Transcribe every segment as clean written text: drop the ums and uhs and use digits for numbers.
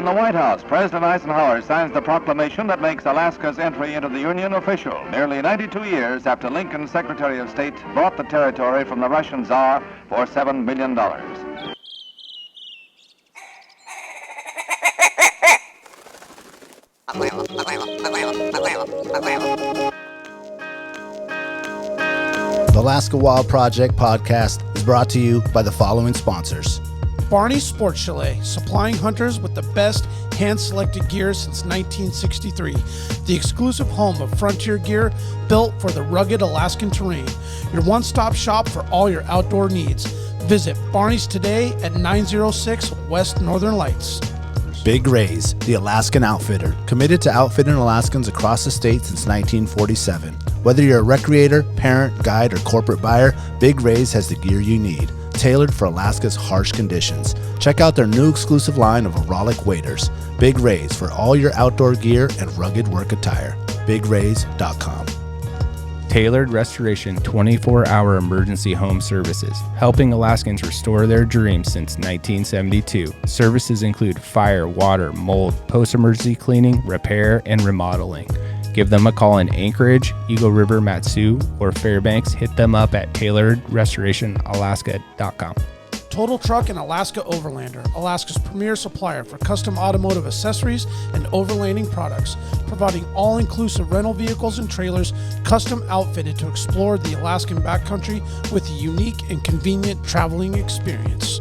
the White House, President Eisenhower signs the proclamation that makes Alaska's entry into the Union official, nearly 92 years after Lincoln's Secretary of State bought the territory from the Russian Tsar for $7 million. The Alaska Wild Project podcast is brought to you by the following sponsors. Barney's Sports Chalet, supplying hunters with the best hand-selected gear since 1963. The exclusive home of frontier gear built for the rugged Alaskan terrain. Your one-stop shop for all your outdoor needs. Visit Barney's today at 906 West Northern Lights. Big Rays, the Alaskan outfitter, committed to outfitting Alaskans across the state since 1947. Whether you're a recreator, parent, guide, or corporate buyer, Big Rays has the gear you need, tailored for Alaska's harsh conditions. Check out their new exclusive line of Auralic waders. Big Rays for all your outdoor gear and rugged work attire. BigRays.com. Tailored Restoration 24-hour emergency home services, helping Alaskans restore their dreams since 1972. Services include fire, water, mold, post-emergency cleaning, repair, and remodeling. Give them a call in Anchorage, Eagle River, Matsu, or Fairbanks. Hit them up at tailoredrestorationalaska.com. Total Truck and Alaska Overlander, Alaska's premier supplier for custom automotive accessories and overlanding products, providing all-inclusive rental vehicles and trailers custom outfitted to explore the Alaskan backcountry with a unique and convenient traveling experience.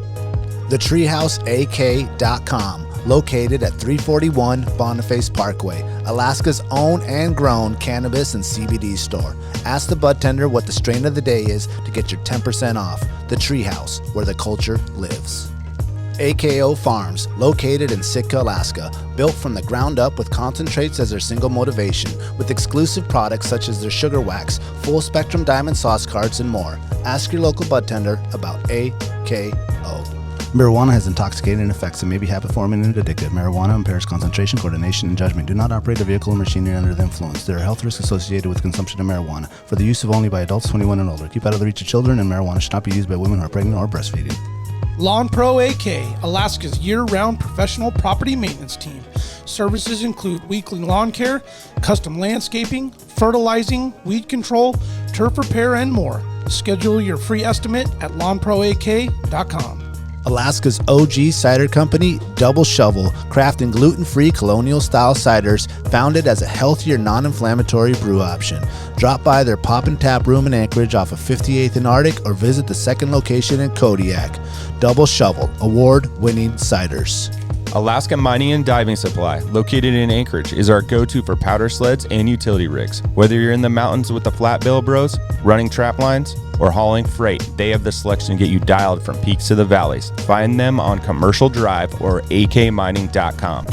TheTreehouseAK.com, located at 341 Boniface Parkway, Alaska's own and grown cannabis and CBD store. Ask the bud tender what the strain of the day is to get your 10% off. The Treehouse, where the culture lives. AKO Farms, located in Sitka, Alaska, built from the ground up with concentrates as their single motivation, with exclusive products such as their sugar wax, full spectrum diamond sauce cards, and more. Ask your local bud tender about AKO. Marijuana has intoxicating effects and may be habit-forming and addictive. Marijuana impairs concentration, coordination, and judgment. Do not operate a vehicle or machinery under the influence. There are health risks associated with consumption of marijuana. For the use of only by adults 21 and older. Keep out of the reach of children, and marijuana should not be used by women who are pregnant or breastfeeding. Lawn Pro AK, Alaska's year-round professional property maintenance team. Services include weekly lawn care, custom landscaping, fertilizing, weed control, turf repair, and more. Schedule your free estimate at lawnproak.com. Alaska's OG cider company, Double Shovel, crafting gluten-free colonial-style ciders founded as a healthier, non-inflammatory brew option. Drop by their Pop and Tap room in Anchorage off of 58th and Arctic or visit the second location in Kodiak. Double Shovel, award-winning ciders. Alaska Mining and Diving Supply, located in Anchorage, is our go-to for powder sleds and utility rigs. Whether you're in the mountains with the flat bill bros, running trap lines, or hauling freight, they have the selection to get you dialed from peaks to the valleys. Find them on Commercial Drive or akmining.com.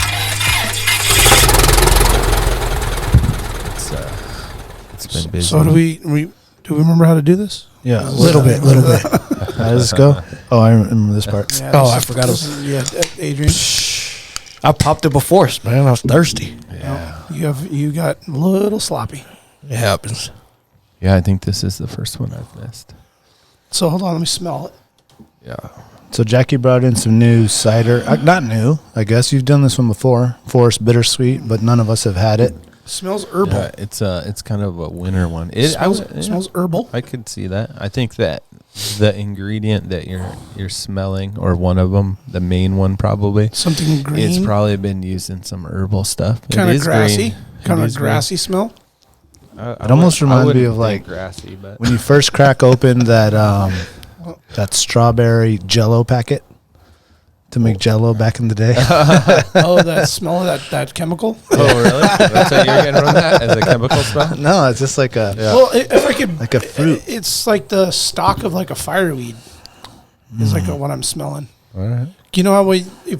It's been busy. So do we remember how to do this? Yeah, a little bit. How does this go? Oh, I remember this part. Yeah, I forgot it was. Yeah, Adrien. I popped it before, man. I was thirsty. Yeah. You got a little sloppy. It happens. Yeah, I think this is the first one I've missed. So hold on, let me smell it. Yeah. So Jackie brought in some new cider. Not new, I guess. You've done this one before. Forest Bittersweet, but none of us have had it. Smells herbal. Yeah, it's kind of a winter one. Smells herbal. I could see that. I think that the ingredient that you're smelling, or one of them, the main one probably, Something green. it's probably been used in some herbal stuff. Kind of grassy. Green. Kind It of is grassy smell. It almost reminds me of like grassy, but when you first crack open that strawberry Jell-O packet to make Jell-O back in the day. Oh, that smell of that chemical. Oh, really? That's what you're getting from that as a chemical smell? No, it's just like a Well, if I could, like a fruit. it's like the stalk of like a fireweed. Is like what I'm smelling. All right. You know how do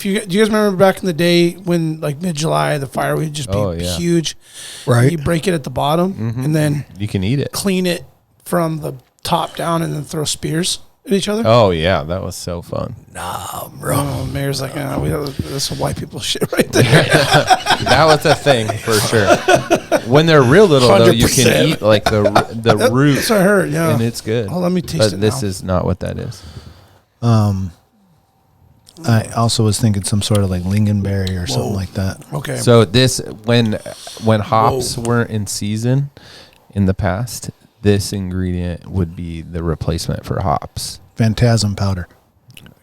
you guys remember back in the day when like mid-July the fire would just be huge, Right. You break it at the bottom and then You can eat it. clean it from the top down and then throw spears at each other. Oh, yeah. That was so fun. Nah, bro. Oh, Mayor's like, that's some white people shit right there. That was a thing for sure. When they're real little, though, you can 100%. eat like the root, That's what I heard. Yeah, and it's good. Oh, let me taste but it this now. is not what that is. I also was thinking some sort of like lingonberry or something like that. Okay. So this when hops weren't in season in the past, this ingredient would be the replacement for hops. Phantasm powder.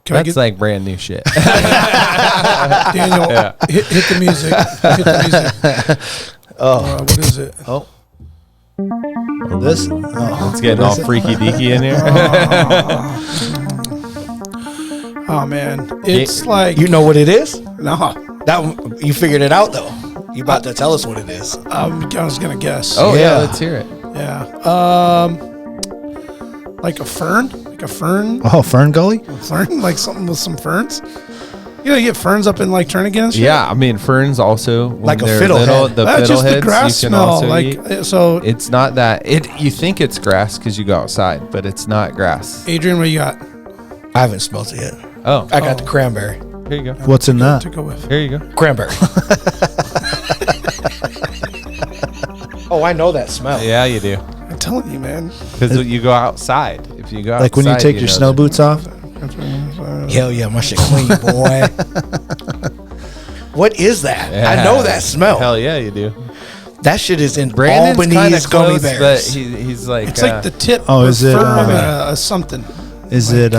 That's like brand new shit. Daniel, hit the music. Hit the music. What is it? Oh. This? It's getting all freaky deaky in here. Oh man, it's like You know what it is? no. That you figured it out though. You about to tell us what it is? I was gonna guess. Oh yeah, Yeah. let's hear it. Yeah. Like a fern, Oh, Fern Gully? like something with some ferns. You know, you get ferns up in like Turnagain and shit. Yeah, I mean ferns also when Like a they're fiddlehead. little, the That's just the fiddleheads grass you can smell. also Like eat. so, It's not that you think it's grass because you go outside, but it's not grass. Adrian, what you got? I haven't smelled it yet. Oh, I got the cranberry. here you go. What's in that? To go with. Here you go. Cranberry. Oh, I know that smell. Yeah, you do. I'm telling you, man. Because you go outside. If you go outside, Like when you take your know snow that- boots off? Hell yeah, my shit clean, boy. What is that? I know that smell. Hell yeah, you do. That shit is in Brandon's kind Albany's of gummy close, bears. but he's like It's like the tip. Oh, of is it, fern on something? Is it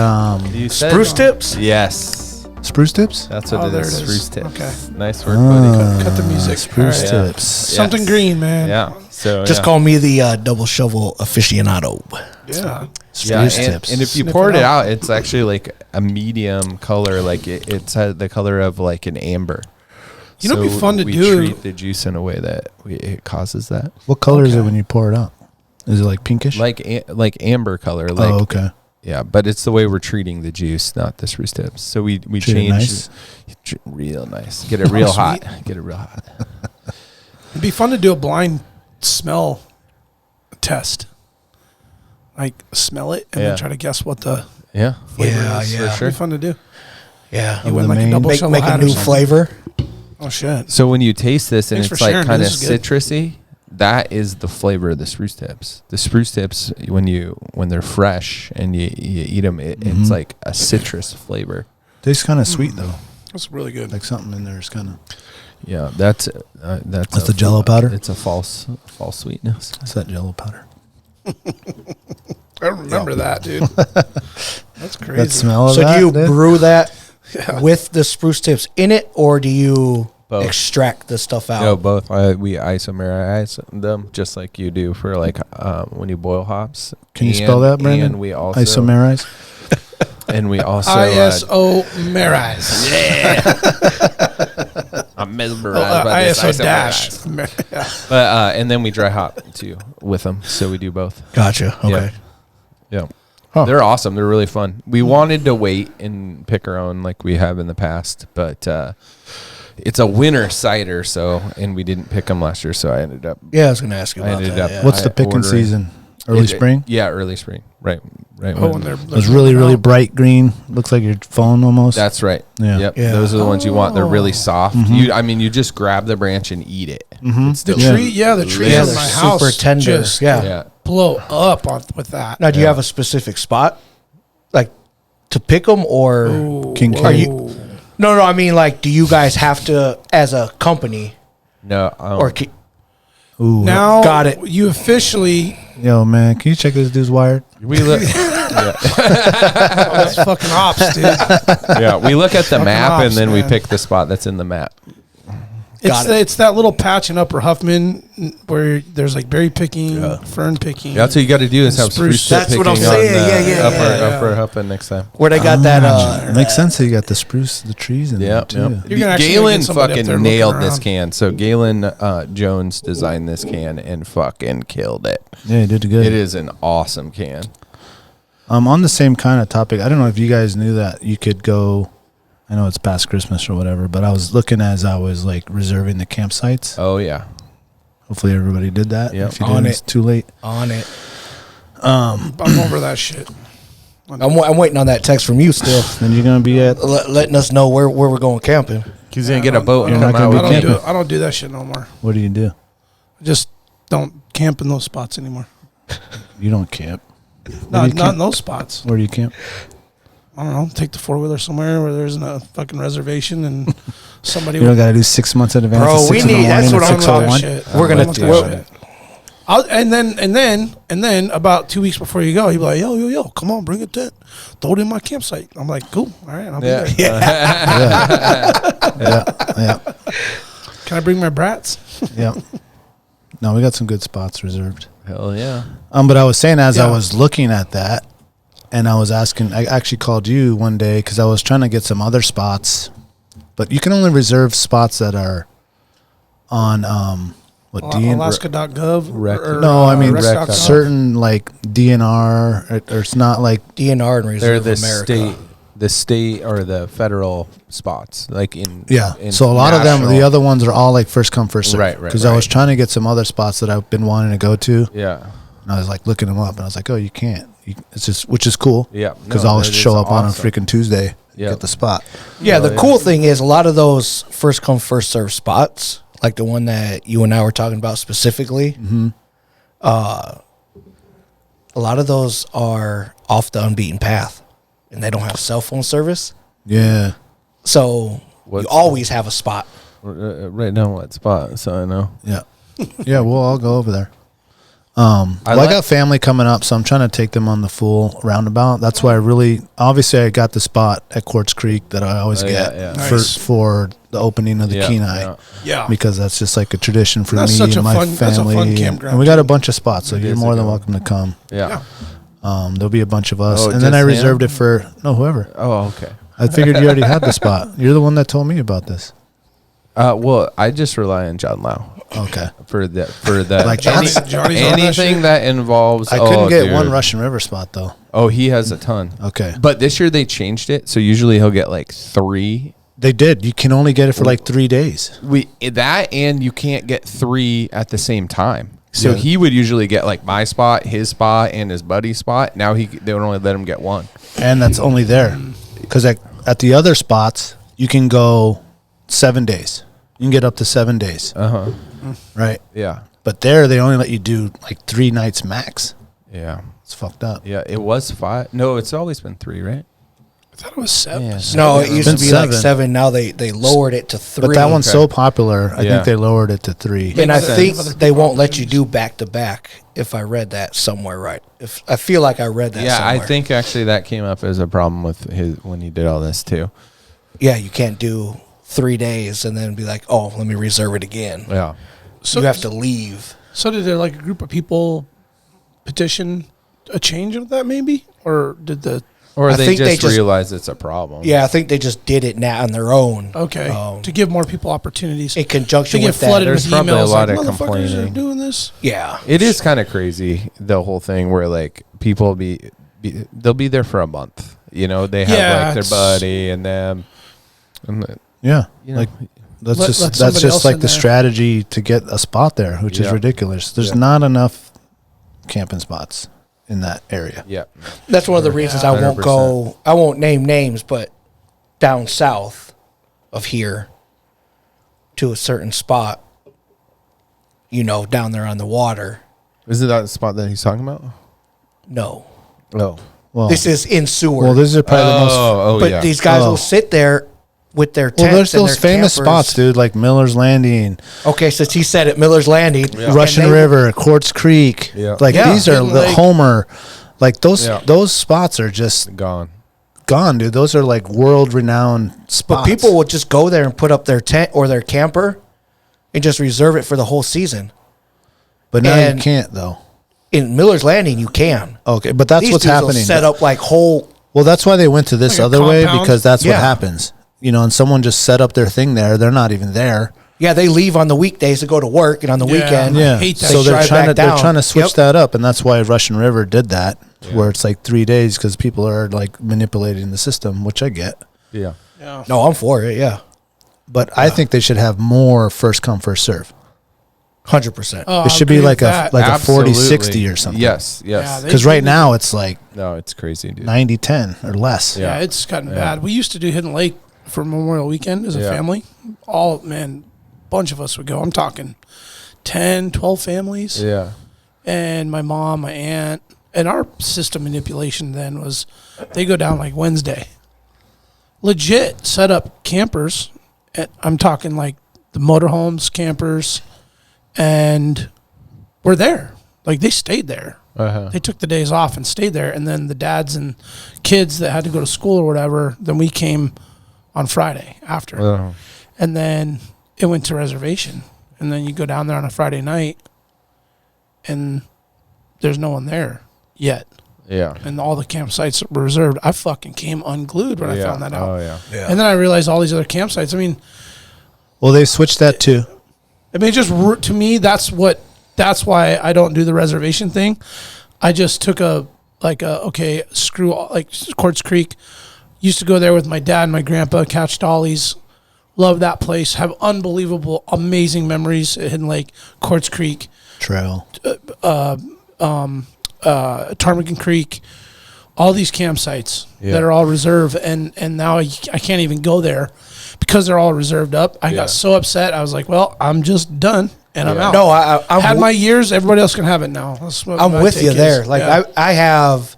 you said- Spruce tips? Yes, spruce tips? that's what Oh, it there is. it is. Spruce tips. Okay. Nice work, buddy. Cut the music. Spruce All right. tips. Something Yes. green, man. Yeah. So Just call me the double shovel aficionado. Yeah. Spruce and, tips. and if you Sniff poured it it out. out, it's actually like a medium color. Like it's the color of like an amber. You know, it'd be fun to we do- treat the juice in a way that it causes that, What color is it when you pour it out? Is it like pinkish? like amber color. Like oh, okay. yeah, but it's the way we're treating the juice, not the Spruce tips. So we Treat it change nice? real nice. Get it real sweet. hot. Get it real hot. It'd be fun to do a blind smell test. Like smell it and Yeah. then try to guess what the Yeah. flavor Yeah, is. yeah. For It'd sure. be fun to do. Yeah. You win like a main- double Make, shovel make a hat or new something. flavor. Oh shit. So when you taste this and Thanks it's for like sharing, kind of this is good. citrusy, that is the flavor of the Spruce tips. The Spruce tips, when they're fresh and you eat them, it's like a citrus flavor. Tastes kind of sweet though. That's really good. Like something in there is kind of. Yeah, that's That's the Jell-O powder? It's a false sweetness. It's that Jell-O powder. I don't remember that, dude. That's crazy. That smell of So that. do you dude? brew that with the spruce tips in it, or do you Both. extract the stuff out? No, both. We isomerize them just like you do for like when you boil hops. Can you spell that, Brandon? And we also Isomerize. and we also ISO Merize. I'm mesmerized by this ISO dash. isomerize. Yeah. But and then we dry hop too with them, so we do both. Gotcha. Okay. Yeah. Huh. They're awesome. They're really fun. We wanted to wait and pick our own like we have in the past, but it's a winter cider, and we didn't pick them last year, so I ended up. Yeah, I was going to ask you about ended that. up- yeah. What's the picking ordering- season? Early spring? Yeah, early spring. Right. Oh, and they're It was really, really bright green. Looks like your phone almost. That's right. Yeah. Yep. Yeah. Those are the ones you want. They're really soft. Mm-hmm. You just grab the branch and eat it. It's The delicious. tree, the trees Yeah, in they're my super house tender. just Yeah. Yeah. blow up with that. Now, do you have a specific spot, like to pick them, or Ooh, Kincaid. are you? No. I mean, like, do you guys have to, as a company, No. or Ooh. Now Got it. You officially Yo, man, can you check this dude's wired? we look. that's fucking hops, dude. Yeah, we look at the Fucking map hops, and then we man. pick the spot that's in the map. It's that little patch in Upper Huffman where there's like berry picking, fern picking. That's what you got to do is have Spruce. spruce tip That's what I'm picking on saying. the Yeah. upper Huffman next time. where they got that? Makes sense that you got the spruce, the trees in Yeah, there too. You're gonna actually Galen get somebody up there fucking looking nailed this around. can. So Galen Jones designed this can and fucking killed it. Yeah, you did good. It is an awesome can. On the same kind of topic, I don't know if you guys knew that you could go. I know it's past Christmas or whatever, but I was looking as I was like reserving the campsites. Oh yeah, Hopefully everybody did that. Yep. If you On didn't, it. it's too late. On it. I'm over that shit. I'm waiting on that text from you still, Then you're gonna be at. letting us know where we're going camping. he's gonna get a boat and You're come not gonna out be with I camping. don't do that shit no more. What do you do? I just don't camp in those spots anymore. You don't camp. Not you camp? in those spots. Where do you camp? I don't know, take the 4-wheeler somewhere where there isn't a fucking reservation and somebody. You don't got to do 6 months in advance. Bro, at we 6 in the need- that's morning what at I'm 6:01. Shit. We're gonna I want do that it. shit. And then about 2 weeks before you go, he'd be like, yo, come on, bring a tent. Throw it in my campsite. I'm like, cool. All right, I'll be there. Yeah. Can I bring my brats? Yeah. No, we got some good spots reserved. Hell yeah. But I was saying as I Yeah. was looking at that, and I was asking, I actually called you one day because I was trying to get some other spots, but you can only reserve spots that are on Alaska.gov. No, I mean rec.gov. certain like DNR, or it's not like DNR and They're Reserve the America. state or the federal spots, like in so a lot of them, the national- other ones are all like first come first serve. Right. Because I was trying to get some other spots that I've been wanting to go to, Yeah. and I was like looking them up, and I was like, oh, you can't. It's just, which is cool. Yeah. Because No, I'll that show is up on a awesome. freaking Tuesday, Yeah. get the spot. Yeah, the yeah. cool thing is a lot of those first come first serve spots, like the one that you and I were talking about specifically. A lot of those are off the unbeaten path, and they don't have cell phone service, Yeah. so What's- you always have a spot. Right now, what spot? So I know. Yeah. Yeah, we'll all go over there. I got family coming up, so I'm trying to take them on the full roundabout. That's why obviously I got the spot at Quartz Creek that I always get Nice. for the opening of the Kenai. Yeah. Because that's just like a tradition for That's me such and a my fun- that's a family. fun campground, and we got a too. bunch of spots, so It you're is more a than good welcome to come. Yeah. There'll be a bunch of us. Oh, and then just I him? reserved it for whoever. Oh, okay. I figured you already had the spot. You're the one that told me about this. Well, I just rely on John Lau Okay. for the Like that's, Johnny's on that anything shit? that involves. I couldn't get dude. one Russian River spot though. Oh, he has a ton. Okay. But this year they changed it, so usually he'll get like 3. They did. You can only get it for like 3 days. And you can't get 3 at the same time. So Yeah. he would usually get like my spot, his spot, and his buddy's spot. Now they would only let him get 1. And that's only there. Because at the other spots, you can go 7 days. You can get up to 7 days. Right? Yeah. But there, they only let you do like 3 nights max. Yeah. It's fucked up. Yeah. It was 5. No, it's always been 3, right? I thought it was 7. Yeah. No, it used to been be like 7. 7. Now they lowered it to 3. But that one's so popular, I Yeah. think they lowered it to 3. and I Makes think sense. they won't let you do back to back. If I read that somewhere right, if I feel like I read that. Yeah, somewhere. I think actually that came up as a problem with his when he did all this too. Yeah, you can't do 3 days and then be like, oh, let me reserve it again. Yeah. So you have to leave. So did there like a group of people petition a change of that maybe? Or did the... Or I they think they just just- realize it's a problem. Yeah, I think they just did it now on their own. Okay. to give more people opportunities. In To conjunction get with flooded that. There's with probably a emails lot like, of motherfuckers are complaining. doing this. Yeah. It is kind of crazy, the whole thing where like people they'll be there for a month. You know, they have Yeah, like their it's- buddy and them. And Yeah. you know, Like that's Let just somebody else like in the there. strategy to get a spot there, which is Yeah. ridiculous. There's Yeah. not enough camping spots in that area. yeah. That's one of the reasons I won't 100%. go. I won't name names, but down south of here to a certain spot, you know, down there on the water. Is it that spot that he's talking about? No. Oh. Well, This is in Seward. well, this is probably the most. but yeah. these guys Oh. will sit there with their tents Well, there's and those their famous campers. spots, dude, like Miller's Landing, Okay, since he said it, Miller's Landing, and Russian they- River, Quartz Creek. Yeah. Like Yeah. these are Hidden the Lake. Homer. Like those Yeah. those spots are just Gone. gone, dude. Those are like world renowned spots. But people will just go there and put up their tent or their camper and just reserve it for the whole season. but now and- you can't though. In Miller's Landing, you can. Okay, but that's These what's dudes will happening. set up like whole. Well, that's why they went to this Like a other way, compound? because that's what Yeah. happens. You know, and someone just set up their thing there. They're not even there. Yeah, they leave on the weekdays to go to work, and on the Yeah. weekend, I Yeah. hate that. So They they're drive trying back to they're down. trying to switch Yep. that up, and that's why Russian River did that, where it's like 3 days because people are like manipulating the system, which I get. Yeah. Yeah. No, I'm for it. Yeah, But I think they should have more first come first serve. 100%. Oh, It should I be agree like with a that. like a Absolutely. 40-60 or something. Yes. Yeah, Yes. they- Because right now it's like No, it's crazy, dude. 90-10 or less. Yeah, Yeah. it's gotten bad. We used to do Hidden Lake for Memorial Weekend as a Yeah. family. Bunch of us would go. I'm talking 10, 12 families. Yeah. And my mom, my aunt, And our system manipulation then was they go down like Wednesday. Legit set up campers. I'm talking like the motorhomes, campers, and we're there. Like they stayed there. They took the days off and stayed there. And then the dads and kids that had to go to school or whatever, then we came on Friday after. And then it went to reservation. And then you go down there on a Friday night and there's no one there yet. Yeah. And all the campsites were reserved. I fucking came unglued when I found that out. Oh, yeah. And then I realized all these other campsites. I mean, Well, they switched that too. I mean, just to me, that's why I don't do the reservation thing. I just took screw like Quartz Creek. Used to go there with my dad and my grandpa, catch dollies. Love that place. Have unbelievable, amazing memories at Hidden Lake, Quartz Creek, Trail. Ptarmigan Creek, all these campsites that are all reserved, and now I can't even go there because they're all reserved up. I got so upset. I was like, well, I'm just done, and I'm out. No, I had my years. Everybody else can have it now. That's what I'm my with take you is. there. Like I have,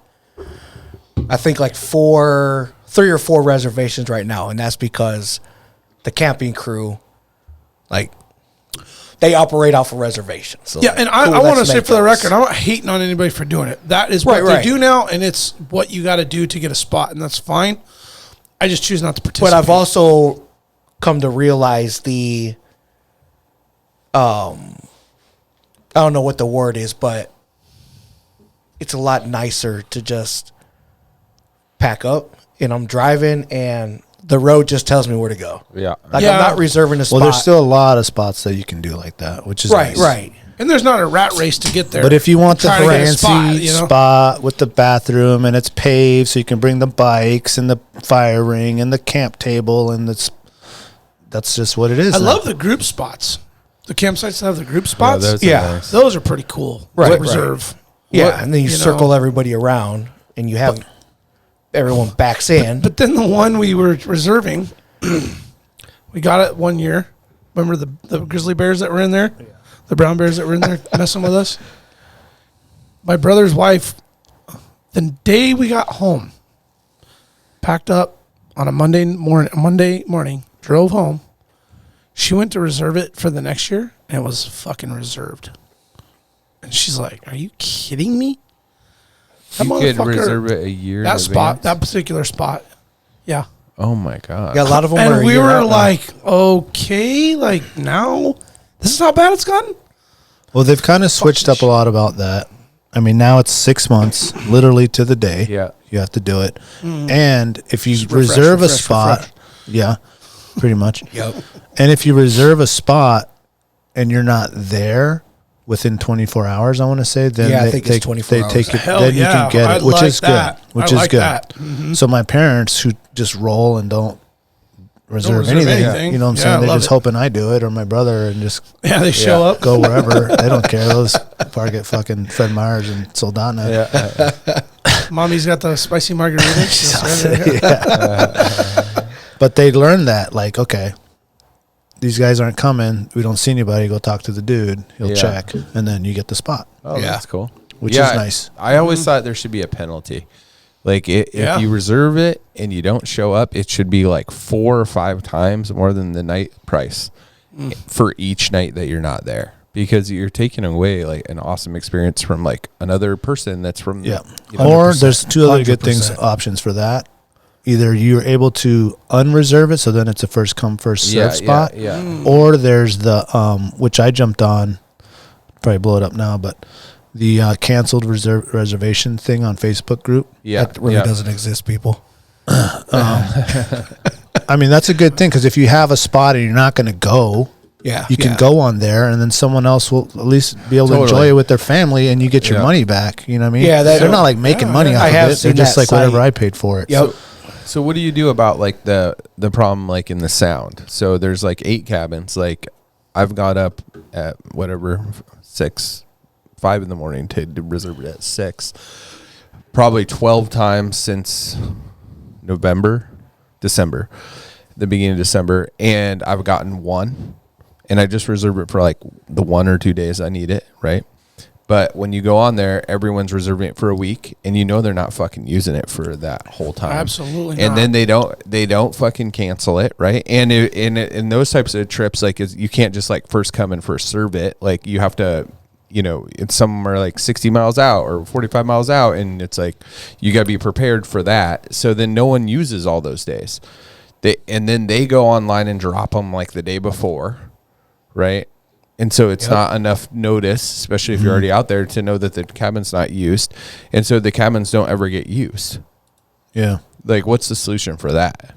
I think like 3 or 4 reservations right now, and that's because the camping crew, like, they operate off a reservation. So Yeah, and I want to say for the record, I'm not hating on anybody for doing it. That is what they do now, and it's what you got to do to get a spot, and that's fine. I just choose not to participate. But I've also come to realize the, I don't know what the word is, but it's a lot nicer to just pack up, and I'm driving, and the road just tells me where to go. Yeah. Like, I'm not reserving a spot. Well, there's still a lot of spots that you can do like that, which is nice. Right. And there's not a rat race to get there. But if you want the Try to get a fancy spot with the bathroom and it's paved, so you can bring the bikes and the fire ring and the camp table, and that's just what it is. I love the group spots. The campsites that have the group spots. those are nice. Those are pretty cool. Right. Reserve. Yeah, and then you circle everybody around, and you have everyone backs in. But then the one we were reserving, we got it one year. Remember the grizzly bears that were in there? Yeah. The brown bears that were in there messing with us? My brother's wife, the day we got home, packed up on a Monday morning, drove home. She went to reserve it for the next year, and it was fucking reserved. And she's like, "Are you kidding me?" You could reserve it a year. That spot, that particular spot, yeah. Oh my god! Yeah, a lot of them. And we were like, okay, like now, this is how bad it's gotten. Well, they've kind of switched up a lot about that. I mean, now it's 6 months, literally to the day. Yeah, you have to do it. And if you reserve a spot, yeah, pretty much. Yep. And if you reserve a spot and you're not there within 24 hours, I want to say, then I think it's 24 they hours. take it, Hell then you yeah. can get it, which like is that. good. Which I is like good. that. Mm-hmm. So my parents who just roll and don't reserve anything, you know what I'm saying? They're just hoping I do it, or my brother, and just they show up, go wherever. They don't care. Those target fucking Fred Meyers and Soldana. Yeah. Mommy's got the spicy margaritas. But they learned that, like, okay, these guys aren't coming. We don't see anybody. Go talk to the dude. He'll check, and then you get the spot. Oh, that's cool. Which is nice. I always thought there should be a penalty. Like, if you reserve it and you don't show up, it should be like 4 or 5 times more than the night price for each night that you're not there, because you're taking away like an awesome experience from like another person that's from Or there's 2 other good things, options for that. Either you're able to unreserve it, so then it's a first come first serve spot. Or there's the which I jumped on, probably blow it up now, but the canceled reservation thing on Facebook group. That really doesn't exist, people. I mean, that's a good thing, because if you have a spot and you're not going to go, you can go on there, and then someone else will at least be able to enjoy it with their family, and you get your money back. You know what I mean? Yeah, they're not like making money off of it. They're just like whatever I paid for it. Yep. So what do you do about like the problem like in the sound? So there's like 8 cabins. Like I've got up at whatever 5 in the morning to reserve it at 6, probably 12 times since December, the beginning of December, and I've gotten 1, and I just reserve it for like the 1 or 2 days I need it, right? But when you go on there, everyone's reserving it for a week, and you know they're not fucking using it for that whole time. Absolutely not. And then they don't fucking cancel it, right? And in those types of trips, like you can't just like first come and first serve it. Like you have to, it's somewhere like 60 miles out or 45 miles out, and it's like you got to be prepared for that. So then no one uses all those days. And then they go online and drop them like the day before, right? And so it's not enough notice, especially if you're already out there, to know that the cabin's not used. And so the cabins don't ever get used. Yeah. Like, what's the solution for that?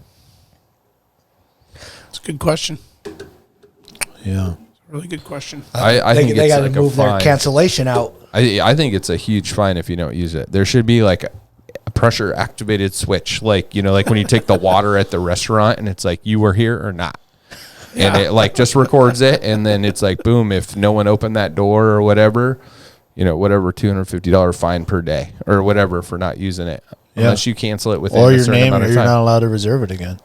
It's a good question. Yeah. Really good question. I think they it's got to like move a their fine. cancellation out. I think it's a huge fine if you don't use it. There should be like a pressure activated switch, like like when you take the water at the restaurant and it's like you were here or not. And it like just records it, and then it's like boom, if no one opened that door or whatever, whatever $250 fine per day or whatever for not using it, unless you cancel it within a certain amount of time. You're not allowed to reserve it again.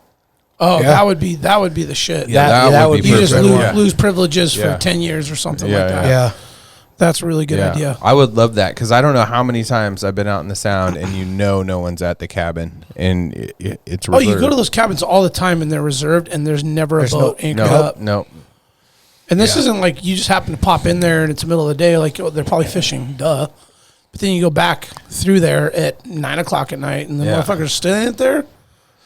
Oh, that would be the shit. That would be you just perfect. lose privileges for 10 years or something like that. Yeah. That's a really good idea. I would love that, because I don't know how many times I've been out in the Sound and no one's at the cabin, and it's reserved. Oh, you go to those cabins all the time and they're reserved, and there's never a boat anchored up. No. And this isn't like you just happen to pop in there and it's the middle of the day, like they're probably fishing, duh. But then you go back through there at 9 o'clock at night, and the motherfuckers still in it there.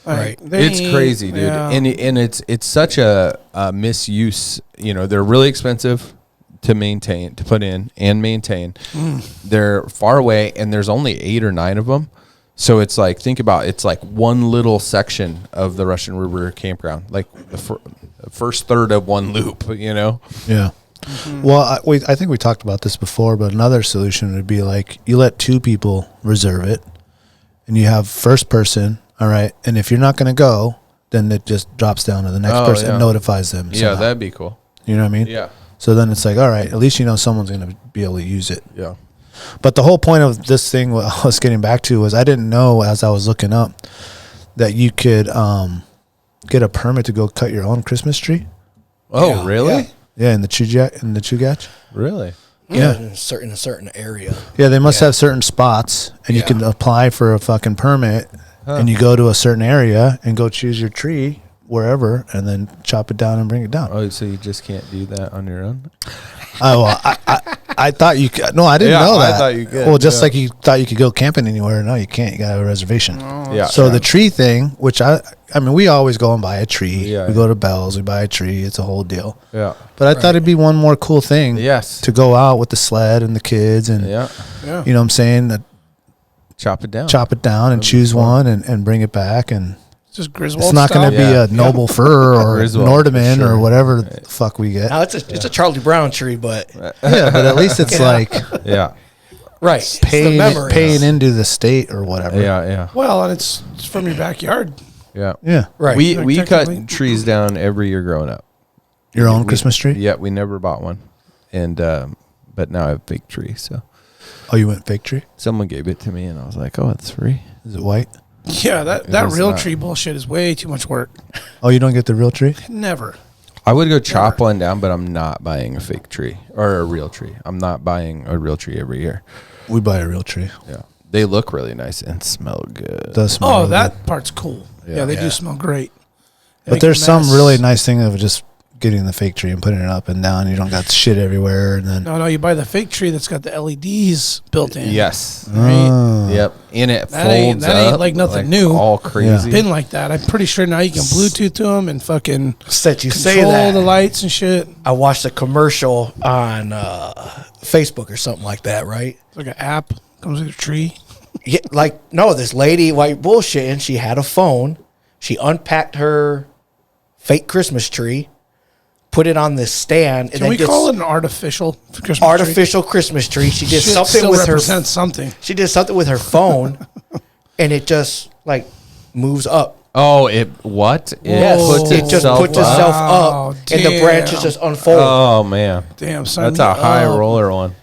Like, It's crazy, dude. Yeah. And it's such a misuse. They're really expensive to maintain, to put in and maintain. They're far away, and there's only 8 or 9 of them. So it's like, think about, it's like one little section of the Russian River campground, like the first third of one loop, Yeah. Well, I think we talked about this before, but another solution would be like you let 2 people reserve it, and you have first person, all right, and if you're not going to go, then it just drops down to the next person and notifies them. Yeah, somehow. that'd be cool. You know what I mean? Yeah. So then it's like, all right, at least someone's going to be able to use it. Yeah. But the whole point of this thing, what I was getting back to, was I didn't know, as I was looking up, that you could get a permit to go cut your own Christmas tree. Oh, really? Yeah, in the Chugach. Really? Yeah, in a certain area. Yeah, they must have certain spots, and you can apply for a fucking permit, and you go to a certain area and go choose your tree wherever, and then chop it down and bring it down. Oh, so you just can't do that on your own? Oh, well, I thought you could. No, I didn't know that. I thought you could. Well, just like you thought you could go camping anywhere. No, you can't. You got to have a reservation. Yeah. So the tree thing, which I mean, we always go and buy a tree. Yeah, we go to Bell's, we buy a tree. It's a whole deal. Yeah. But I thought it'd be one more cool thing. Yes. To go out with the sled and the kids and, Yeah. you know what I'm saying? Chop it down. Chop it down and choose one and bring it back. And Just Griswold it's not going to be Yeah. a Noble Fir or Griswold, Nordman for sure. or whatever the fuck we get. Now it's a Charlie Brown tree, but Yeah, but at least it's like Yeah. right, it's paying the memories. paying into the state or whatever. Yeah. Well, and it's from your backyard. Yeah. Yeah. Right. We Technically. cut trees down every year growing up. Your own Christmas tree? Yeah, we never bought one, and but now I have a fake tree. So Oh, you went fake tree? someone gave it to me, and I was like, "Oh, it's free." Is it white? Yeah, that is real not. tree bullshit is way too much work. Oh, you don't get the real tree? Never. I would go chop one down, but I'm not buying a fake tree or a real tree. I'm not buying a real tree every year. We buy a real tree. Yeah, they look really nice and smell good. It does smell Oh, really that good. part's cool. Yeah. Yeah, they Yeah. do smell great. They But make there's a some mess. really nice thing of just getting the fake tree and putting it up and down. You don't got shit everywhere, and then No, you buy the fake tree that's got the LEDs built in. Yes. Right? Oh. Yep. And it That ain't- folds that ain't up, like nothing new. All crazy. Been like that. I'm pretty sure now you can Bluetooth to them and fucking That you say control that. the lights and shit. I watched a commercial on Facebook or something like that, right? It's like an app comes with a tree. Yeah, like no, this lady white bullshit, and she had a phone. She unpacked her fake Christmas tree, put it on this stand, and Can then we just call it an artificial Christmas artificial Christmas tree. She did tree? Shit something still with her. represents something. She did something with her phone, and it just like moves up. Oh, it what? It Yes, puts it just itself puts up? itself Wow, up, and the branches damn. just unfold. Oh man, Damn, son. that's a high Oh. roller one.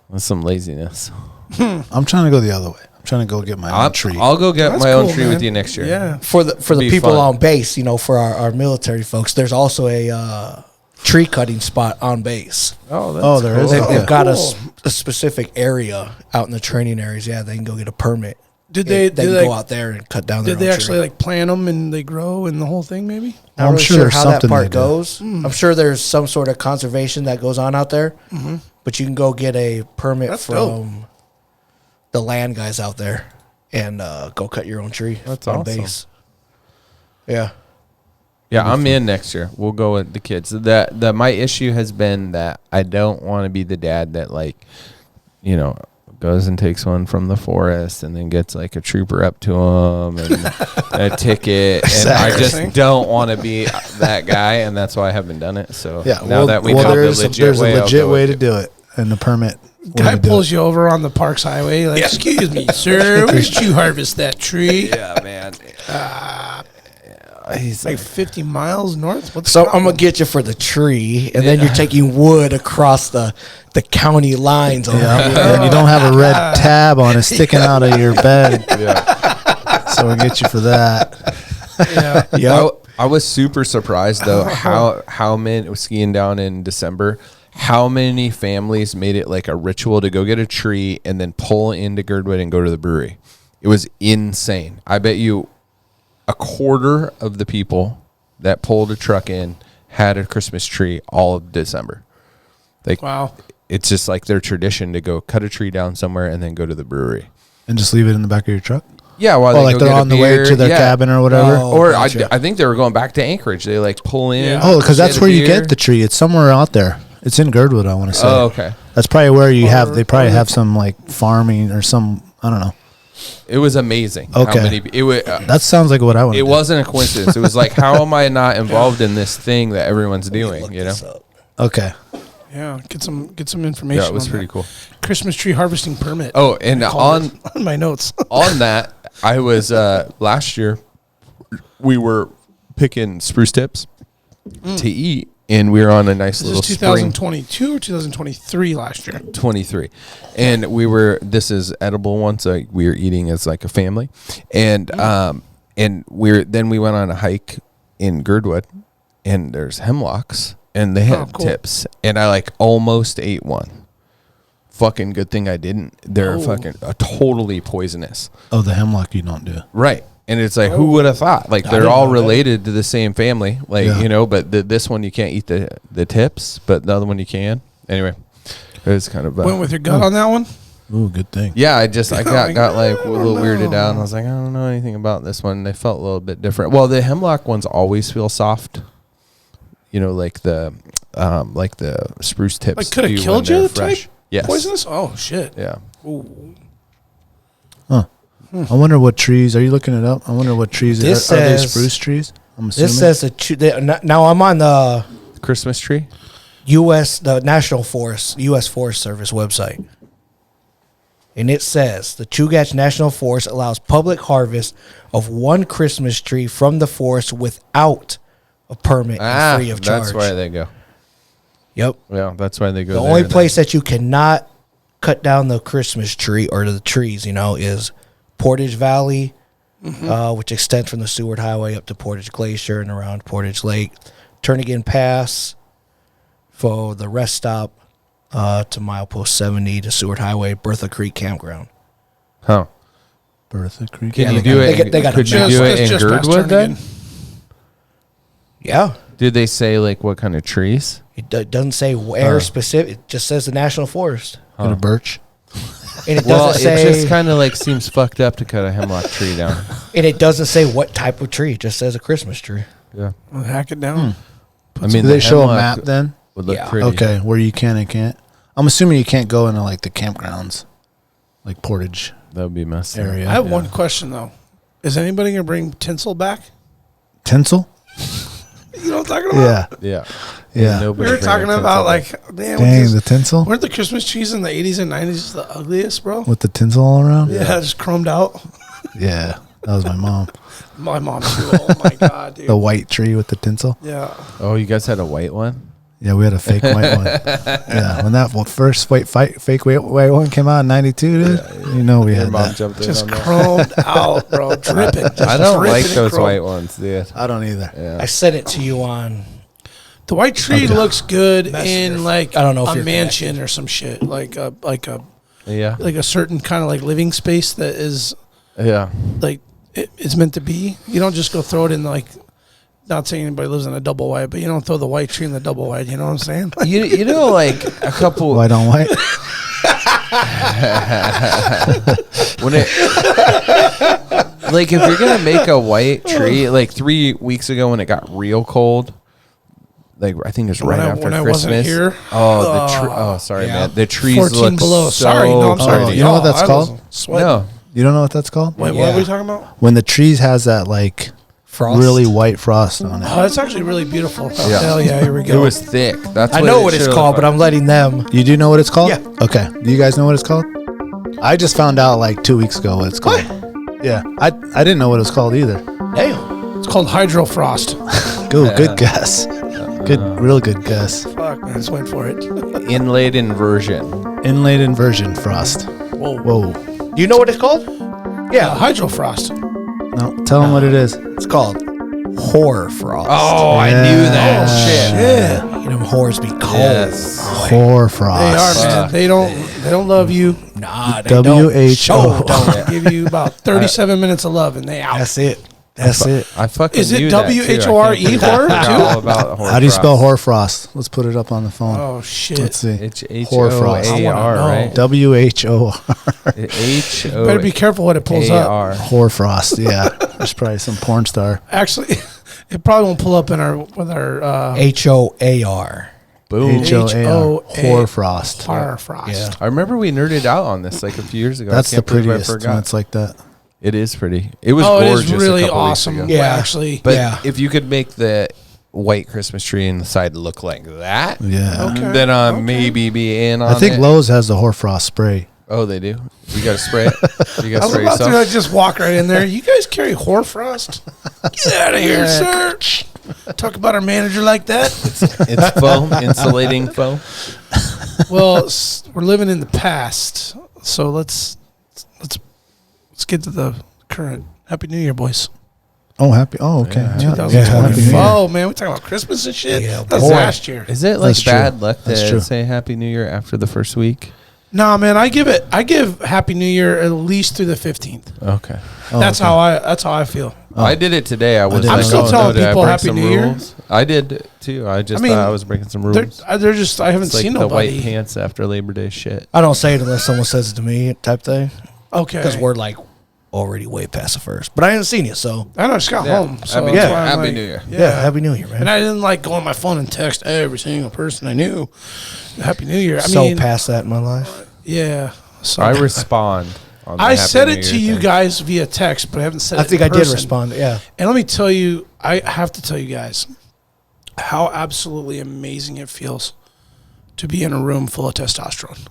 That's some laziness. I'm trying to go the other way. I'm trying to go get my own tree. I'll go get That's my own cool, tree man. with you next year. Yeah. For the Be people fun. on base, for our military folks, there's also a tree cutting spot on base. Oh, that's there cool. is. They've got Cool. a specific area out in the training areas. Yeah, they can go get a permit. Did they They can go out there and cut down their Did they own actually tree. like plant them and they grow and the whole thing? Maybe. Not I'm really sure sure there's how that something part they do. goes. I'm sure there's some sort of conservation that goes on out there, but you can go get a permit That's from dope. the land guys out there and go cut your own tree That's on awesome. base. Yeah. Yeah, I'm in next year. We'll go with the kids. The my issue has been that I don't want to be the dad that, like, you know, goes and takes one from the forest and then gets like a trooper up to him and a ticket. And I Exactly. just don't want to be that guy, and that's why I haven't done it. So Yeah. now that we know there's the legit there's way, a I'll legit go way with to it. do it, and the permit. way Guy to do pulls it. you over on the Parks Highway, like, excuse me, sir, where did you harvest that tree? Yeah, man. He's Like 50 miles north? What's So the I'm gonna problem? get you for the tree, and then you're taking wood across the county lines. Over Yeah, here. and you don't have a red tab on it sticking out of your bed. So we'll get you for that. Yeah. Yep. I was super surprised though how many skiing down in December. How many families made it like a ritual to go get a tree and then pull into Girdwood and go to the brewery? It was insane. I bet you a quarter of the people that pulled a truck in had a Christmas tree all of December. Like, Wow. it's just like their tradition to go cut a tree down somewhere and then go to the brewery. And just leave it in the back of your truck? Yeah, while Oh, they like go they're get a on the way beer. to their Yeah. cabin or whatever? Oh, Or gotcha. I think they were going back to Anchorage. They like pull in. Yeah. Oh, because that's get a where you beer. get the tree. It's somewhere out there. It's in Girdwood, I want to say. Oh, okay. That's probably where you have, they probably have some like farming or some, I don't know. It was amazing. Okay. How many, it was. That sounds like what I want to It do. wasn't a coincidence. It was like, how am I not involved in this thing that everyone's doing? You know? Okay. Yeah. Get some information. Yeah, it was on pretty that. cool. Christmas tree harvesting permit. Oh, and Called on it on my notes. on that, I was last year. We were picking spruce tips to eat, and we were on a nice This little is spring 2022 or 2023 last year. 23, and we were. This is edible one, so we were eating as like a family, and we went on a hike in Girdwood, and there's hemlocks, and they had cool. tips, and I like almost ate one. Fucking good thing I didn't. They're fucking totally poisonous. Oh, the hemlock you don't do. Right. And it's like, who would have thought? Like, they're didn't all know that. related to the same family. Like, Yeah. you know, but this one you can't eat the tips, but the other one you can. Anyway, it was kind of Went with your gut on that one? Ooh, good thing. yeah, I got like a little weirded out. I was like, I don't know anything about this one. They felt a little bit different. Well, the hemlock ones always feel soft. You know, like the spruce tips. Like, could do have when killed they're you fresh. type? Yes. Poisonous? Oh, shit. Yeah. Ooh. I wonder what trees, are you looking it up? I wonder what trees, This are they says- spruce trees? I'm assuming. This says now I'm on the Christmas tree. the National Forest, U.S. Forest Service website. And it says the Chugach National Forest allows public harvest of one Christmas tree from the forest without a permit and free of charge. That's why they go. Yep. Yeah, that's why they go. The there only then. place that you cannot cut down the Christmas tree or the trees, is Portage Valley, which extends from the Seward Highway up to Portage Glacier and around Portage Lake. Turnagain Pass for the rest stop to milepost 70 to Seward Highway, Bertha Creek Campground. Huh. Bertha Creek. Can Yeah, you they do got- it? they got a Could you map. do it It's in just past Girdwood then? Turnagain. Yeah. Did they say like what kind of trees? It doesn't say where specific. It just says the National Forest. Get a birch. And it Well, doesn't it say just kind of like seems fucked up to cut a hemlock tree down. and it doesn't say what type of tree. It just says a Christmas tree. Yeah, Well, hack it down. I mean, Do they the show a hemlock map then? Would look Yeah. pretty. Okay, where you can and can't. I'm assuming you can't go into like the campgrounds, like Portage that would be messy. area. I have one question, though. Is anybody going to bring tinsel back? Tinsel? You know what I'm talking about? Yeah. Yeah, Yeah. Nobody We were talking bring a about, tinsel like, damn, Dang, the tinsel? weren't the Christmas trees in the 80s and 90s the ugliest, bro? With the tinsel all around? Yeah, just chromed out. Yeah. That was my mom. My mom, too. Oh, my God, dude. The white tree with the tinsel. Yeah. Oh, you guys had a white one? Yeah, we had a fake white one. Yeah, when that first fake white one came out in '92, dude, you know we Your had mom that. jumped in Just on that. chromed out, bro. Dripping. Just I don't dripping like in those chrome. white ones, dude. I don't either. Yeah. I sent it to you on The white tree looks good in like I don't know if a you're mansion or some shit, like a Yeah. like a certain kind of like living space that is Yeah. like it's meant to be. You don't just go throw it in like. Not saying anybody lives in a double wide, but you don't throw the white tree in the double wide. You know what I'm saying? You know, like a couple. White on white. When it, like, if you're gonna make a white tree, like 3 weeks ago when it got real cold, like I think it was right after when I Christmas. wasn't here. Oh, sorry, man. The trees 14 look below. so Sorry, no, I'm sorry. pretty. You know what that's I was called? sweating. No, You don't know what that's called? Wait, what are we talking about? When the trees has that like Frost. really white frost on it. Oh, it's actually really beautiful. Oh, Yeah. hell yeah, here we it go. was thick. That's I know it what it's should've called, looked but I'm letting them. You do know what it's called? Yeah. Okay. Do you guys know what it's called? I just found out like 2 weeks ago what it's called. Yeah. I didn't know what it was called either. Damn. It's called hydrofrost. Good guess. Real good guess. Fuck, man, I just went for it. like inlaid inversion. Inlaid inversion frost. Whoa. You know what it's called? Yeah, hydrofrost. No, tell them what it is. It's called Horror Frost. Oh, I knew that. Shit. Yeah, You know, whores be cold. Yes. Hoar frost. they are, man. They don't love you. Nah, they WHO. don't. Give you about 37 minutes of love, and they out. That's it. That's it. I fucking Is it knew that, too. I can't WHORE believe I horror, forgot too? all about How do you spell hoarfrost? Let's put it up on the phone. Oh shit! Let's see. It's Hoarfrost. H-O-A-R, right? WHO. H-O-A-R. Better be careful what it pulls up. Hoarfrost. Yeah. There's probably some porn star. Actually, it probably won't pull up in our with our HOAR. Boom. HOAR. Hoarfrost. Horrorfrost. Yeah. I remember we nerded out on this like a few years ago. That's I the can't believe I prettiest when forgot. it's like that. It is pretty. It was Oh, it gorgeous. is really a couple awesome. Weeks ago. Yeah. Actually, But Yeah. if you could make the white Christmas tree in the side look like that, Yeah. Okay. then maybe be in on I think it. Lowe's has the Hoarfrost spray. Oh, they do. You got to spray it. You got I to was spray about to yourself. like, just walk right in there. You guys carry hoarfrost? Get out of here, sir! Talk about our manager like that. It's foam, insulating foam. Well, we're living in the past, so let's get to the current. Happy New Year, boys. Oh, happy. Oh, okay. Yeah. Happy New 2024. Year. Oh man, we talking about Christmas and shit. Yeah, That's boy. last year. Is it like That's true. bad luck That's to true. say Happy New Year after the first week? Nah, man, I give Happy New Year at least through the 15th. Okay. Oh, That's okay. how I feel. I did it today. I was didn't like, know I'm still that. telling did I people break Happy some New Year. rules? I did too. I just I mean, thought I was breaking some rules. They're just I haven't It's like seen the nobody. white pants after Labor Day shit. I don't say it unless someone says it to me type thing. Okay, Because we're like already way past the first. But I haven't seen you, so. I know I just got Yeah. home. So I mean, that's yeah, why I'm Happy like- New Year. Yeah, Happy New Year, man. And I didn't like go on my phone and text every single person I knew. Happy New Year. I so mean, past that in my life. yeah. So I respond. On the I Happy said New it to Year you thing. guys via text, but I haven't said it. I think in I did person. respond. Yeah. And let me tell you, I have to tell you guys how absolutely amazing it feels to be in a room full of testosterone.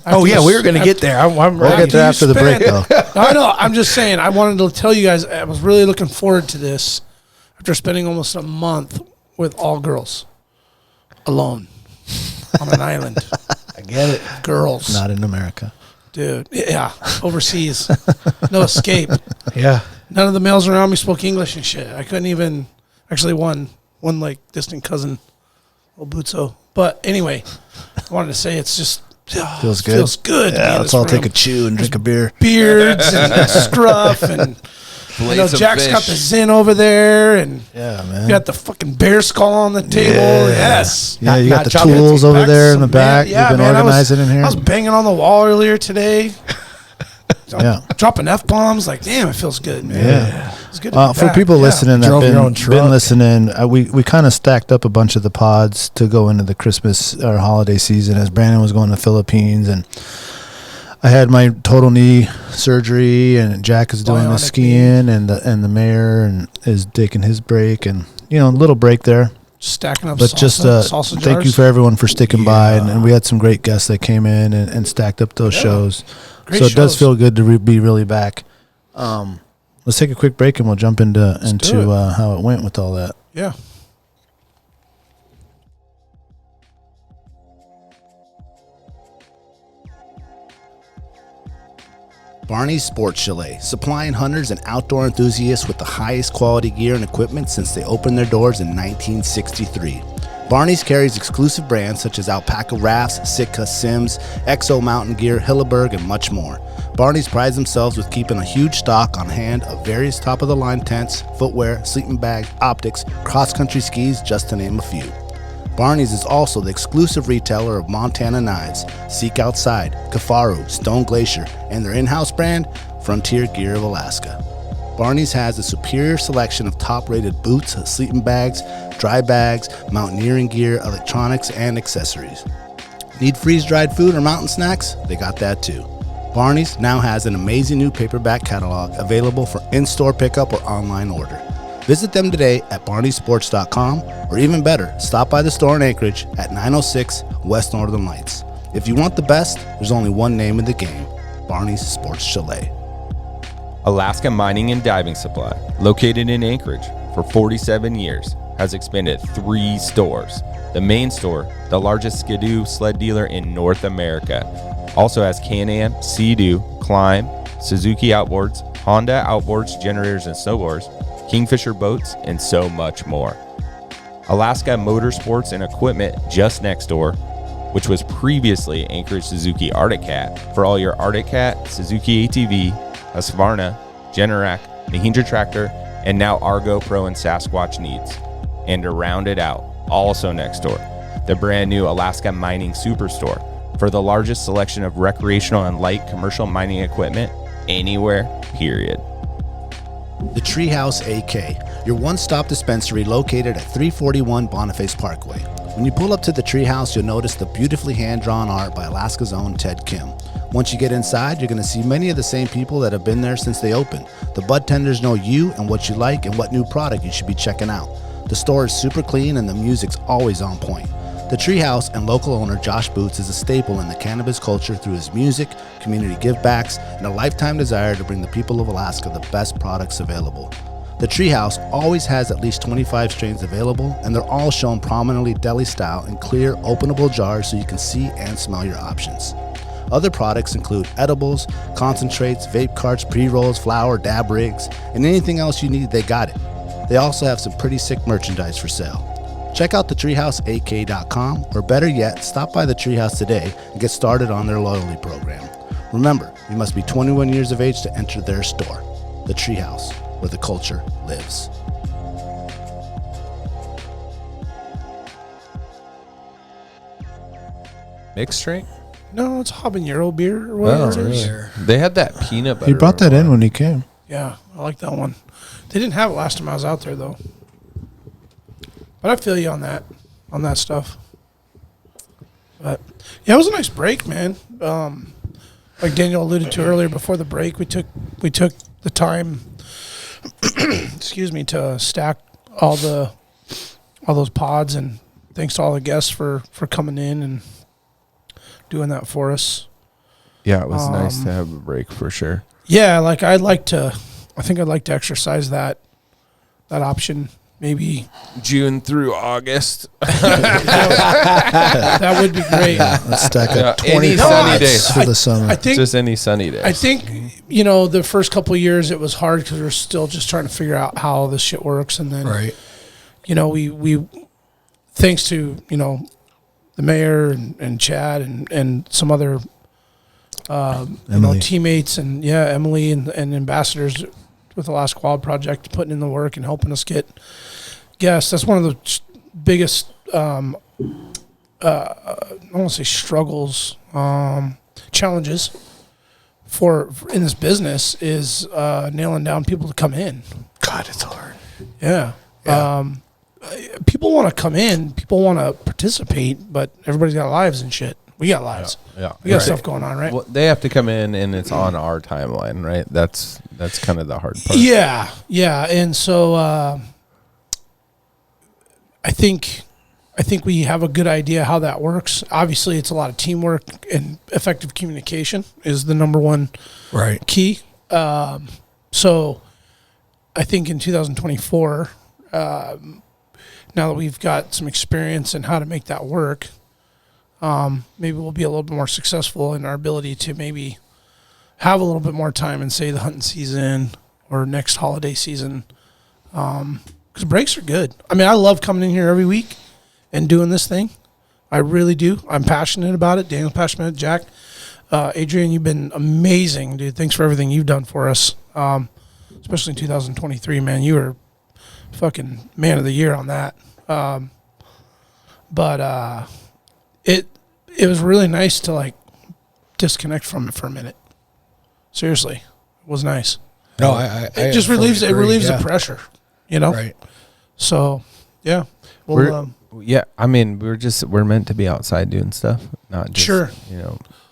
Oh, yeah, we were going to get there. I'm We'll ready. get there after the break, though. I know. I'm just saying. I wanted to tell you guys. I was really looking forward to this after spending almost a month with all girls, alone, on an island. I get it. Girls, Not in America. dude. Yeah, overseas, no escape. Yeah. None of the males around me spoke English and shit. I couldn't even. Actually, one like distant cousin, old Butso. But anyway, I wanted to say it's just Feels good. Feels good. to be in Yeah, let's this all take room. a chew and drink a beer. Beards and scruff and. You know, Blades of Jack's fish. got the Zen over there, and Yeah, you man. got the fucking bear skull on the table. Yeah. Yes. Yeah, you Not got the chocolate. tools over Back there in the some back. man- yeah, You've been man, organizing in here. I was banging on the wall earlier today. Yeah. Dropping F-bombs. Like, damn, it feels good, man. Yeah. It's good to be For back. people Yeah. listening that Drove your own been truck. listening, we kind of stacked up a bunch of the pods to go into the Christmas or holiday season as Brandon was going to the Philippines, and I had my total knee surgery, and Jack is doing the Bionic skiing, and the mayor and is taking his break, and a little break there. Stacking up But salsa, just salsa thank you jars. for everyone for sticking by, and we had some great guests that came in and stacked up those shows. Great So it does shows. feel good to be really back. Let's take a quick break and we'll jump into do it. how it went with all that. Yeah. Barney's Sports Chalet, supplying hunters and outdoor enthusiasts with the highest quality gear and equipment since they opened their doors in 1963. Barney's carries exclusive brands such as Alpaca Rafts, Sitka Sims, Exo Mountain Gear, Hilleberg, and much more. Barney's prides themselves with keeping a huge stock on hand of various top-of-the-line tents, footwear, sleeping bags, optics, cross-country skis, just to name a few. Barney's is also the exclusive retailer of Montana knives, Seek Outside, Kafaru, Stone Glacier, and their in-house brand, Frontier Gear of Alaska. Barney's has a superior selection of top-rated boots, sleeping bags, dry bags, mountaineering gear, electronics, and accessories. Need freeze-dried food or mountain snacks? They got that too. Barney's now has an amazing new paperback catalog available for in-store pickup or online order. Visit them today at barneysports.com, or even better, stop by the store in Anchorage at 906 West Northern Lights. If you want the best, there's only one name in the game, Barney's Sports Chalet. Alaska Mining and Diving Supply, located in Anchorage for 47 years, has expanded 3 stores. The main store, the largest Skidoo sled dealer in North America, also has Can-Am, Sea-Doo, Climb, Suzuki Outboards, Honda Outboards, generators and snowboards, Kingfisher boats, and so much more. Alaska Motorsports and Equipment just next door, which was previously Anchorage Suzuki Arctic Cat, for all your Arctic Cat, Suzuki ATV, Husqvarna, Generac, Mahindra Tractor, and now Argo Pro and Sasquatch needs. And to round it out, also next door, the brand new Alaska Mining Superstore, for the largest selection of recreational and light commercial mining equipment anywhere, period. The Treehouse AK, your one-stop dispensary located at 341 Boniface Parkway. When you pull up to the Treehouse, you'll notice the beautifully hand-drawn art by Alaska's own Ted Kim. Once you get inside, you're going to see many of the same people that have been there since they opened. The bud tenders know you and what you like and what new product you should be checking out. The store is super clean and the music's always on point. The Treehouse and local owner Josh Boots is a staple in the cannabis culture through his music, community givebacks, and a lifetime desire to bring the people of Alaska the best products available. The Treehouse always has at least 25 strains available, and they're all shown prominently deli style in clear, openable jars so you can see and smell your options. Other products include edibles, concentrates, vape carts, pre-rolls, flour, dab rigs, and anything else you need, they got it. They also have some pretty sick merchandise for sale. Check out thetreehouseak.com, or better yet, stop by the Treehouse today and get started on their loyalty program. Remember, you must be 21 years of age to enter their store. The Treehouse, where the culture lives. Mixed drink? No, it's habanero beer or whatever. it is. They had that peanut butter. He brought that in when he came. Yeah, I like that one. They didn't have it last time I was out there, though. But I feel you on that stuff. But yeah, it was a nice break, man. Like Daniel alluded to earlier, before the break, we took the time, excuse me, to stack all those pods, and thanks to all the guests for coming in and doing that for us. Yeah, it was nice to have a break for sure. Yeah, like I think I'd like to exercise that option. Maybe June through August. that would be great. Let's stack up 20 any sunny days for the summer. I think just any sunny days. I think the first couple of years it was hard because we're still just trying to figure out how this shit works, and then Right. We thanks to the mayor and Chad and some other teammates and Emily and ambassadors with the Last Quad Project, putting in the work and helping us get guests. That's one of the biggest, I don't want to say struggles, challenges for in this business is nailing down people to come in. God, it's hard. Yeah. People want to come in, people want to participate, but everybody's got lives and shit. We got lives. Yeah. We got stuff going on, right? Well, they have to come in, and it's on our timeline, right? That's kind of the hard part. Yeah. And so I think we have a good idea how that works. Obviously, it's a lot of teamwork, and effective communication is the number one key. So I think in 2024, now that we've got some experience in how to make that work, maybe we'll be a little bit more successful in our ability to maybe have a little bit more time in, say, the hunting season or next holiday season. Because breaks are good. I mean, I love coming in here every week and doing this thing. I really do. I'm passionate about it. Daniel's passionate about it. Jack, Adrien, you've been amazing, dude. Thanks for everything you've done for us, especially in 2023, man. You were fucking man of the year on that. But it was really nice to, like, disconnect from it for a minute. Seriously. It was nice. No, it just relieves the pressure, you know? Right. So, yeah. Well, I mean, we're meant to be outside doing stuff, not just,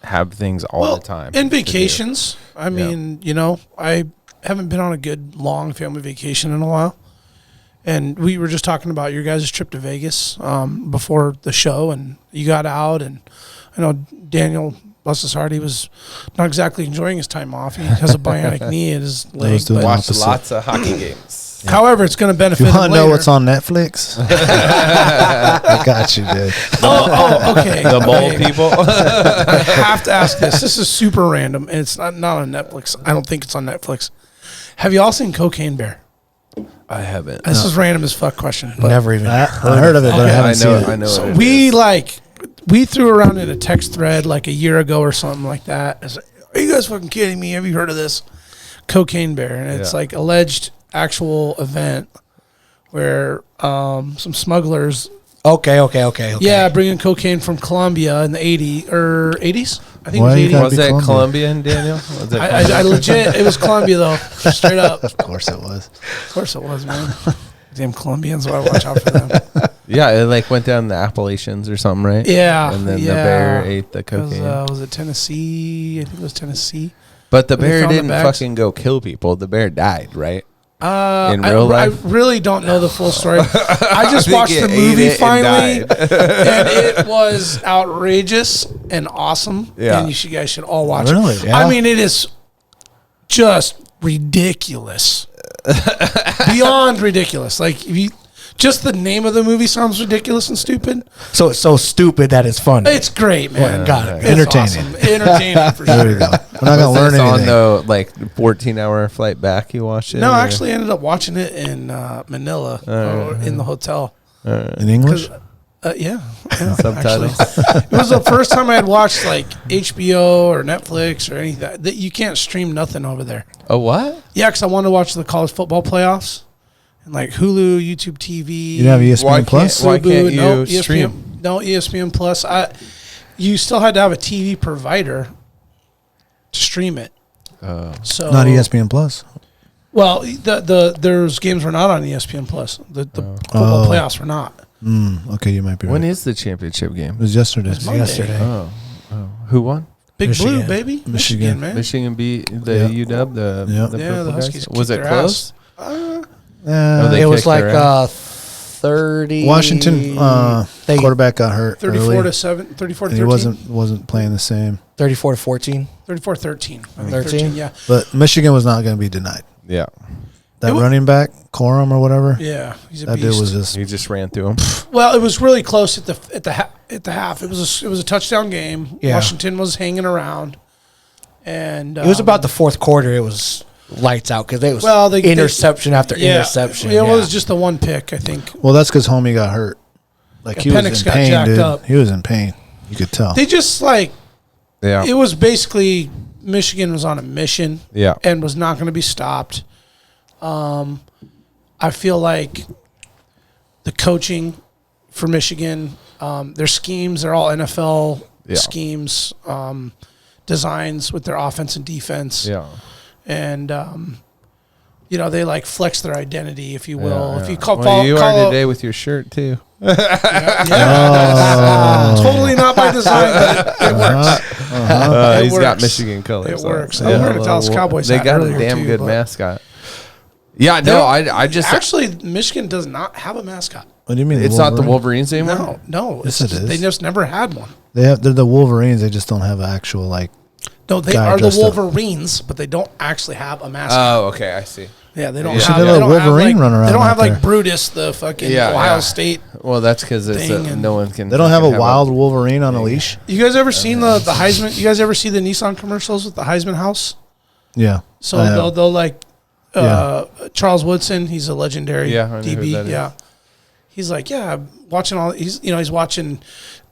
have things all the time. And vacations. I mean, I haven't been on a good, long family vacation in a while. And we were just talking about your guys' trip to Vegas before the show, and you got out, and I know Daniel, bless his heart, he was not exactly enjoying his time off. He has a bionic knee in his leg. Watched lots of hockey games. Yeah. However, it's going to benefit him later. You want to know what's on Netflix? I got you, dude. Okay. The mole people. I have to ask this. This is super random, and it's not on Netflix. I don't think it's on Netflix. Have you all seen Cocaine Bear? I haven't. This is random as fuck question. But Never even heard of it, but I haven't seen it. I know. So we threw around in a text thread like a year ago or something like that. It's like, are you guys fucking kidding me? Have you heard of this? Cocaine Bear, and it's like alleged actual event where some smugglers Okay. bringing cocaine from Colombia in the 80s. I think Why it you was 80s. gotta Was be that Colombian? Colombian, Daniel? Was that I legit, it was Colombia though, straight up. Of course it was. Of course it was, man. Damn Colombians, why watch out for them? Yeah, it like went down the Appalachians or something, right? Yeah, And then the bear ate the cocaine. Was it Tennessee? I think it was Tennessee. But the When they bear found the didn't bags? fucking go kill people. The bear died, right? In real life? I really don't know the full story. I just think watched it the ate movie it and finally, died. and it was outrageous and awesome. Yeah. And you guys should all watch Really? it. Yeah. I mean, it is just ridiculous, beyond ridiculous. Like if you. Just the name of the movie sounds ridiculous and stupid. So it's so stupid that it's funny. It's great, man. Got it. It's Entertaining. awesome. Entertaining for There sure. you go. We're not going to learn on anything. the like 14-hour flight back. You watched it? No, or- I actually ended up watching it in Manila or in the hotel. In English? Yeah. Subtitles. Actually. It was the first time I had watched like HBO or Netflix or anything. That you can't stream nothing over there. Oh, what? Yeah, because I wanted to watch the college football playoffs and like Hulu, YouTube TV. You don't have ESPN Plus? Why can't you no, stream? No, ESPN Plus. You still had to have a TV provider to stream it. So Not ESPN Plus. Well, there's games were not on ESPN Plus. The football playoffs were not. Okay, you might be right. When is the championship game? It was yesterday. Monday. Oh. Who won? Big Michigan. Blue, baby. Michigan. man. Michigan beat the Yeah. UW. The Yeah. the Yeah, purple the guys? Huskies Was kicked it their close? ass. They It was kicked like their ass? 30. Washington quarterback got hurt 34 early. to 7, 34 to He 13. wasn't playing the same. 34 to 14. 34 13. I think 13? yeah. But Michigan was not going to be denied. Yeah. That It wa- running back, Corum or whatever, Yeah, he's a that beast. dude was just He just ran through him. Well, it was really close at the half. It was a touchdown game. Yeah. Washington was hanging around, and It was about the fourth quarter. It was lights out because it was they interception after interception. It was just the one pick, I think. well. That's because homie got hurt. Like Yeah, he was Penix in got pain, jacked dude. up. He was in pain. You could tell. They just like Yeah. it was basically Michigan was on a mission. Yeah. and was not going to be stopped. I feel like the coaching for Michigan, their schemes, they're all NFL schemes, designs with their offense and defense. Yeah. And, they like flex their identity, if you will. Yeah, If you yeah. call, Well, you call are today with your shirt too. totally not by design, but it works. It He's got works. Michigan colors. It on. works. I wear a Dallas Cowboys They hat got a earlier, damn too, good but- mascot. Yeah, no, I just Actually, Michigan does not have a mascot. What do you mean? it's not the Wolverines anymore. No. Yes, it is. They just never had one. They're the Wolverines. They just don't have an actual like. No, they guy are the dressed up. Wolverines, but they don't actually have a mascot. Oh, okay, I see. Yeah, they don't Yeah. have. Should They have a don't have Wolverine like, run around They don't out have like there. Brutus, the fucking Yeah, Ohio yeah. State. Well, that's because it's Thing and- no one can. They don't have a fucking wild Wolverine on a leash. You guys ever seen the Heisman? You guys ever see the Nissan commercials with the Heisman house? Yeah. So I know. they'll like Charles Woodson. He's a legendary Yeah, I know who DB. that is. Yeah, he's like watching all. He's watching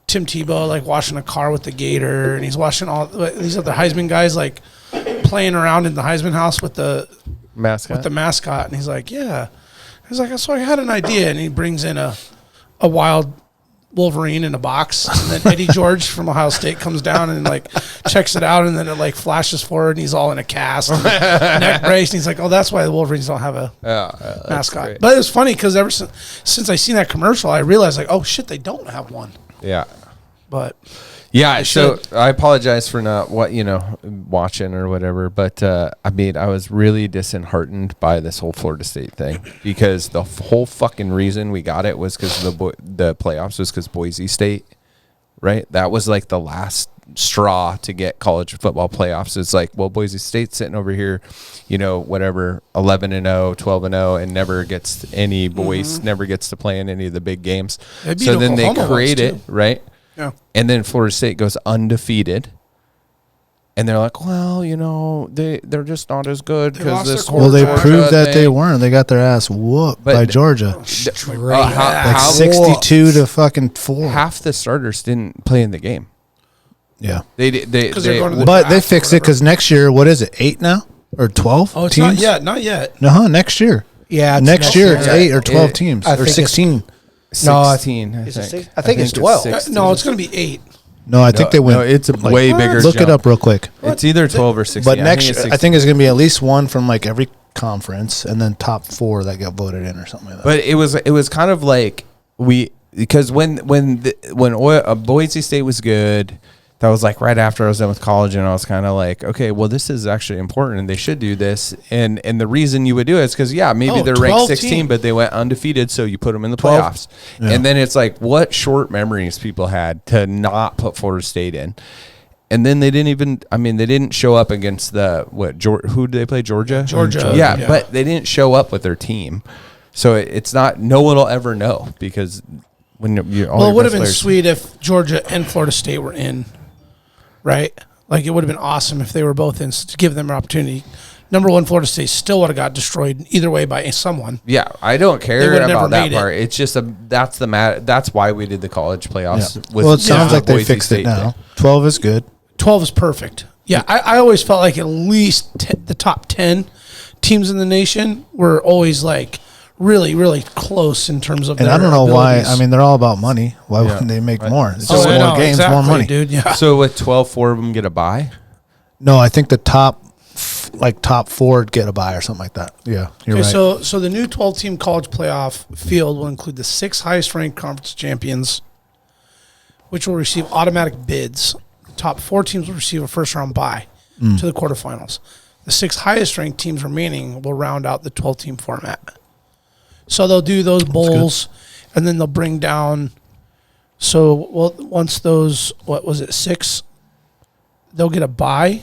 Tim Tebow like washing a car with the Gator, and he's watching all these other Heisman guys like playing around in the Heisman house with the mascot, and he's like, he's like, so I had an idea, and he brings in a wild Wolverine in a box, and then Eddie George from Ohio State comes down and like checks it out, and then it like flashes forward, and he's all in a cast, and neck brace, and he's like, oh, that's why the Wolverines don't have a mascot. great. But it was funny because ever since I seen that commercial, I realized like, oh shit, they don't have one. Yeah. But Yeah, so I apologize for not watching or whatever, but I mean, I was really disheartened by this whole Florida State thing because the whole fucking reason we got it was because the playoffs was because Boise State, right? That was like the last straw to get college football playoffs. It's like, well, Boise State's sitting over here, whatever, 11-0, 12-0, and never gets any voice, never gets to play in any of the big games. So then they create it, right? Yeah. And then Florida State goes undefeated. And they're like, well, they're just not as good because this. Well, they Georgia proved that they weren't. They got their ass whooped by Georgia. Like 62 to fucking 4. Half the starters didn't play in the game. Yeah. They they're going to the But draft they or fixed it whatever. because next year, what is it, 8 now? Or 12 Oh, it's teams? not yet. No, next year. Yeah, it's Next year, it's year. 8 or 12 It- teams. I Or think it's- 16. No, 16. is it six? I think it's 12. 16. No, it's going to be 8. No, I think they went. No, it's a way bigger Look it jump. up real quick. It's either 12 or 16. But next it's year, I think it's going to be at least one from like every conference and then top 4 that get voted in or something like that. But it was kind of like because when Boise State was good, that was like right after I was done with college, and I was kind of like, okay, well, this is actually important, and they should do this. And the reason you would do it is because maybe they're ranked 16, team. but they went undefeated, so you put them in the 12. playoffs. Yeah. And then it's like what short memories people had to not put Florida State in. And then they didn't show up against who did they play? Georgia? Georgia. Yeah, but they didn't show up with their team. So it's not, no one will ever know because when you Well, it would have been sweet if Georgia and Florida State were in, right? Like it would have been awesome if they were both in to give them an opportunity. Number one, Florida State still would have got destroyed either way by someone. Yeah, I don't They care would have never about that made part. It's just that's why we did the college playoffs. Yeah. Well, it sounds like they fixed it now. 12 is good. 12 is perfect. Yeah, I always felt like at least the top 10 teams in the nation were always like really, really close in terms of And their I don't know abilities. why. I mean, they're all about money. Why wouldn't they make more? It's Oh, just I more know, games, exactly, more money. dude. Yeah. So with 12, 4 of them get a bye. No, I think the top 4 get a bye or something like that. Yeah, you're Okay, right. so the new 12-team college playoff field will include the 6 highest-ranked conference champions, which will receive automatic bids. Top 4 teams will receive a first-round bye to the quarterfinals. The 6 highest-ranked teams remaining will round out the 12-team format. So they'll do those bowls, and then they'll bring down. So once those, 6, they'll get a bye.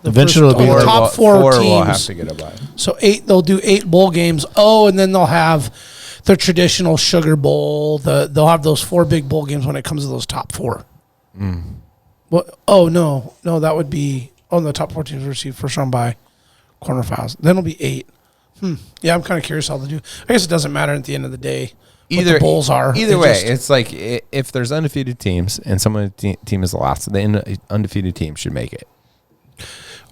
Eventually it'll be the top 4 will teams have to get a bye. So 8, they'll do 8 bowl games. Oh, and then they'll have the traditional Sugar Bowl. They'll have those 4 big bowl games when it comes to those top 4. What? Oh no, that would be. Oh, the top 4 teams will receive first round bye, quarterfinals. Then it'll be 8. Yeah, I'm kind of curious how they do. I guess it doesn't matter at the end of the day. What the bowls are. Either way, it's like if there's undefeated teams and someone's team is lost, the undefeated team should make it.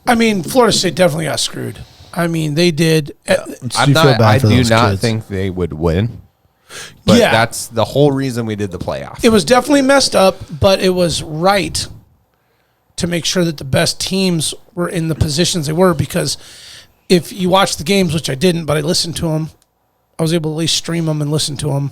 I mean, Florida State definitely got screwed. I mean, they did. I do not think they would win. But Yeah. that's the whole reason we did the playoff. It was definitely messed up, but it was right to make sure that the best teams were in the positions they were, because if you watch the games, which I didn't, but I listened to them, I was able to at least stream them and listen to them.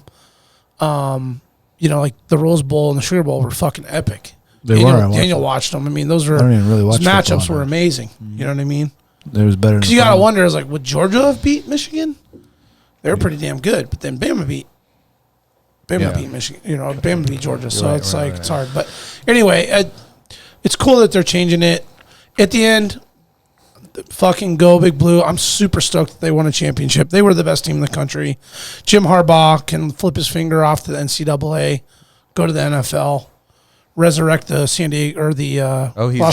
Like the Rose Bowl and the Sugar Bowl were fucking epic. Daniel watched them. I mean, those were I don't even really watch those matchups football, were man. amazing. You know what I mean? It was better. Because you got to wonder, I was like, would Georgia have beat Michigan? They were pretty damn good, but then Bama beat Michigan. Bama beat Georgia. So it's hard. But anyway, it's cool that they're changing it. At the end, fucking go Big Blue. I'm super stoked that they won a championship. They were the best team in the country. Jim Harbaugh can flip his finger off to the NCAA, go to the NFL, resurrect the San Diego or the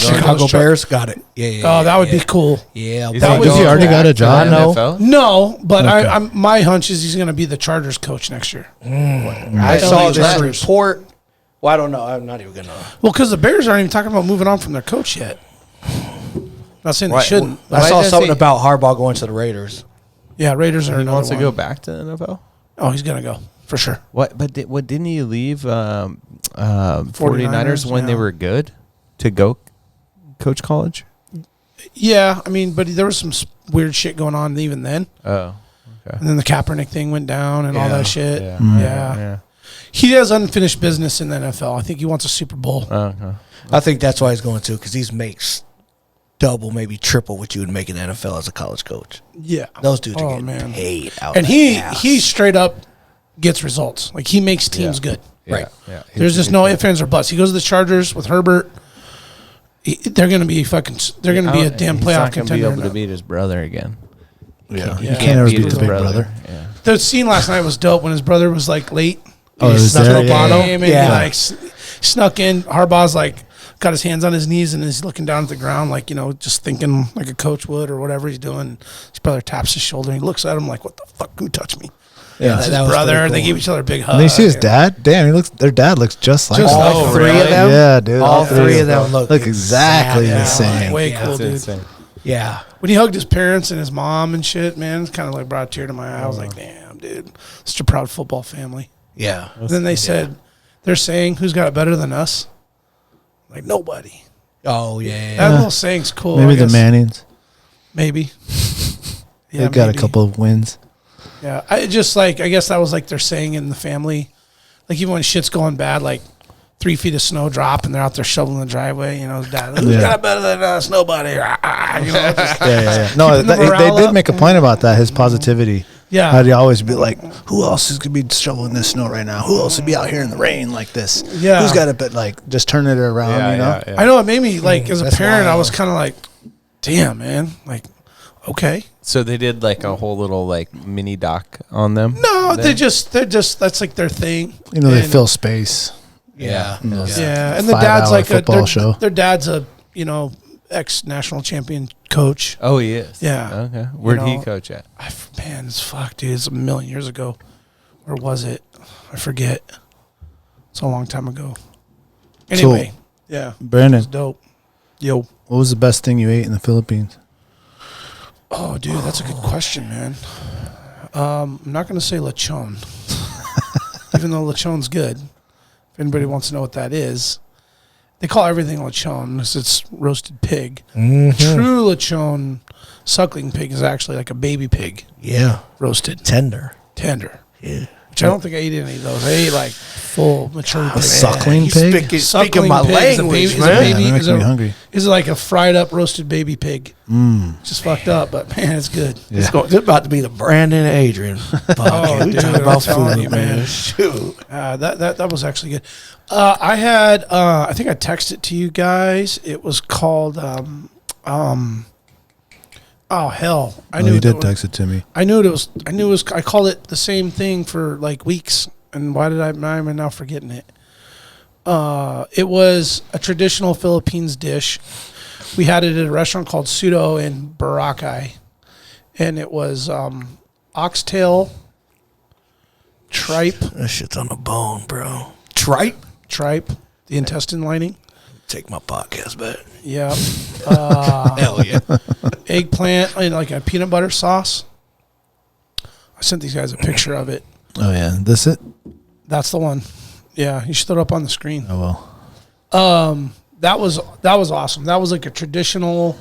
Chicago Bears. Got it. Yeah. That would be cool. Yeah. Does he already got a job? No, but my hunch is he's going to be the Chargers coach next year. I saw this report. Well, I don't know. I'm not even going to. Well, because the Bears aren't even talking about moving on from their coach yet. Not saying they shouldn't. I saw something about Harbaugh going to the Raiders. Yeah, Raiders are another wants to one. go back to the NFL? Oh, he's going to go for sure. What? But didn't he leave 49ers when they were good to go coach college? Yeah, I mean, but there was some weird shit going on even then. Oh, okay. And then the Kaepernick thing went down and all that shit. Yeah. He has unfinished business in the NFL. I think he wants a Super Bowl. Okay. I think that's why he's going to, because he makes double, maybe triple what you would make in the NFL as a college coach. Yeah. Those dudes are getting paid out. And he straight up gets results. Like, he makes teams good. Yeah. Right. Yeah. There's just no ifs, ands, or buts. He goes to the Chargers with Herbert. They're going to be they're going to be a damn playoff contender. He's not going to be able to beat his brother again. Yeah. You can't ever beat the big brother. Yeah. The scene last night was dope when his brother was like late. Oh, he was snuck there? up on Yeah. him and he like snuck in. Harbaugh's like got his hands on his knees and is looking down at the ground, like, you know, just thinking like a coach would or whatever he's doing. His brother taps his shoulder and he looks at him like, "What the fuck? Who touched me?" Yeah, that's his brother. Cool. They give each other a big hug. And you see his dad? Damn, their dad looks just like all three of them. Yeah, dude. All three of them look exactly the same. Way cool, dude. Insane. Yeah. When he hugged his parents and his mom and shit, man, it's kind of like brought a tear to my eye. I was like, damn, dude, such a proud football family. Yeah. And then they said, they're saying, who's got it better than us? Like, nobody. Oh, yeah. That little saying's cool. Maybe the Mannings. Maybe. They've got a couple of wins. Yeah. I guess that was like they're saying in the family. Like, even when shit's going bad, like 3 feet of snow drop and they're out there shoveling the driveway, you know, dad, who's got it better than us? Nobody. You know, just No, they did make a point about that, his positivity. Yeah. How he always be like, who else is going to be shoveling this snow right now? Who else would be out here in the rain like this? Yeah. Who's got it, but like, just turn it around, you know? Yeah. I know it made me, like, as a That's parent, wild. I was kind of like, damn, man. Like, okay. So they did like a whole little like mini doc on them. No, they're just that's like their thing. You know, they fill space. Yeah. Yeah, and the 5 dad's hour like football show. Their dad's a, you know, ex-national champion coach. Oh, he is. Yeah. Okay. Where'd You he know, coach at? Man, it's fuck, dude. It's a million years ago. Where was it? I forget. It's a long time ago. Anyway, yeah. Brandon, It's dope. Yo. what was the best thing you ate in the Philippines? Oh, dude, that's a good question, man. I'm not going to say lechon. Even though lechon's good. If anybody wants to know what that is, they call everything lechon because it's roasted pig. Mm-hmm. True lechon suckling pig is actually like a baby pig Yeah. roasted. Tender. Tender. Yeah. Which I don't think I ate any of those. I ate like full mature pig. Suckling pig? Speaking my pig is a language, baby- man. Yeah, that makes me hungry. Is like a fried up roasted baby pig. Just fucked up, but man, it's good. It's about to be the Brandon and Adrian. Oh, we dude, talking I'm about telling food, you, man. man. Shoot. That was actually good. I had I think I texted to you guys. It was called oh hell! You did text it to me. I knew it was. I called it the same thing for like weeks. And why am I now forgetting it? It was a traditional Philippines dish. We had it at a restaurant called Sudo in Boracay, and it was oxtail, tripe, That shit's on the bone, bro. Tripe? the intestine lining. Take my podcast back. Yeah. Hell yeah. Eggplant and like a peanut butter sauce. I sent these guys a picture of it. Oh, yeah. This it? That's the one. Yeah, you should throw it up on the screen. Oh, well. That was awesome. That was like a traditional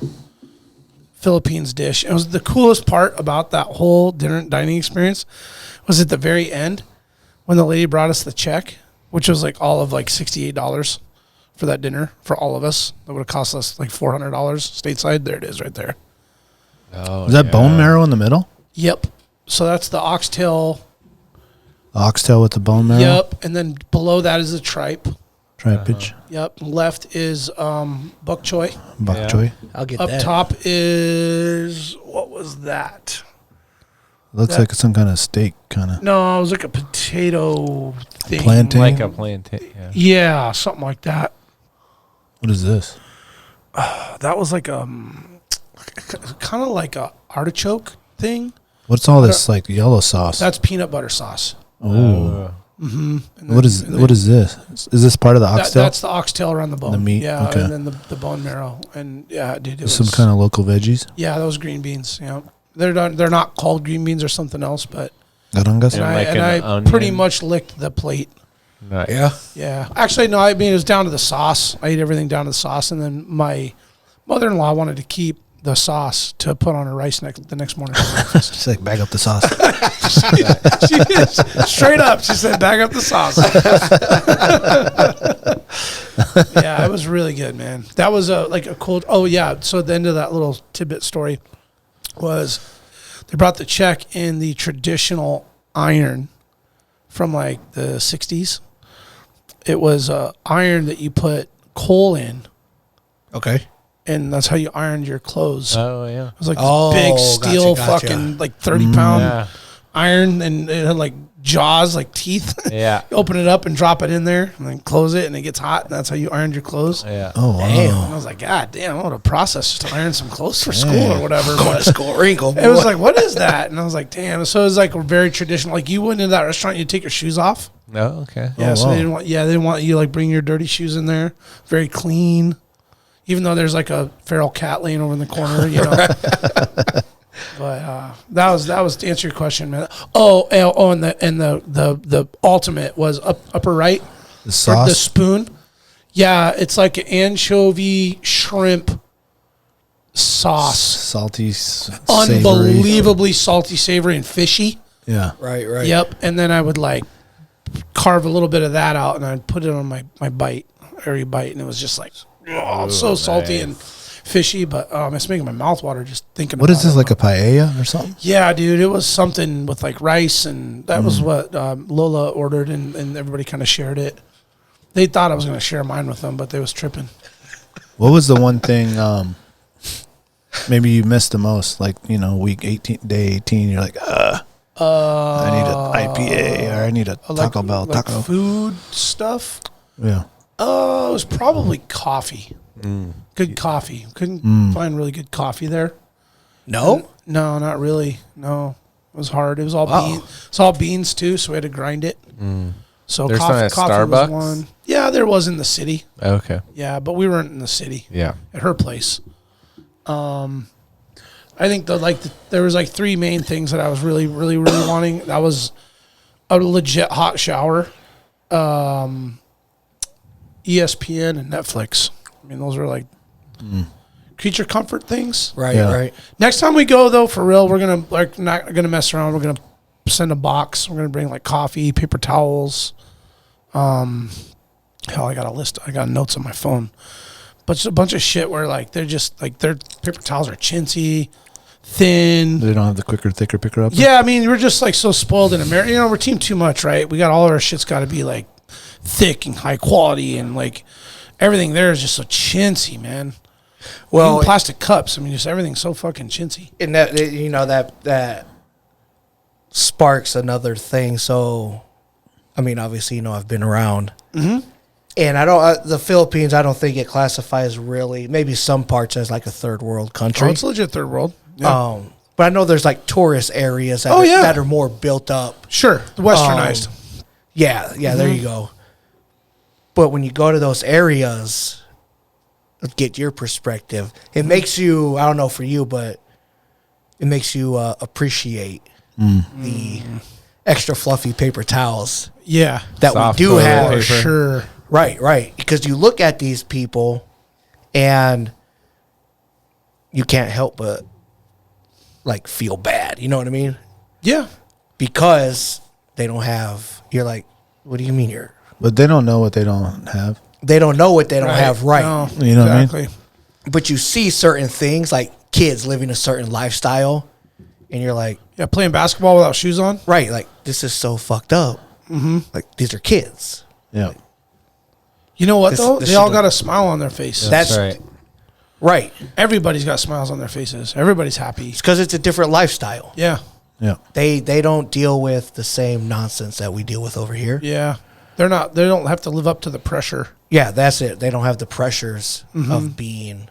Philippines dish. It was the coolest part about that whole dining experience was at the very end when the lady brought us the check, which was like all of like $68 for that dinner for all of us. That would have cost us like $400 stateside. There it is right there. Oh, Is that bone marrow in the middle? Yep. So that's the oxtail. Oxtail with the bone marrow? Yep. And then below that is the tripe. Try a pitch. Yep. Left is bok choy. Bok choy. I'll get Up that. top is, what was that? Looks like some kind of steak, kind of. No, it was like a potato thing. Plantain? Like a plantain. Yeah. Yeah, something like that. What is this? That was like kind of like a artichoke thing. What's all this like yellow sauce? That's peanut butter sauce. Oh. Mm-hmm. What is this? Is this part of the oxtail? That's the oxtail around the bone. The meat, Yeah, okay. and then the bone marrow. And yeah, dude, it was Some kind of local veggies? Yeah, those green beans. Yeah, they're not called green beans or something else, but Garangas? and like I an onion. pretty much licked the plate. Nice. Yeah. Yeah, actually, no. I mean, it was down to the sauce. I ate everything down to the sauce, and then my mother-in-law wanted to keep the sauce to put on her rice the next morning. Just like bag up the sauce. she straight up. She said, "Bag up the sauce." Yeah, it was really good, man. That was like a cool. Oh yeah. So at the end of that little tidbit story was they brought the check in the traditional iron from like the 60s. It was iron that you put coal in, Okay. and that's how you ironed your clothes. Oh yeah. It was like Oh, this big steel gotcha. fucking like 30-pound Yeah. iron, and it had like jaws, like teeth. Yeah. You open it up and drop it in there, and then close it, and it gets hot, and that's how you ironed your clothes. Yeah. Oh, wow. And I was like, God damn, what a process just to iron some clothes for school or whatever. Going But to school wrinkle. it was like, what is that? And I was like, damn. So it was like very traditional. Like you went into that restaurant, you take your shoes off. No. Okay. Yeah, Oh, so wow. they didn't want you like bring your dirty shoes in there. Very clean. Even though there's like a feral cat laying over in the corner, you know. But that was to answer your question, man. And the ultimate was upper right. The The sauce? spoon. Yeah, it's like an anchovy shrimp sauce. Salty, savory. Unbelievably salty, savory, and fishy. Yeah. Right, right. Yep. And then I would like carve a little bit of that out, and I'd put it on my bite, every bite, and it was just like, oh, it's so salty and fishy, but it's making my mouth water just thinking What about is this, it. like a paella or something? Yeah, dude, it was something with like rice, and that was what Lola ordered, and everybody kind of shared it. They thought I was going to share mine with them, but they was tripping. What was the one thing maybe you missed the most? Like, week 18, day 18, you're like, I need an IPA or I need a Taco Bell like taco. food stuff. Yeah. It was probably coffee. Good coffee. Couldn't find really good coffee there. No? No, not really. No, it was hard. It was all beans. It's all beans too, so we had to grind it. So There's coffee not a was Starbucks? one. Yeah, there was in the city. Okay. Yeah, but we weren't in the city. Yeah. At her place. I think there was like three main things that I was really, really, really wanting. That was a legit hot shower, ESPN and Netflix. I mean, those are like creature comfort things. Right, Yeah. right. Next time we go though, for real, we're gonna not gonna mess around. We're gonna send a box. We're gonna bring like coffee, paper towels. Hell, I got a list. I got notes on my phone. But just a bunch of shit where like they're just like their paper towels are chintzy, thin. They don't have the quicker, thicker picker up? Yeah, I mean we're just like so spoiled in America. We're Team Too Much, right? We got all of our shit's got to be like thick and high quality, and like everything there is just so chintzy, man. Well, even plastic cups. I mean, just everything's so fucking chintzy. and that that sparks another thing. So, I mean, obviously, I've been around, and I don't. The Philippines, I don't think it classifies really. Maybe some parts as like a third world country. Oh, it's legit third world. Yeah. But I know there's like tourist areas that, that are more built up. Sure, westernized. Yeah, there you go. But when you go to those areas, get your perspective. It makes you, I don't know for you, but it makes you appreciate the extra fluffy paper towels Yeah, that Soft we do toilet have. paper. sure. Right. Because you look at these people and you can't help but like feel bad. You know what I mean? Yeah, Because they don't have, you're like, what do you mean you're, But they don't know what they don't have. they don't know what they don't have, right? No, You know what I mean? exactly. But you see certain things like kids living a certain lifestyle and you're like, Yeah, playing basketball without shoes on. right, like this is so fucked up. Like these are kids. Yeah. You know what, though? They all got a smile on their face. That's right. Right. Everybody's got smiles on their faces. Everybody's happy. It's because it's a different lifestyle. Yeah. Yeah. They don't deal with the same nonsense that we deal with over here. Yeah. They don't have to live up to the pressure. Yeah, that's it. They don't have the pressures of being.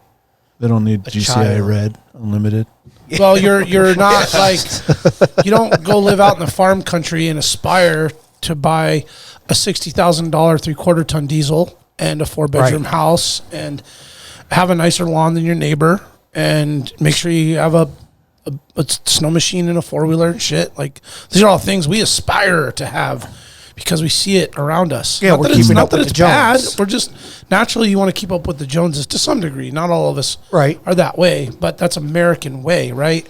They don't need GCI child. Red Unlimited. Well, you're not like, you don't go live out in the farm country and aspire to buy a $60,000 3/4 ton diesel and a 4-bedroom house and have a nicer lawn than your neighbor and make sure you have a snow machine and a 4-wheeler and shit. Like, these are all things we aspire to have because we see it around us. Yeah, not we're that it's, keeping not up that with it's the bad. Jones. We're just naturally you want to keep up with the Joneses to some degree. Not all of us Right. are that way, but that's American way, right?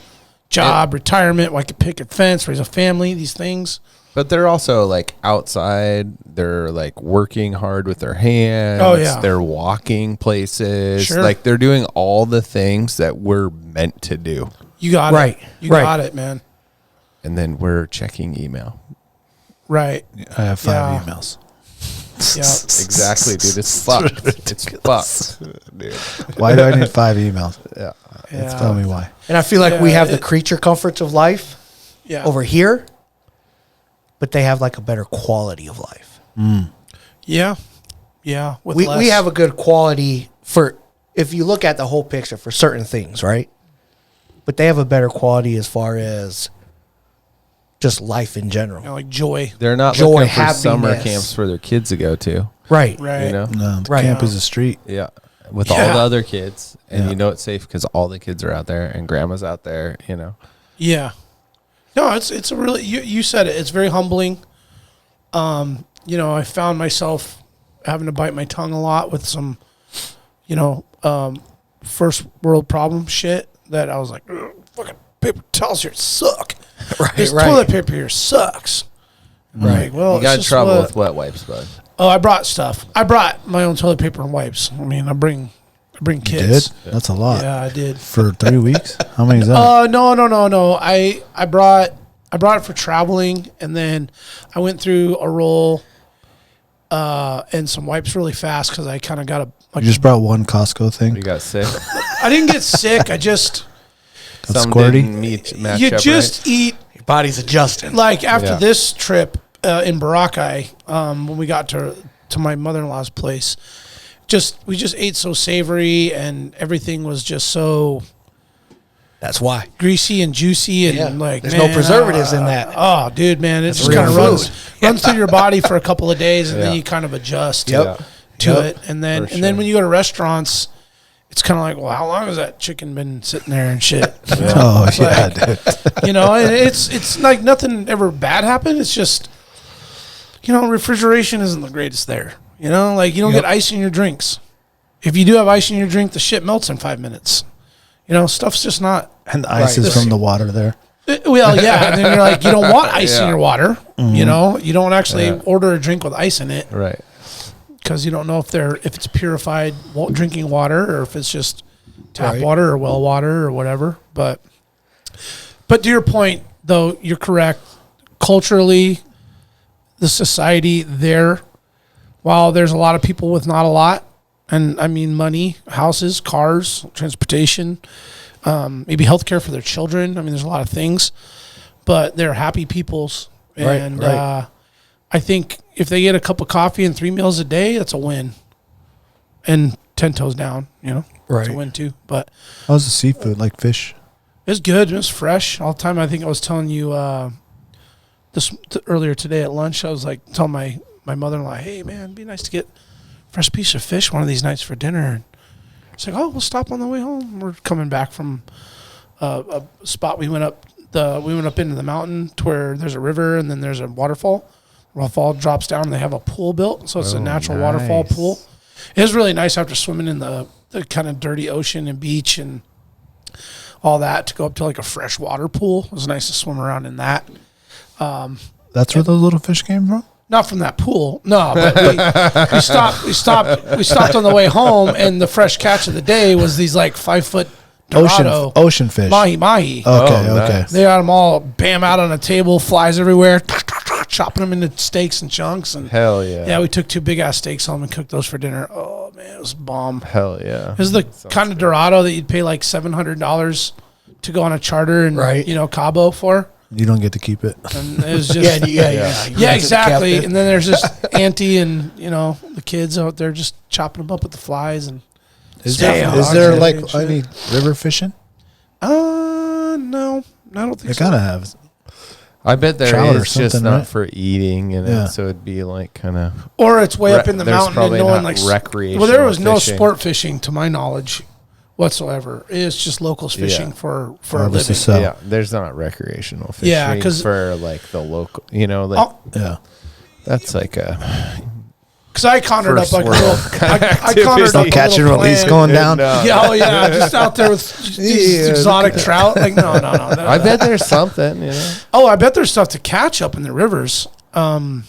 Job, retirement, like a picket fence, raise a family, these things. But they're also like outside. They're like working hard with their hands. Oh, yeah. They're walking places. Sure. Like they're doing all the things that we're meant to do. You got Right. it. You Right. got it, man. And then we're checking email. Right. I have 5 Yeah. emails. Yeah. Exactly, dude. It's fucked. It's fucked, dude. Why do I need 5 emails? Yeah. Yeah. Tell me why. And I feel like we Yeah, have the creature comforts of life Yeah. over here, but they have like a better quality of life. Yeah. Yeah. With We less. have a good quality for, if you look at the whole picture for certain things, right? But they have a better quality as far as just life in general. You know, like joy. They're not Joy, looking for summer happiness. camps for their kids to go to. Right. Right. You know? No, the Right. camp is a street. Yeah. With Yeah. all the other kids. And Yeah. you know it's safe because all the kids are out there and grandma's out there, you know. Yeah. No, it's a really, you said it. It's very humbling. You know, I found myself having to bite my tongue a lot with some, you know, first world problem shit that I was like, "Ugh, fucking paper towels here suck. Right. This Right. toilet paper here sucks. Right. Well, You got in it's just trouble what- with wet wipes, bud. Oh, I brought stuff. I brought my own toilet paper and wipes. I mean, I bring You kids. did? That's a lot. Yeah, I did. For 3 weeks? How many is that? No. I brought it for traveling, and then I went through a roll and some wipes really fast because I kind of got You just brought one Costco thing? You got sick. I didn't get sick. I just Got Some squirty? didn't match you up just eat Your body's adjusting. like after Yeah. this trip in Boracay when we got to my mother-in-law's place. We just ate so savory and everything was just so That's why. greasy and juicy and like There's no man, preservatives in that. Oh, dude, man, it That's just real kind of food. runs through your body for a couple of days, and then Yeah. you kind of adjust Yep. to Yep. it, and then For and then sure. when you go to restaurants, it's kind of like, well, how long has that chicken been sitting there and shit? Oh, It's yeah, like, dude. you know, and it's like nothing ever bad happened. It's just, you know, refrigeration isn't the greatest there. You know, like you don't get ice in your drinks. If you do have ice in your drink, the shit melts in 5 minutes. You know, stuff's just not. And the ice Right. is from the water there. Well, yeah, and then you're like, you don't want ice in your water. You know, you don't actually order a drink with ice in it Right. because you don't know if it's purified drinking water or if it's just tap Right. water or well water or whatever. But to your point, though, you're correct. Culturally, the society there, while there's a lot of people with not a lot, and I mean money, houses, cars, transportation, maybe healthcare for their children. I mean, there's a lot of things, but they're happy peoples. And right. I think if they get a cup of coffee and 3 meals a day, that's a win. And 10 toes down, you know, it's a Right. win too. But How's the seafood? Like fish? it's good. It was fresh all the time. I think I was telling you earlier today at lunch. I was like telling my mother-in-law, hey, man, it'd be nice to get a fresh piece of fish one of these nights for dinner. And it's like, oh, we'll stop on the way home. We're coming back from a spot we went up into the mountain to where there's a river and then there's a waterfall. Waterfall drops down and they have a pool built, so it's a natural waterfall pool. It was really nice after swimming in the kind of dirty ocean and beach and all that to go up to like a freshwater pool. It was nice to swim around in that. That's where those little fish came from? Not from that pool, no. But we stopped on the way home, and the fresh catch of the day was these like 5 foot Dorado Ocean fish. mahi. Okay, Oh, okay. nice. They had them all bam out on a table, flies everywhere. chopping them into steaks and chunks. And hell yeah. Yeah, we took 2 big ass steaks home and cooked those for dinner. Oh man, it was bomb. Hell yeah. It was the kind of Dorado that you'd pay like $700 to go on a charter in Cabo for. You don't get to keep it. And it was just yeah, exactly. And then there's just Auntie and the kids out there just chopping them up with the flies. And is there like any river fishing? No, I don't think they so. gotta have. I bet there is just not right? for eating, and so it'd be like kind of. Or it's way up in the mountain and no one likes recreation. Well, there was no sport fishing to my knowledge whatsoever. It's just locals fishing for a living. Yeah, there's not recreational fishing. Yeah, because for like the local, that's like a. Because I conjured up like a little, I conjured up catch and release going down. Yeah, just out there with these exotic trout. Like no. I bet there's something. Oh, I bet there's stuff to catch up in the rivers. Well,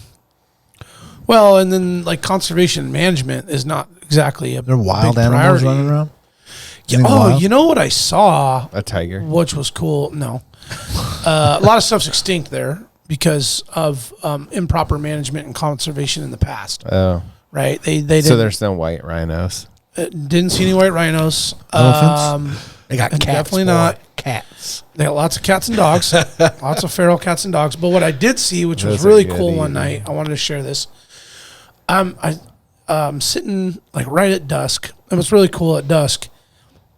and then like conservation management is not exactly a. There are wild animals running around. Yeah. Oh, you know what I saw? A tiger, which was cool. No, a lot of stuff's extinct there. Because of improper management and conservation in the past. Oh. Right? They didn't, so there's no white rhinos? Didn't see any white rhinos. Elephants? They got cats. Definitely not. Cats. They got lots of cats and dogs. Lots of feral cats and dogs. But what I did see, which was really cool one night, I wanted to share this. I'm sitting like right at dusk. And what's really cool at dusk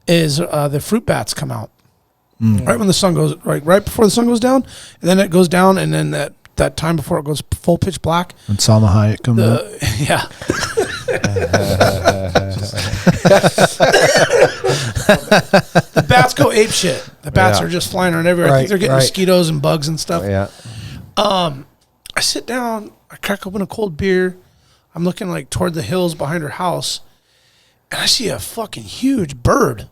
is the fruit bats come out. Right when the sun goes, right before the sun goes down, and then it goes down, and then that time before it goes full pitch black. And Salma Hayek comes out. Yeah. The bats go ape shit. The bats are just flying around everywhere. I think they're getting mosquitoes and bugs and stuff. Yeah. I sit down, I crack open a cold beer. I'm looking like toward the hills behind her house, and I see a fucking huge bird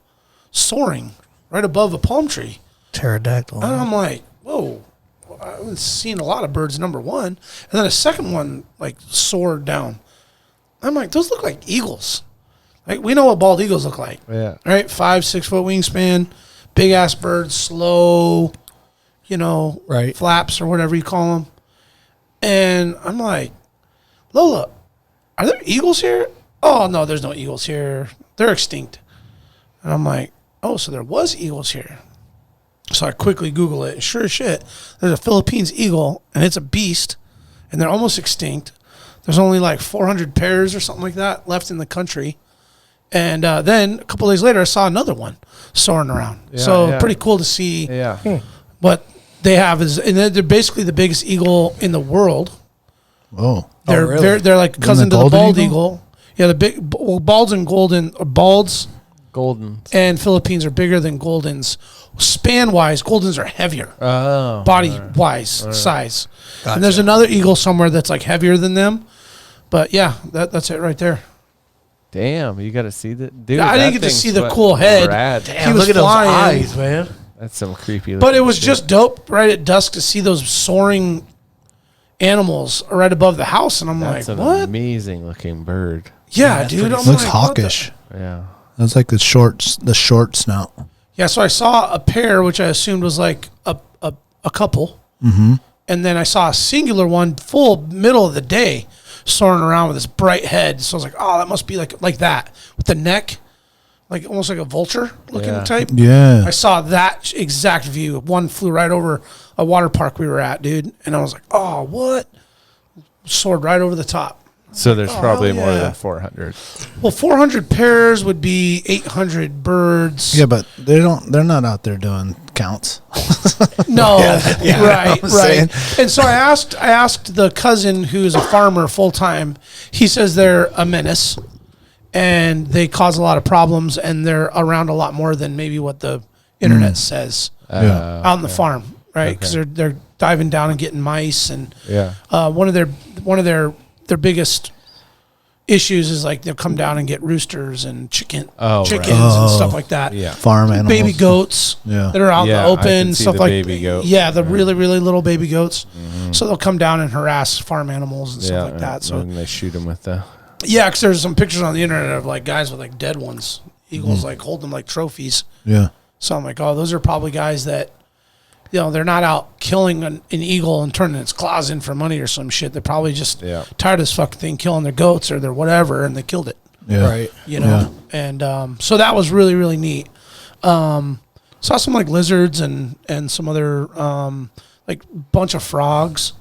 soaring right above a palm tree. Pterodactyl. And I'm like, whoa, I haven't seen a lot of birds, number one. And then a second one, like, soared down. I'm like, those look like eagles. Like, we know what bald eagles look like. Yeah. Right? 5-6 foot wingspan, big-ass birds, slow, flaps or whatever you call them. And I'm like, Lola, are there eagles here? Oh, no, there's no eagles here. They're extinct. And I'm like, oh, so there was eagles here. So I quickly Google it. Sure as shit, there's a Philippines eagle, and it's a beast, and they're almost extinct. There's only like 400 pairs or something like that left in the country. And then a couple days later, I saw another one soaring around. Pretty cool to see what they have. And they're basically the biggest eagle in the world. Whoa. They're like cousin to the bald eagle. Yeah, the big balds and goldens and Philippines are bigger than Goldens. Span-wise, Goldens are heavier. Oh. Body-wise, size. Gotcha. And there's another eagle somewhere that's like heavier than them. But yeah, that's it right there. Damn, you got to see that. Dude, I didn't get to see the cool head. Damn, he was look at flying. those eyes, man. That's some creepy. But it was just dope right at dusk to see those soaring animals right above the house. And I'm that's like, an what? amazing looking bird. Yeah, dude. It looks hawkish. Yeah. That's like the short snout. Yeah, so I saw a pair, which I assumed was like a couple. Mm-hmm. And then I saw a singular one full middle of the day soaring around with this bright head. So I was like, oh, that must be like that with the neck, like almost like a vulture looking type. Yeah. I saw that exact view. One flew right over a water park we were at, dude. And I was like, oh, what? Soared right over the top. So there's probably more than 400. Well, 400 pairs would be 800 birds. Yeah, but they're not out there doing counts. No, right. And so I asked the cousin who's a farmer full time. He says they're a menace and they cause a lot of problems and they're around a lot more than maybe what the internet says out on the farm, right? Because they're diving down and getting mice and one of their biggest issues is like they'll come down and get roosters and chickens and stuff like that. Yeah. Farm animals. Baby goats that are out in the open, stuff like baby goat. Yeah, the really, really little baby goats. Mm-hmm. So they'll come down and harass farm animals and stuff like that. So and they shoot them with the... Yeah, because there's some pictures on the internet of like guys with like dead ones. Eagles like hold them like trophies. Yeah. So I'm like, oh, those are probably guys that they're not out killing an eagle and turning its claws in for money or some shit. They're probably just tired of this fucking thing killing their goats or their whatever, and they killed it. Yeah. Right. You know, and so that was really, really neat. Saw some like lizards and some other like bunch of frogs,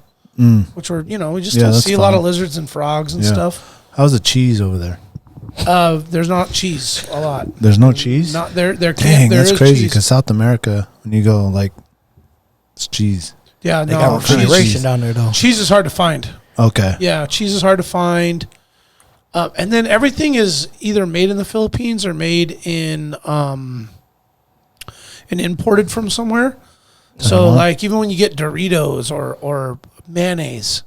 which were, you know, we just don't see a lot of lizards and frogs and stuff. How's the cheese over there? There's not cheese a lot. There's no cheese? Not there. There Dang, can't. There that's is crazy. cheese. Because South America, when you go, like, it's cheese. Yeah, They no. got Cheese, refrigeration down there, though. cheese is hard to find. Okay. Yeah, cheese is hard to find. And then everything is either made in the Philippines or made in and imported from somewhere. So like even when you get Doritos or mayonnaise,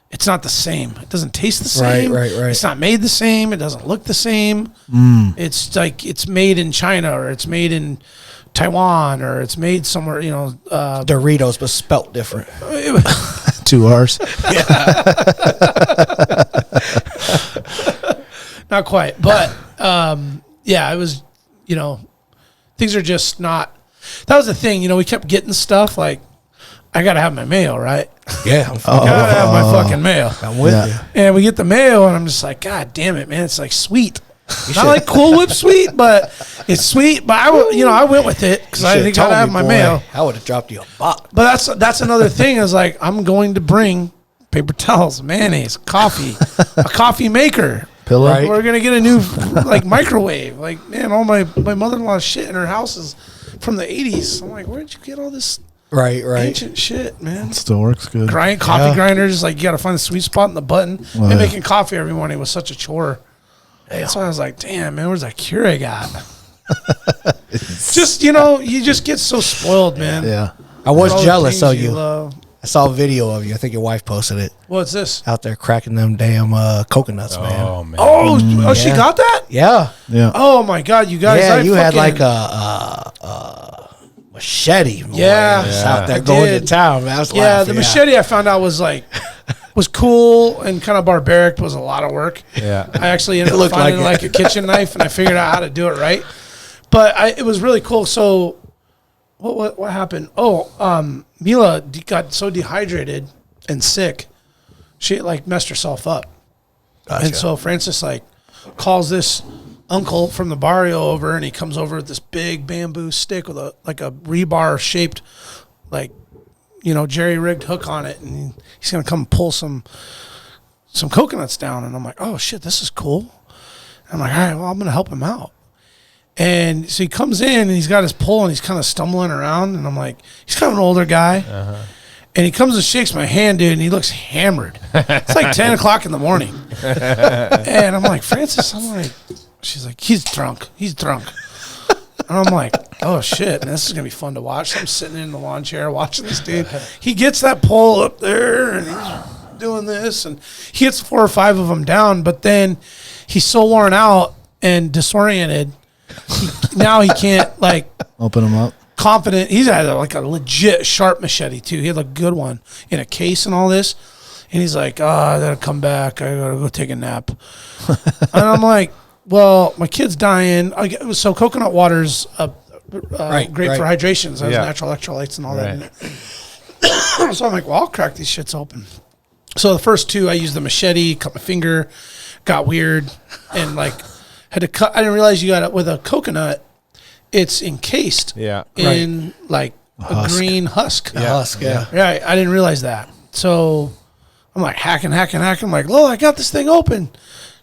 it's not the same. It doesn't taste the same. Right. It's not made the same. It doesn't look the same. It's like it's made in China or it's made in Taiwan or it's made somewhere, you know. Doritos, but spelt different. 2 R's. Not quite, but yeah, it was, you know, things are just not. That was the thing, you know. We kept getting stuff like, I gotta have my mail, right? Yeah. I gotta have my fucking mail. I'm with you. And we get the mail, and I'm just like, God damn it, man! It's like sweet. Not like Cool Whip sweet, but it's sweet. But I went with it because I think I gotta have my mail. I would have dropped you a box. But that's another thing. Is like I'm going to bring paper towels, mayonnaise, coffee, a coffee maker. Pillow. Right. We're gonna get a new like microwave. Like, man, all my mother-in-law's shit in her house is from the 80s. I'm like, where'd you get all this Right. ancient shit, man? Still works good. Coffee grinders, like you got to find the sweet spot in the button. And making coffee every morning was such a chore. So I was like, damn, man, where's that Kare got? Just, you know, you just get so spoiled, man. Yeah. I was All the jealous things of you. love. I saw a video of you. I think your wife posted it. What's this? Out there cracking them damn coconuts, man. Oh man. Oh, she got that? Yeah. Yeah. Oh my God, you guys! Yeah, I you had fucking- like a machete. Boy, Yeah. just out there I going did. to town, man. I was Yeah, laughing, the machete I found out was like was cool and kind of barbaric. Was a lot of work. Yeah. I actually ended up looked finding like like a kitchen knife, and I figured out how to do it right. But it was really cool. So, what happened? Oh, Mila got so dehydrated and sick, she like messed herself up. Gotcha. And so Francis like calls this uncle from the barrio over, and he comes over with this big bamboo stick with a rebar shaped, like, you know, jerry rigged hook on it, and he's gonna come pull some coconuts down. And I'm like, oh shit, this is cool. And I'm like, all right, well, I'm gonna help him out. And so he comes in and he's got his pole and he's kind of stumbling around, and I'm like, he's kind of an older guy. And he comes and shakes my hand, dude, and he looks hammered. It's like 10 o'clock in the morning. And I'm like, Francis, she's like, he's drunk. And I'm like, oh shit, man, this is going to be fun to watch. So I'm sitting in the lawn chair watching this dude. He gets that pole up there and he's doing this, and he hits 4 or 5 of them down, but then he's so worn out and disoriented. Now he can't like Open them up. confident. He's had like a legit sharp machete too. He had a good one in a case and all this. And he's like, I gotta come back. I gotta go take a nap. And I'm like, well, my kid's dying. So coconut water's great for hydration. So it has natural electrolytes and all that in it. So I'm like, well, I'll crack these shits open. So the first 2, I used the machete, cut my finger, got weird, and like had to cut. I didn't realize you got it with a coconut. It's encased in like a green husk. Husk, yeah. Right. I didn't realize that. So I'm like hacking. I'm like, Lola, I got this thing open.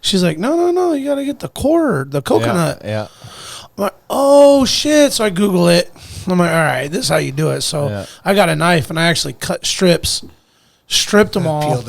She's like, no, you got to get the core, the coconut. Yeah. I'm like, oh shit. So I Google it. I'm like, all right, this is how you do it. So I got a knife and I actually cut strips, stripped them all,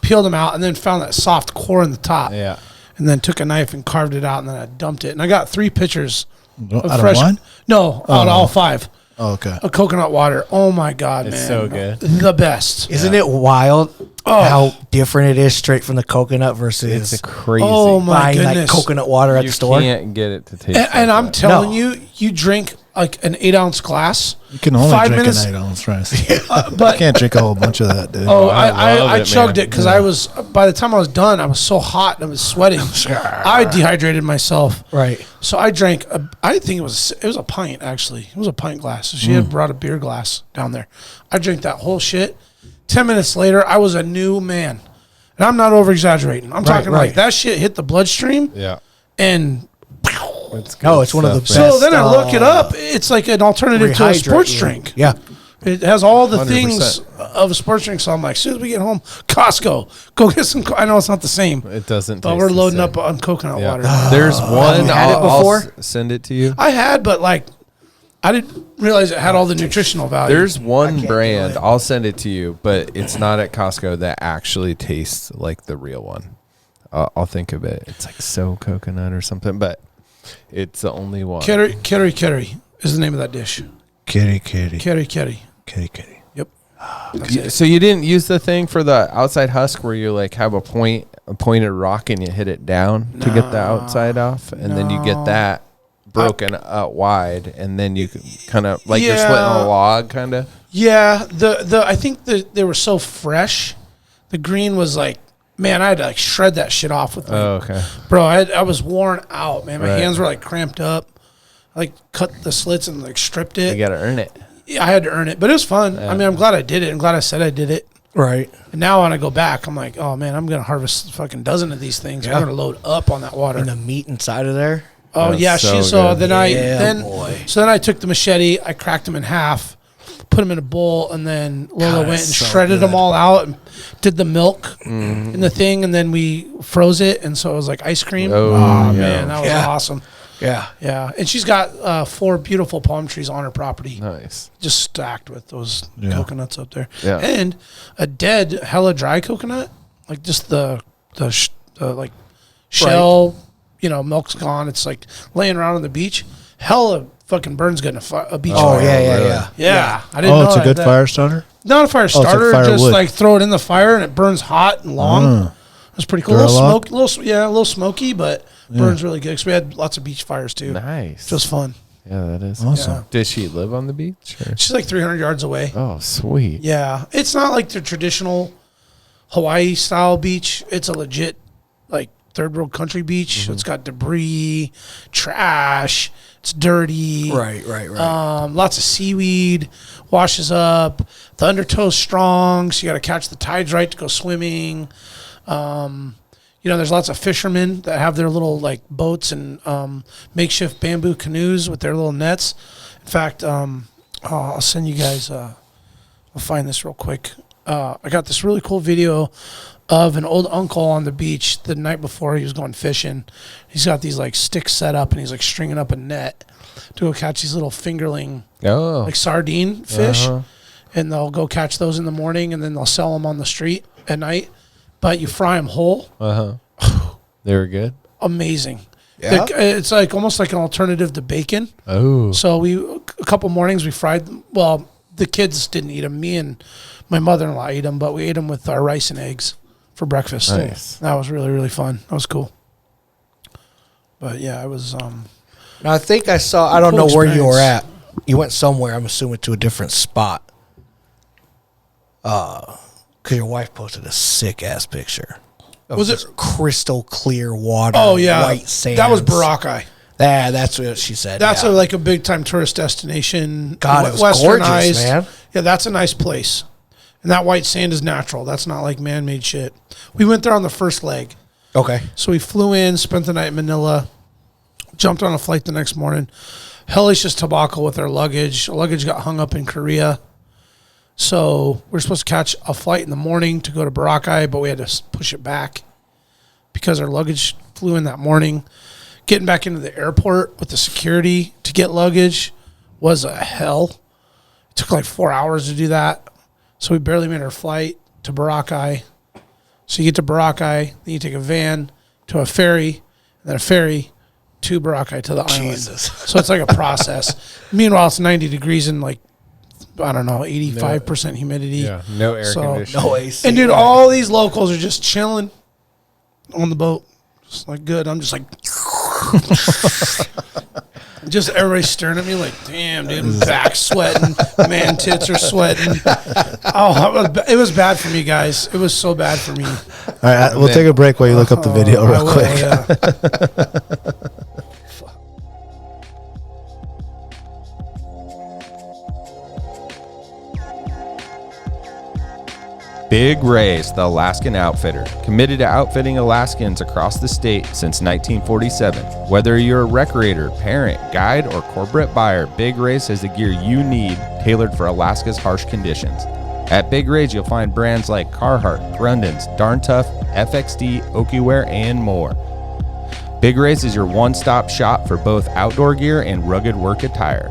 peeled them out, and then found that soft core in the top. Yeah. And then took a knife and carved it out, and then I dumped it. And I got 3 pitchers Out of one? No, out of all 5. Oh, okay. Of coconut water. Oh my God, man. It's so good. The best. Isn't it wild? how different it is straight from the coconut versus It's crazy. Oh my buying like goodness. coconut water at You the store. can't get it to taste. And like I'm that. telling No. you drink like an 8-ounce glass. You can only 5 drink minutes, an 8-ounce rice. but I can't drink a whole bunch of that, dude. oh, I love I it, chugged man. it because I was, by the time I was done, I was so hot and I was sweating. I dehydrated myself. Right. So I drank, I think it was a pint actually. It was a pint glass. So she had brought a beer glass down there. I drank that whole shit. 10 minutes later, I was a new man. And I'm not over exaggerating. I'm talking right. like that shit hit the bloodstream Yeah. and It's one of the best. so then I look it up. It's like an alternative to a sports drink. Yeah. It has all the 100%. things of a sports drink. So I'm like, as soon as we get home, Costco, go get some. I know it's not the same, It doesn't. but taste we're the loading same. up on coconut Yeah. water. There's one. you had it before? Send it to you. I had, but like, I didn't realize it had all the nutritional value. There's one do brand. it. I'll send it to you, but it's not at Costco that actually tastes like the real one. I'll think of it. It's like so coconut or something, but it's the only one. Kare Kare is the name of that dish. Kitty, kitty, Kare Kare. kitty, kitty. Yep. That's it. So you didn't use the thing for the outside husk where you like have a pointed rock and you hit it down to get the outside off, and then you get that broken out wide, and then you kind of like you're splitting Yeah. a log, kind of. Yeah, the I think they were so fresh. The green was like, man, I had to like shred that shit off with me. Oh, okay. Bro, I was worn out, man. My Right. hands were like cramped up. I like cut the slits and like stripped it. You got to earn it. Yeah, I had to earn it, but it was fun. I mean, I'm glad I did it. I'm glad I said I did it. Right. And now when I go back, I'm like, oh man, I'm gonna harvest a fucking dozen of these things. I'm gonna load up on that water. And the meat inside of there. Oh That's yeah, so so good. then I Yeah, then boy. so then I took the machete, I cracked them in half, put them in a bowl, and then Lola God, went and that's so shredded them good. all out and did the milk in the thing, and then we froze it, and so it was like ice cream. Oh, Oh, yeah. man, that was Yeah. awesome. Yeah. Yeah, and she's got 4 beautiful palm trees on her property, Nice. just stacked with those Yeah. coconuts up there, Yeah. and a dead hella dry coconut, like just the like shell, you know, milk's gone. It's like laying around on the beach. Hella fucking burns good in a beach Oh fire. yeah, yeah, really? yeah. Yeah, I didn't Oh, know it's a that. good fire starter? Not a fire it's like starter, just firewood. like throw it in the fire and it burns hot and long. It's pretty cool. A little Duralock? smoke, a little smoky, but burns really good. Because we had lots of beach fires too. Nice. It was fun. Yeah, that is Awesome. Yeah. Does she live on the beach? Or? She's like 300 yards away. Oh, sweet. Yeah, it's not like the traditional Hawaii style beach. It's a legit like third world country beach. It's got debris, trash. It's dirty. Right. Lots of seaweed, washes up. The undertow's strong, so you got to catch the tides right to go swimming. You know, there's lots of fishermen that have their little like boats and makeshift bamboo canoes with their little nets. In fact, I'll send you guys. I'll find this real quick. I got this really cool video of an old uncle on the beach the night before he was going fishing. He's got these like sticks set up and he's like stringing up a net to go catch these little fingerling Oh. like sardine fish, Uh-huh. and they'll go catch those in the morning and then they'll sell them on the street at night. But you fry them whole. They were good. Amazing. Yeah? It's like almost like an alternative to bacon. Oh. So a couple mornings we fried them. Well, the kids didn't eat them. Me and my mother-in-law ate them, but we ate them with our rice and eggs for breakfast. Nice. That was really, really fun. That was cool. But yeah, it was. Now, I think I saw. I don't Cool know where you were experience. at. You went somewhere. I'm assuming to a different spot. Because your wife posted a sick ass picture. Of Was it- just crystal clear water? Oh yeah, white sand. that was Boracay. Yeah, that's what she said. That's yeah. like a big time tourist destination. God, it was gorgeous, Westernized. man. Yeah, that's a nice place. And that white sand is natural. That's not like man-made shit. We went there on the first leg. Okay. So we flew in, spent the night in Manila, jumped on a flight the next morning. Hellacious tobacco with our luggage. Our luggage got hung up in Korea. So we were supposed to catch a flight in the morning to go to Boracay, but we had to push it back because our luggage flew in that morning. Getting back into the airport with the security to get luggage was a hell. It took like 4 hours to do that. So we barely made our flight to Boracay. So you get to Boracay, then you take a van to a ferry, and then a ferry to Boracay to the island. Jesus. So it's like a process. Meanwhile, it's 90 degrees in like I don't know, 85% humidity. Yeah, no air conditioning. No AC. And dude, all these locals are just chilling on the boat. Just like good. I'm just like just everybody staring at me like, damn, dude, I'm back sweating. Man, tits are sweating. Oh, it was bad for me, guys. It was so bad for me. All right, we'll take a break while you look up the video real quick. Yeah. Big Ray's, the Alaskan outfitter, committed to outfitting Alaskans across the state since 1947. Whether you're a recreator, parent, guide, or corporate buyer, Big Ray's has the gear you need tailored for Alaska's harsh conditions. At Big Ray's, you'll find brands like Carhartt, Grundens, Darn Tough, FXD, Okiwear, and more. Big Ray's is your one-stop shop for both outdoor gear and rugged work attire.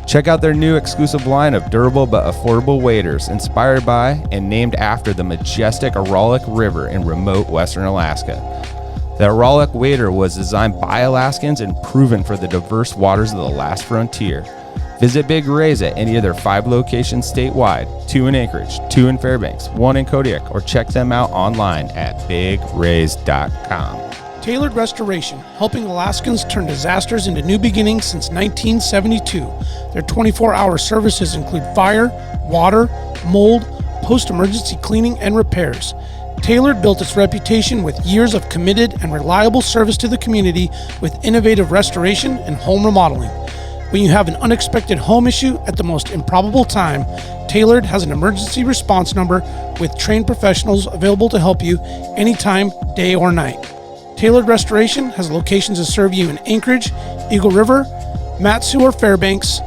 Check out their new exclusive line of durable but affordable waders, inspired by and named after the majestic Aralik River in remote western Alaska. The Aralik wader was designed by Alaskans and proven for the diverse waters of the last frontier. Visit Big Ray's at any of their 5 locations statewide, 2 in Anchorage, 2 in Fairbanks, 1 in Kodiak, or check them out online at bigrays.com. Tailored Restoration, helping Alaskans turn disasters into new beginnings since 1972. Their 24-hour services include fire, water, mold, post-emergency cleaning, and repairs. Tailored built its reputation with years of committed and reliable service to the community with innovative restoration and home remodeling. When you have an unexpected home issue at the most improbable time, Tailored has an emergency response number with trained professionals available to help you anytime, day or night. Tailored Restoration has locations to serve you in Anchorage, Eagle River, Matsu, or Fairbanks.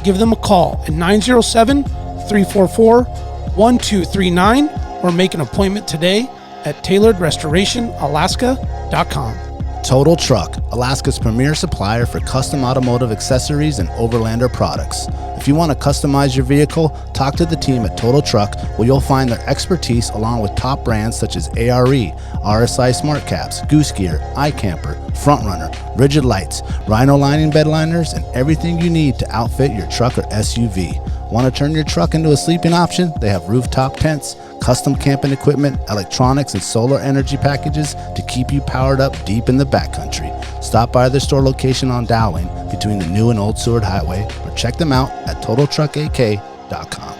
Give them a call at 907-344-1239 or make an appointment today at tailoredrestorationalaska.com. Total Truck, Alaska's premier supplier for custom automotive accessories and overlander products. If you want to customize your vehicle, talk to the team at Total Truck, where you'll find their expertise along with top brands such as ARE, RSI Smart Caps, Goose Gear, iCamper, Frontrunner, Rigid Lights, Rhino Lining bed liners, and everything you need to outfit your truck or SUV. Want to turn your truck into a sleeping option? They have rooftop tents, custom camping equipment, electronics, and solar energy packages to keep you powered up deep in the backcountry. Stop by their store location on Dowling between the New and Old Seward Highway, or check them out at TotalTruckAK.com.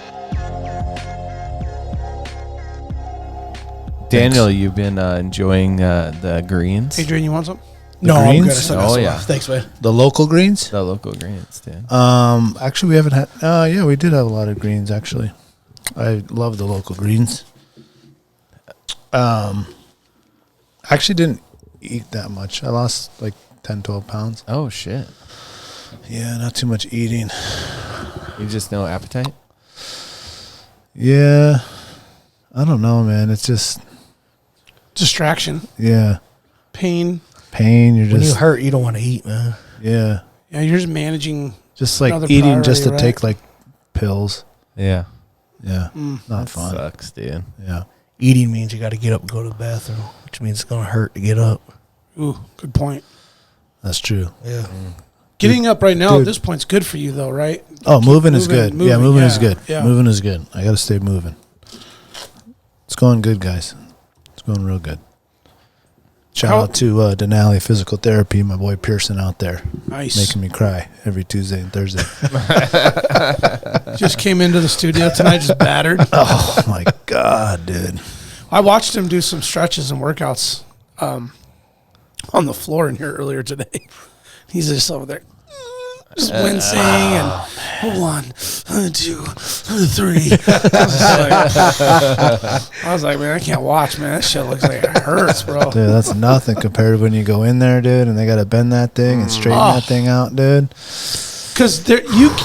Daniel, you've been enjoying the greens? Adrian, you want some? No, I'm greens? good. I still got Oh, some yeah. left. Thanks, man. The local greens? The local greens, dude. Actually, we haven't had. Yeah, we did have a lot of greens. Actually, I love the local greens. Actually, didn't eat that much. I lost like 10, 12 pounds. Oh, shit. Yeah, not too much eating. You just no appetite? Yeah, I don't know, man. It's just Distraction, pain. pain. You're When you just hurt, you don't want to eat, man. Yeah, You're just managing. just like Another eating just to priority, take like pills. Yeah. Yeah, not That fun. sucks, dude. Yeah. Eating means you got to get up and go to the bathroom, which means it's going to hurt to get up. Ooh, good point. That's true. Yeah. Getting up right now Dude. at this point's good for you, though, right? Oh, moving is moving, good. Yeah, moving, moving yeah, is good. yeah. Moving is good. I got to stay moving. It's going good, guys. It's going real good. Shout out to Denali Physical Therapy, my boy Pearson out there, Nice. making me cry every Tuesday and Thursday. Just came into the studio tonight, just battered. Oh, my God, dude. I watched him do some stretches and workouts on the floor in here earlier today. He's just over there, just wincing and 1, 2, 3. I was like, man, I can't watch, man. That shit looks like it hurts, bro. Dude, that's nothing compared to when you go in there, dude, and they got to bend that thing and straighten that thing out, dude. Because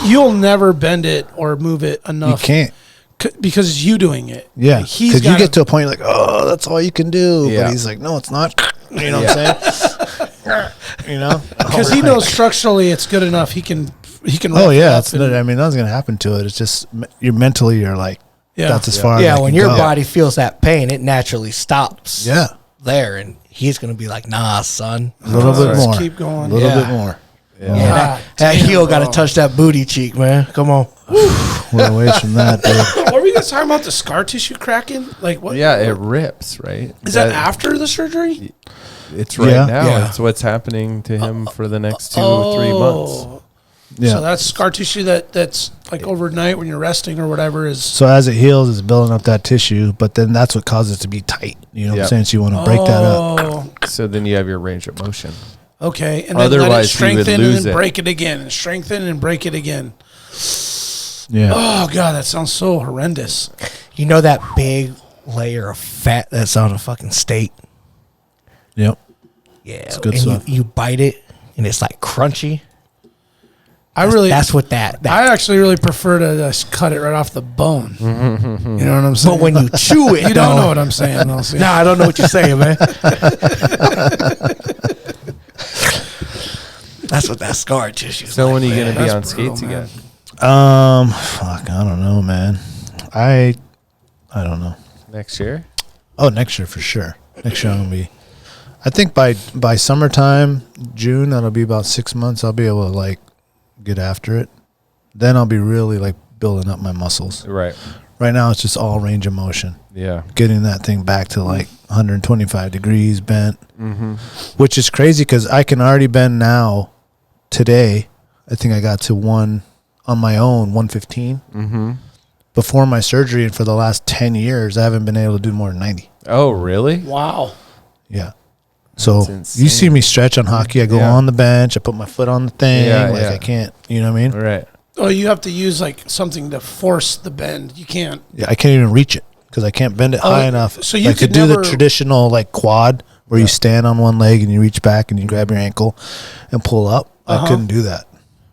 you'll never bend it or move it enough. You can't. Because it's you doing it. Yeah, Like, he's because you gotta- get to a point you're like, oh, that's all you can do. Yeah. But he's like, no, it's not. You know what I'm saying? You know? Because he knows structurally it's good enough. He can. Oh, yeah. rough It's it up and- I mean, nothing's going to happen to it. It's just you're mentally, you're like, Yeah. that's as far as I Yeah, can when your go. body feels that pain, it naturally stops. Yeah. There, and he's going to be like, nah, son. A little bit Let's more. keep going. A little Yeah. bit more. That heel got to touch that booty cheek, man. Come on. We're away from that, dude. What were you guys talking about? The scar tissue cracking? Like what? Yeah, it rips, right? Is that after the surgery? It's right Yeah. now. Yeah. It's what's happening to him for the next 2 or 3 months. Yeah. So that's scar tissue that's like overnight when you're resting or whatever is. So as it heals, it's building up that tissue, but then that's what causes it to be tight. You know what I'm saying? So you want to break that up. Oh, So then you have your range of motion. okay. And then let it Otherwise, he would strengthen and lose then it. break it again, and strengthen and break it again. Yeah. Oh God, that sounds so horrendous. You know that big layer of fat that's on a fucking steak? Yep. Yeah. It's good and stuff. you bite it, and it's like crunchy. That's what that I actually really prefer to just cut it right off the bone. You know what I'm saying? But when you chew it, you don't know what I'm saying. I'll see. No, I don't know what you're saying, man. That's what that scar tissue is. So when are you going to be That's on brutal, skates man. again? Fuck, I don't know, man. I don't know. Next year? Oh, next year for sure. Next year I'm gonna be. I think by summertime, June, that'll be about 6 months. I'll be able to like get after it. Then I'll be really like building up my muscles. Right. Right now, it's just all range of motion. Yeah. Getting that thing back to like 125 degrees bent, which is crazy because I can already bend now. Today, I think I got to one on my own 115. Before my surgery, and for the last 10 years, I haven't been able to do more than 90. Oh, really? Wow. Yeah. So That's you see me stretch on hockey. I go Yeah. on the bench. I put my foot on the thing. Yeah, like yeah. I can't. You know what I mean? Right. Oh, you have to use like something to force the bend. You can't. Yeah, I can't even reach it because I can't bend it high enough. so you like to could do never- the traditional like quad where you stand on one leg and you reach back and you grab your ankle and pull up. I couldn't do that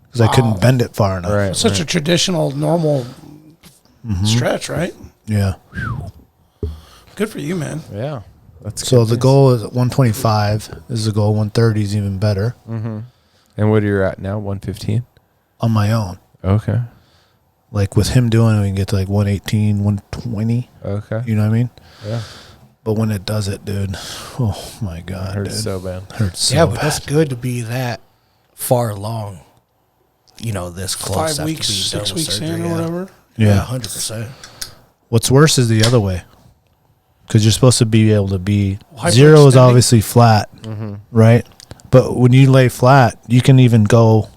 because I couldn't bend it far enough. Right. Such a traditional, normal stretch, right? Yeah. Good for you, man. Yeah. That's So good the news. goal is 125 is the goal. 130 is even better And what are you at now? 115? on my own. Okay. Like with him doing it, we can get to like 118, 120. Okay. You know what I mean? Yeah. But when it does it, dude, oh my God, It hurts dude. so bad. Hurts so Yeah, but bad. that's good to be that far along. You know, this close. 5 weeks, 6 weeks in or whatever. Yeah, Yeah. 100%. What's worse is the other way. Because you're supposed to be able to be Hyperextending? zero is obviously flat, right? But when you lay flat, you can even go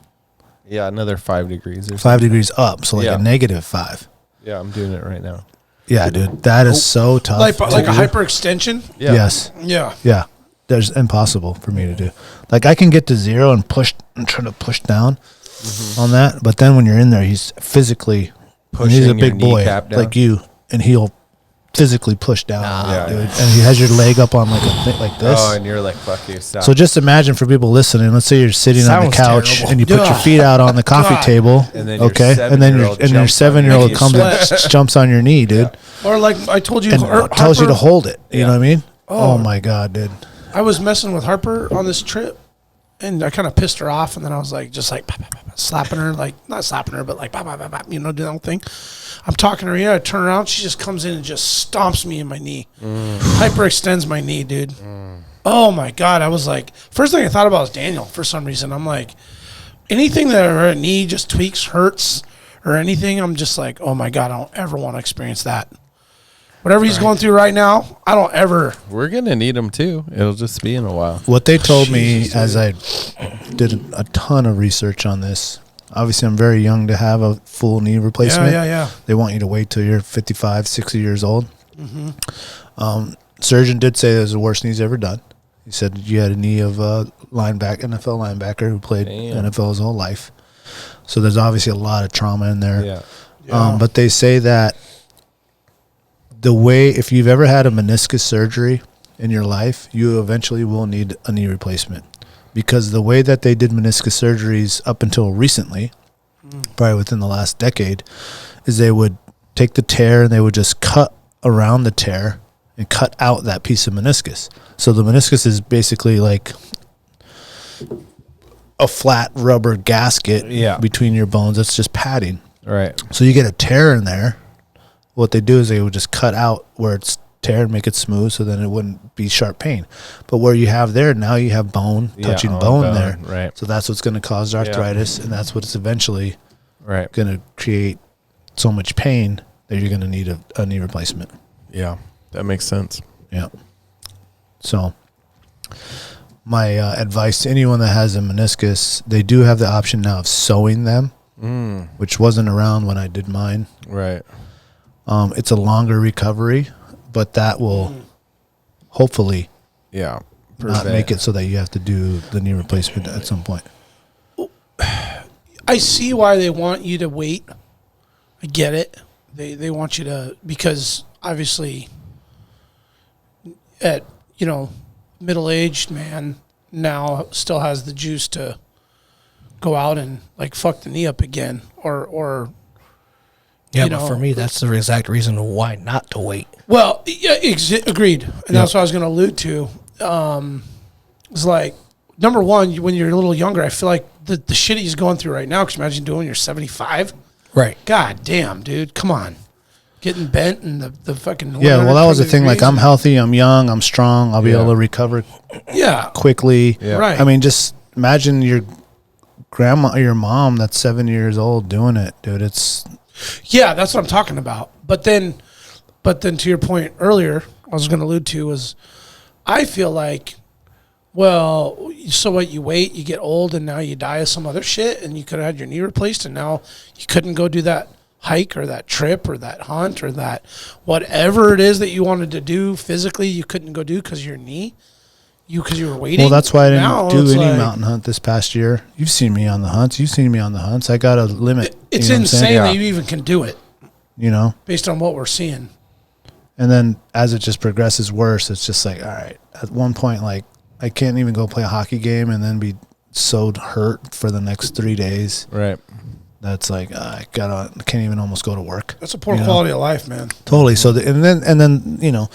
Yeah, another 5 degrees or 5 degrees up, so like Yeah. a -5. Yeah, I'm doing it right now. Yeah, dude, that is so tough. Like to a do. hyperextension. Yeah. Yes, Yeah. yeah. There's impossible for me to do. Like I can get to zero and push and try to push down on that, but then when you're in there, he's physically and he's a Pushing your big boy kneecap down? like you, and he'll physically push down, on Yeah. it, dude. And he has your leg up on like a thing like this. Oh, and you're like, fuck you, stop. So just imagine for people listening. Let's say you're sitting on the Sounds couch terrible. and you put your feet out on the coffee God. table, And then your okay, and then your 7-year-old and your jumps on 7-year-old your comes knee. and jumps on your knee, dude, Or like I told you, and tells you to hold it. You know what I mean? Oh. Oh my God, dude. I was messing with Harper on this trip, and I kind of pissed her off, and then I was like, just like slapping her, like not slapping her, but like you know, do that whole thing. I'm talking to her, yeah. I turn around, she just comes in and just stomps me in my knee, hyperextends my knee, dude. Oh my God, I was like, first thing I thought about was Daniel. For some reason, I'm like, anything that her knee just tweaks, hurts, or anything, I'm just like, oh my God, I don't ever want to experience that. Whatever he's going through right now, I don't ever. We're going to need them too. It'll just be in a while. What they told me as I did a ton of research on this. Obviously, I'm very young to have a full knee replacement. Yeah. They want you to wait till you're 55, 60 years old. Surgeon did say it was the worst knee he's ever done. He said you had a knee of a NFL linebacker who played NFL his whole life. So there's obviously a lot of trauma in there. Yeah. But they say that the way, if you've ever had a meniscus surgery in your life, you eventually will need a knee replacement. Because the way that they did meniscus surgeries up until recently, probably within the last decade, is they would take the tear and they would just cut around the tear and cut out that piece of meniscus. So the meniscus is basically like a flat rubber gasket between your bones. It's just padding. Right. So you get a tear in there. What they do is they would just cut out where it's tear and make it smooth, so then it wouldn't be sharp pain. But where you have there, now you have bone touching bone there. Right. So that's what's going to cause arthritis, and that's what's eventually going to create so much pain that you're going to need a knee replacement. Yeah, that makes sense. Yeah. So my advice to anyone that has a meniscus, they do have the option now of sewing them, which wasn't around when I did mine. Right. It's a longer recovery, but that will hopefully not make it so that you have to do the knee replacement at some point. I see why they want you to wait. I get it. They want you to, because obviously at, middle-aged man now still has the juice to go out and like fuck the knee up again or but for me, that's the exact reason why not to wait. Well, yeah, agreed. And that's what I was going to allude to. It's like, number one, when you're a little younger, I feel like the shit he's going through right now, because imagine doing when you're 75. Right. God damn, dude. Come on. Getting bent and the fucking... Yeah, well, that was the thing. Like, I'm healthy, I'm young, I'm strong. I'll be able to recover quickly. Yeah. Right. I mean, just imagine your grandma or your mom that's 7 years old doing it, dude. It's... Yeah, that's what I'm talking about. But then to your point earlier, I was going to allude to was, I feel like, well, so what, you wait, you get old, and now you die of some other shit, and you could have had your knee replaced, and now you couldn't go do that hike or that trip or that hunt or that whatever it is that you wanted to do physically, you couldn't go do because of your knee. Because you were waiting. Well, that's why I didn't do any mountain hunt this past year. You've seen me on the hunts. You've seen me on the hunts. I got a limit. It's insane that you even can do it. Based on what we're seeing. And then as it just progresses worse, it's just like, all right. At one point, like, I can't even go play a hockey game and then be so hurt for the next 3 days. Right. That's like I can't even almost go to work. That's a poor quality of life, man. Totally. So and then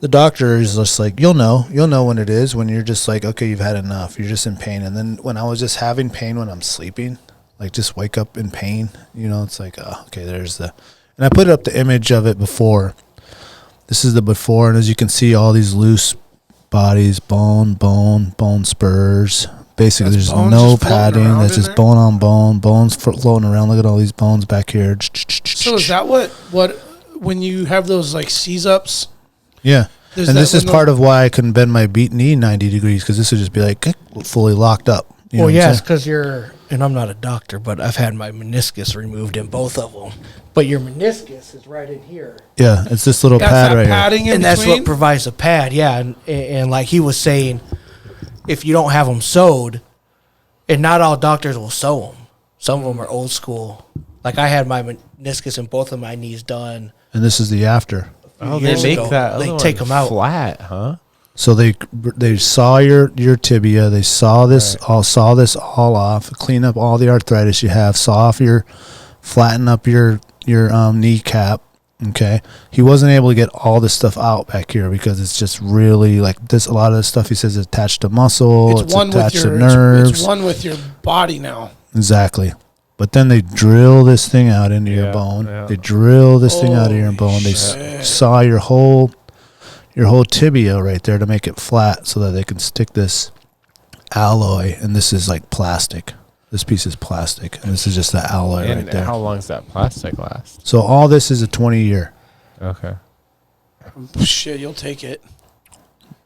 the doctor is just like, you'll know when it is, when you're just like, okay, you've had enough. You're just in pain. And then when I was just having pain when I'm sleeping, like just wake up in pain, it's like, oh, okay, there's and I put up the image of it before. This is the before. And as you can see, all these loose bodies, bone spurs. Basically, there's no padding. There's just bone on bone, bones floating around. Look at all these bones back here. So is that what when you have those like seize-ups? Yeah. And this is part of why I couldn't bend my knee 90 degrees, because this would just be like fully locked up. Well, yes, because and I'm not a doctor, but I've had my meniscus removed in both of them. But your meniscus is right in here. Yeah, it's this little pad right here. And that's what provides a pad, yeah. And like he was saying, if you don't have them sewed, and not all doctors will sew them. Some of them are old school. Like I had my meniscus in both of my knees done. And this is the after. Oh, they make that. They take them out flat, huh? So they saw your tibia. They saw this all off. Clean up all the arthritis you have. Flatten up your kneecap. Okay, he wasn't able to get all this stuff out back here because it's just really like this. A lot of the stuff he says is attached to muscle. It's attached to nerves. It's one with your body now. Exactly. But then they drill this thing out into your bone. Yeah. They drill this thing out of your bone. They saw your whole tibia right there to make it flat so that they can stick this alloy. And this is like plastic. This piece is plastic. And this is just the alloy right there. How long does that plastic last? So all this is a 20-year. Okay. Shit, you'll take it.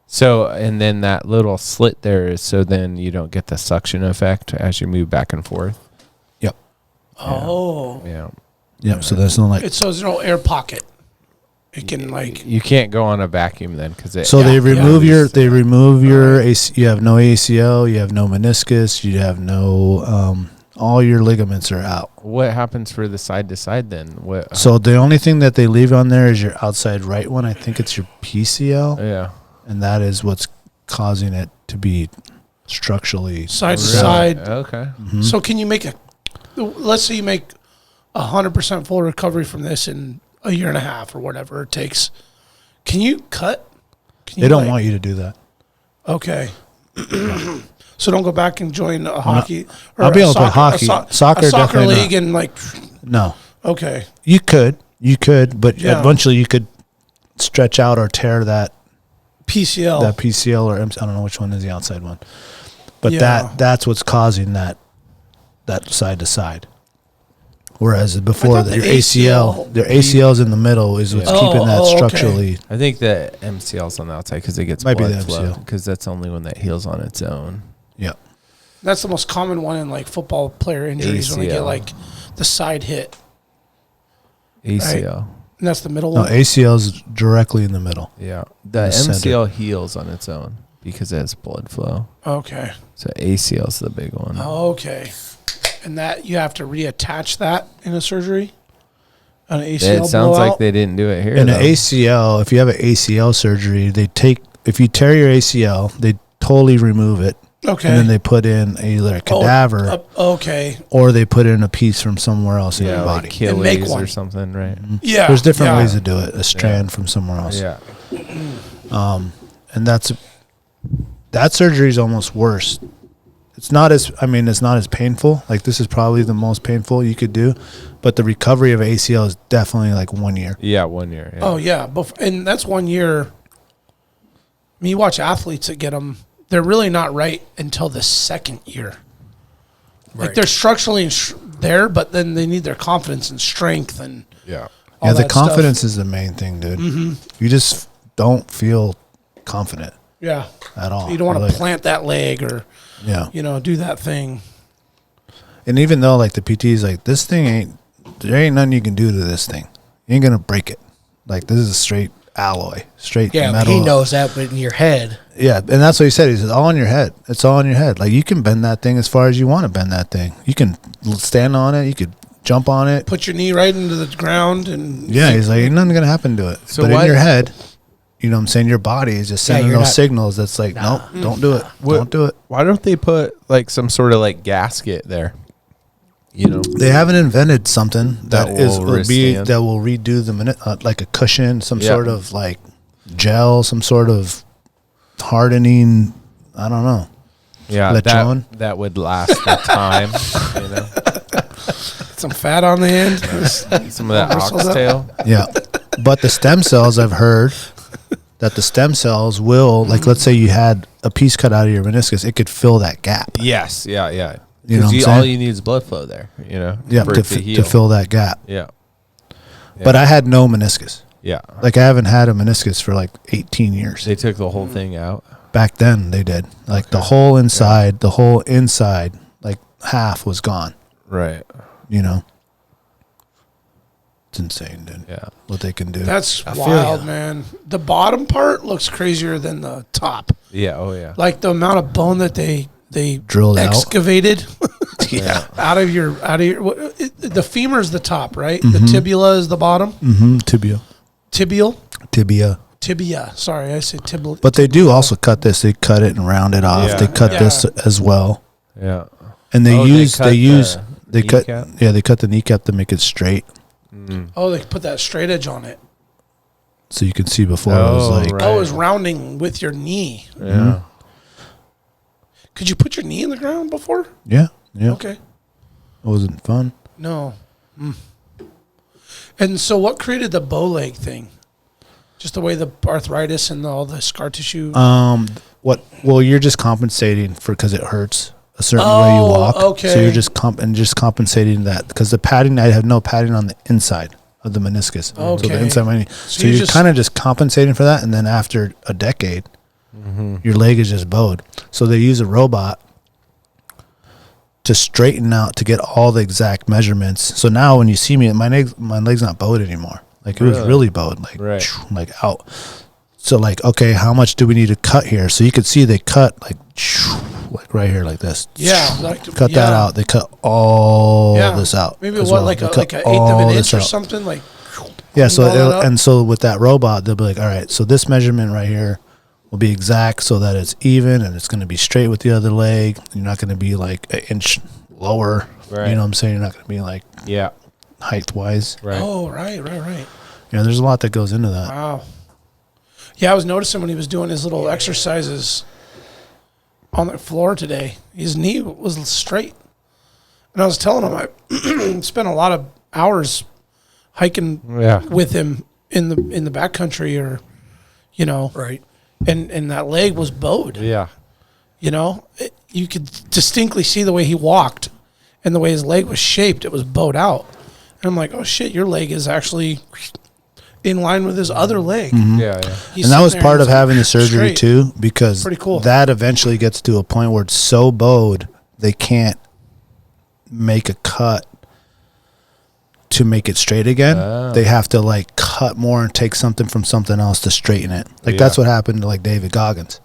So, and then that little slit there is so then you don't get the suction effect as you move back and forth. Yep. Oh. Yeah. Yep. So there's no there's no air pocket. It can like. You can't go on a vacuum then because it. So they remove your you have no ACL, you have no meniscus, you have no all your ligaments are out. What happens for the side to side then? So the only thing that they leave on there is your outside right one. I think it's your PCL. Yeah. And that is what's causing it to be structurally side to side. Okay. Mm-hmm. So can you let's say you make 100% full recovery from this in a year and a half or whatever it takes. Can you cut? They don't want you to do that. Okay. So don't go back and join a hockey. Or I'll be able to play hockey. Soccer league and like. No. Okay. You could, but eventually you could stretch out or tear that PCL. That PCL or MC, I don't know which one is the outside one, but Yeah. that's what's causing that side to side. Whereas before I thought your the ACL, their ACL's in the middle is what's keeping that okay. structurally. I think the MCL's on the outside because it gets Might be blood the flow MCL. because that's the only one that heals on its own. Yeah. That's the most common one in like football player injuries when they get ACL. like the side hit. ACL. And that's the middle No, one. ACL's directly in the middle. Yeah. The the center. MCL heals on its own because it has blood flow. Okay. So ACL's the big one. Okay. And that you have to reattach that in a surgery? An ACL It sounds blowout? like they didn't do it here. In though. an ACL, if you have an ACL surgery, if you tear your ACL, they totally remove it. Okay. And then they put in either a cadaver okay. or they put in a piece from somewhere else in your yeah, body. like And make Achilles one. or something, right? Yeah. There's different yeah. ways to do it. A strand from somewhere else. Yeah. And that surgery is almost worse. It's not as painful. Like this is probably the most painful you could do, but the recovery of ACL is definitely like 1 year. Yeah, 1 year. Yeah. Oh, yeah. And that's 1 year. I mean, you watch athletes that get them, they're really not right until the second year. Like they're structurally there, but then they need their confidence and strength and Yeah. all Yeah, the that stuff. confidence is the main thing, dude. Mm-hmm. You just don't feel confident Yeah. at all. You don't want to Like, plant that leg or, Yeah. do that thing. And even though like the PT is like, there ain't nothing you can do to this thing. You ain't gonna break it. Like this is a straight alloy, straight Yeah, but metal. he knows that, but in your head, Yeah, and that's what he said. He says, all in your head. It's all in your head. Like you can bend that thing as far as you want to bend that thing. You can stand on it. You could jump on it. Put your knee right into the ground and Yeah, he's like, ain't nothing gonna happen to it. So but why- in your head, you know what I'm saying? Your body is just sending you're those not- signals that's like, nope, don't do it. Don't do it. Why don't they put like some sort of like gasket there? You know, They haven't invented something That will withstand. that will redo the like a cushion, some Yeah. sort of like gel, some sort of hardening. I don't know. yeah, Lechon? that would last the time. You know, some fat on the end. some of that Bristles up. oxtail. Yeah, but the stem cells, I've heard that the stem cells will, like, let's say you had a piece cut out of your meniscus, it could fill that gap. Yes, yeah. You know what I'm Because all saying? you need is blood flow there. You know, Yeah, for to, it to to heal. fill that gap. Yeah, But I had no meniscus. yeah. Like, I haven't had a meniscus for like 18 years. They took the whole thing out. Back then, they did. Like, the whole inside, like, half was gone. Right. You know? It's insane, dude. Yeah. What they can do. That's feel wild, ya. man. The bottom part looks crazier than the top. Yeah. Oh yeah. Like the amount of bone that they Drilled out. excavated Yeah. out of your the femur is the top, right? The tibula is the bottom. Mm-hmm. Tibia. Tibia. Sorry, I said tibia. But they do also cut this. They cut it and round it off. Yeah. They cut Yeah. this as well. Yeah. And they Oh, they cut kneecap? they cut the kneecap to make it straight. Oh, they put that straight edge on it. So you can see before it was Oh, like right. Oh, it was rounding with your knee. Yeah. Could you put your knee in the ground before? yeah. Okay. It wasn't fun. No. And so what created the bow leg thing? Just the way the arthritis and all the scar tissue? Well, you're just compensating for because it hurts a certain way you walk. okay. So you're just compensating that because the padding, I have no padding on the inside of the meniscus. So the Okay. inside of my knee. So you you're just- kind of just compensating for that, and then after a decade, your leg is just bowed. So they use a robot to straighten out to get all the exact measurements. So now when you see me, my leg's not bowed anymore. Like it was really bowed, like Right. like out. So like, okay, how much do we need to cut here? So you could see they cut like right here, like this. Yeah, like- cut that yeah. out. They cut all this out. Maybe as what, well. like They a cut like an eighth all of an this inch or out. something? Like Yeah, so all that up? and so with that robot, they'll be like, all right, so this measurement right here will be exact so that it's even and it's going to be straight with the other leg. You're not going to be like an inch lower. Right. You know what I'm saying? You're not going to be like Yeah. height wise. Right. oh, right. You know, there's a lot that goes into that. Wow. Yeah, I was noticing when he was doing his little exercises on the floor today, his knee was straight. And I was telling him I spent a lot of hours hiking Yeah. with him in the backcountry, or Right. and that leg was bowed. Yeah. You could distinctly see the way he walked and the way his leg was shaped. It was bowed out. And I'm like, oh shit, your leg is actually in line with his other leg. Yeah. He's And that was sitting there part and of he's having the surgery straight. too, because Pretty cool. that eventually gets to a point where it's so bowed they can't make a cut to make it straight again. They have to like cut more and take something from something else to straighten it. Like that's what happened to like David Goggins.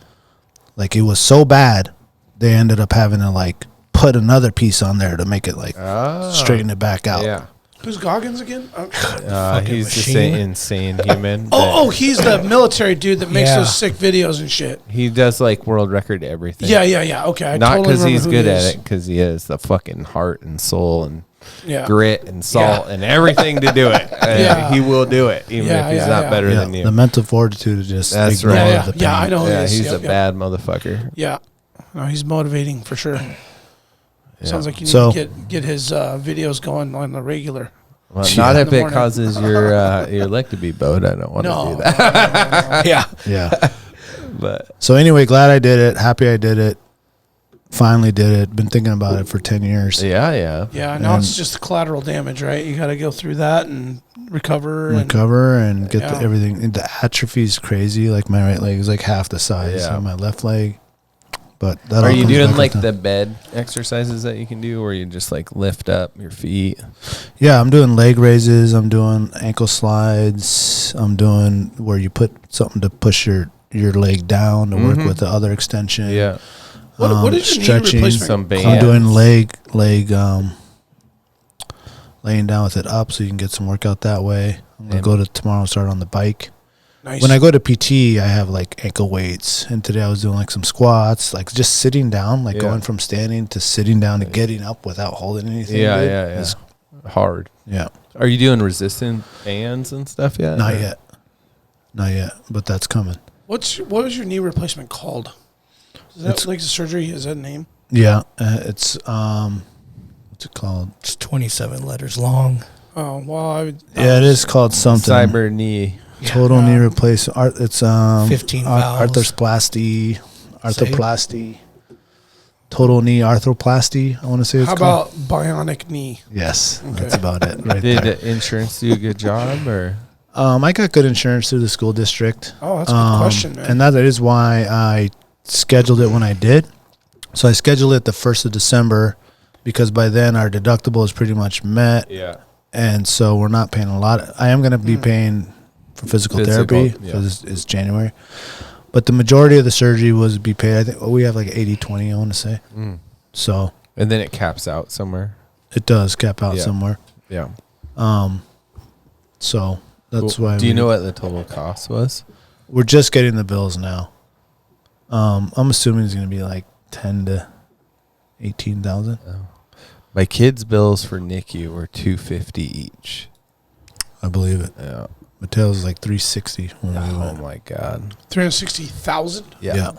Like it was so bad, they ended up having to like put another piece on there to make it like straighten it back out. Yeah. Who's Goggins again? He's just an insane human. Oh, he's the military dude that makes Yeah. those sick videos and shit. He does like world record everything. Yeah. Okay, I Not totally because remember he's who good he at is. it, because he is the fucking heart and soul and Yeah. grit and salt and everything to do it. Yeah. He will do it, even Yeah, if he's yeah, not yeah. better Yeah, than you. the mental fortitude to just That's ignore right. the pain. Yeah, I know. who he Yeah, is. he's Yep, a yep. bad motherfucker. Yeah, no, he's motivating for sure. Sounds like you need So- to get his videos going on the regular. Well, Yeah. not In if the it morning. causes your leg to be bowed. I don't want to No, do that. Yeah. Yeah. But So anyway, glad I did it. Happy I did it. Finally did it. Been thinking about it for 10 years. yeah. yeah. Now it's just the collateral damage, right? You got to go through that and recover. Recover and get Yeah. everything. And the atrophy is crazy. Like my right leg is like half the size Yeah. of my left leg. But that Are all you comes doing back like with the bed exercises that you can do, where you just like lift up your feet? Yeah, I'm doing leg raises. I'm doing ankle slides. I'm doing where you put something to push your leg down to work with the other extension. Yeah. What is your knee stretching. replacement? Some bands. I'm doing leg laying down with it up so you can get some workout that way. I'm gonna go to tomorrow and start on the bike. Nice. When I go to PT, I have like ankle weights, and today I was doing like some squats, like just sitting down, like Yeah. going from standing to sitting down to getting up without holding anything. Yeah, dude, yeah. is- Hard. yeah. Are you doing resistant bands and stuff yet? Not or- yet, but that's coming. what was your knee replacement called? Is that like the surgery? Is that a name? Yeah, it's what's it called? It's 27 letters long. Oh well, I would. Yeah, it is called something. Cyber knee. Total knee replacement. It's 15 valves. Arthroplasty. Total knee arthroplasty. I want to say it's How called. about bionic knee? Yes, that's about it. Right Did there. the insurance do a good job, or? I got good insurance through the school district. Oh, that's a good question, man. And that is why I scheduled it when I did. So I scheduled it the 1st of December because by then our deductible is pretty much met. Yeah. And so we're not paying a lot. I am going to be paying for physical therapy because it's January. But the majority of the surgery was be paid. I think we have like 80-20, I want to say. So And then it caps out somewhere. it does cap out Yeah. somewhere. Yeah. So that's Cool. why. Do you know what the total cost was? We're just getting the bills now. I'm assuming it's going to be like 10 to 18,000. My kids' bills for NICU were $250 each. I believe it. Yeah. Mateo's like 360 when we Oh went. my God. 360,000. Yeah.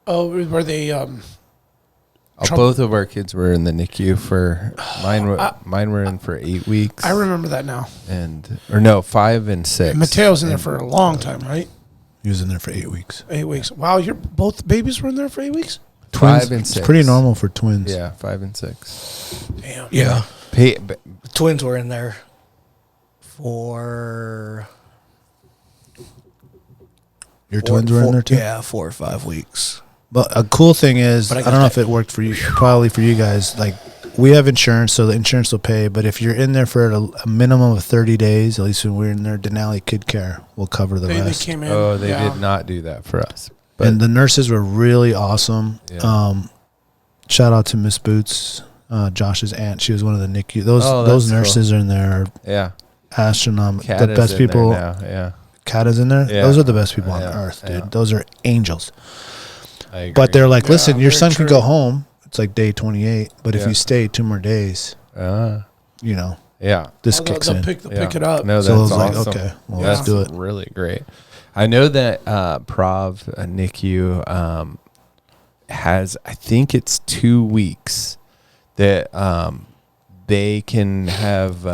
Oh, were they? Both of our kids were in the NICU for mine were in for 8 weeks. I remember that now. Or no, 5 and 6. Mateo's in there for a long time, right? He was in there for 8 weeks. 8 weeks. Wow, your both babies were in there for 8 weeks. Twins, 5 and it's 6. pretty normal for twins. Yeah, 5 and 6. Damn. Yeah. But The twins were in there for Your twins were in there too? Yeah, 4 or 5 weeks. But a cool thing is, But I I got don't know that- if it worked for you, probably for you guys. Like, we have insurance, so the insurance will pay. But if you're in there for a minimum of 30 days, at least when we're in there, Denali Kid Care will cover the They rest. came in. oh, they yeah. did not do that for us. But And the nurses were really awesome. Yeah. Shout out to Miss Boots, Josh's aunt. She was one of the NICU. Those that's nurses are in there are yeah, astronomical. Kat The is best in people. there now. Yeah, Kat is in there. Yeah. Those are the best people on Yeah. earth, dude. Yeah. Those are angels. I agree. But they're like, Yeah, listen, your very son could true. go home. It's like day 28. But if Yeah. you stay 2 more days, yeah, this Oh, kicks they'll in. pick it up. No, that's So I was awesome. like, okay, well, That's let's do it. really great. I know that Prov NICU has, I think it's 2 weeks that they can have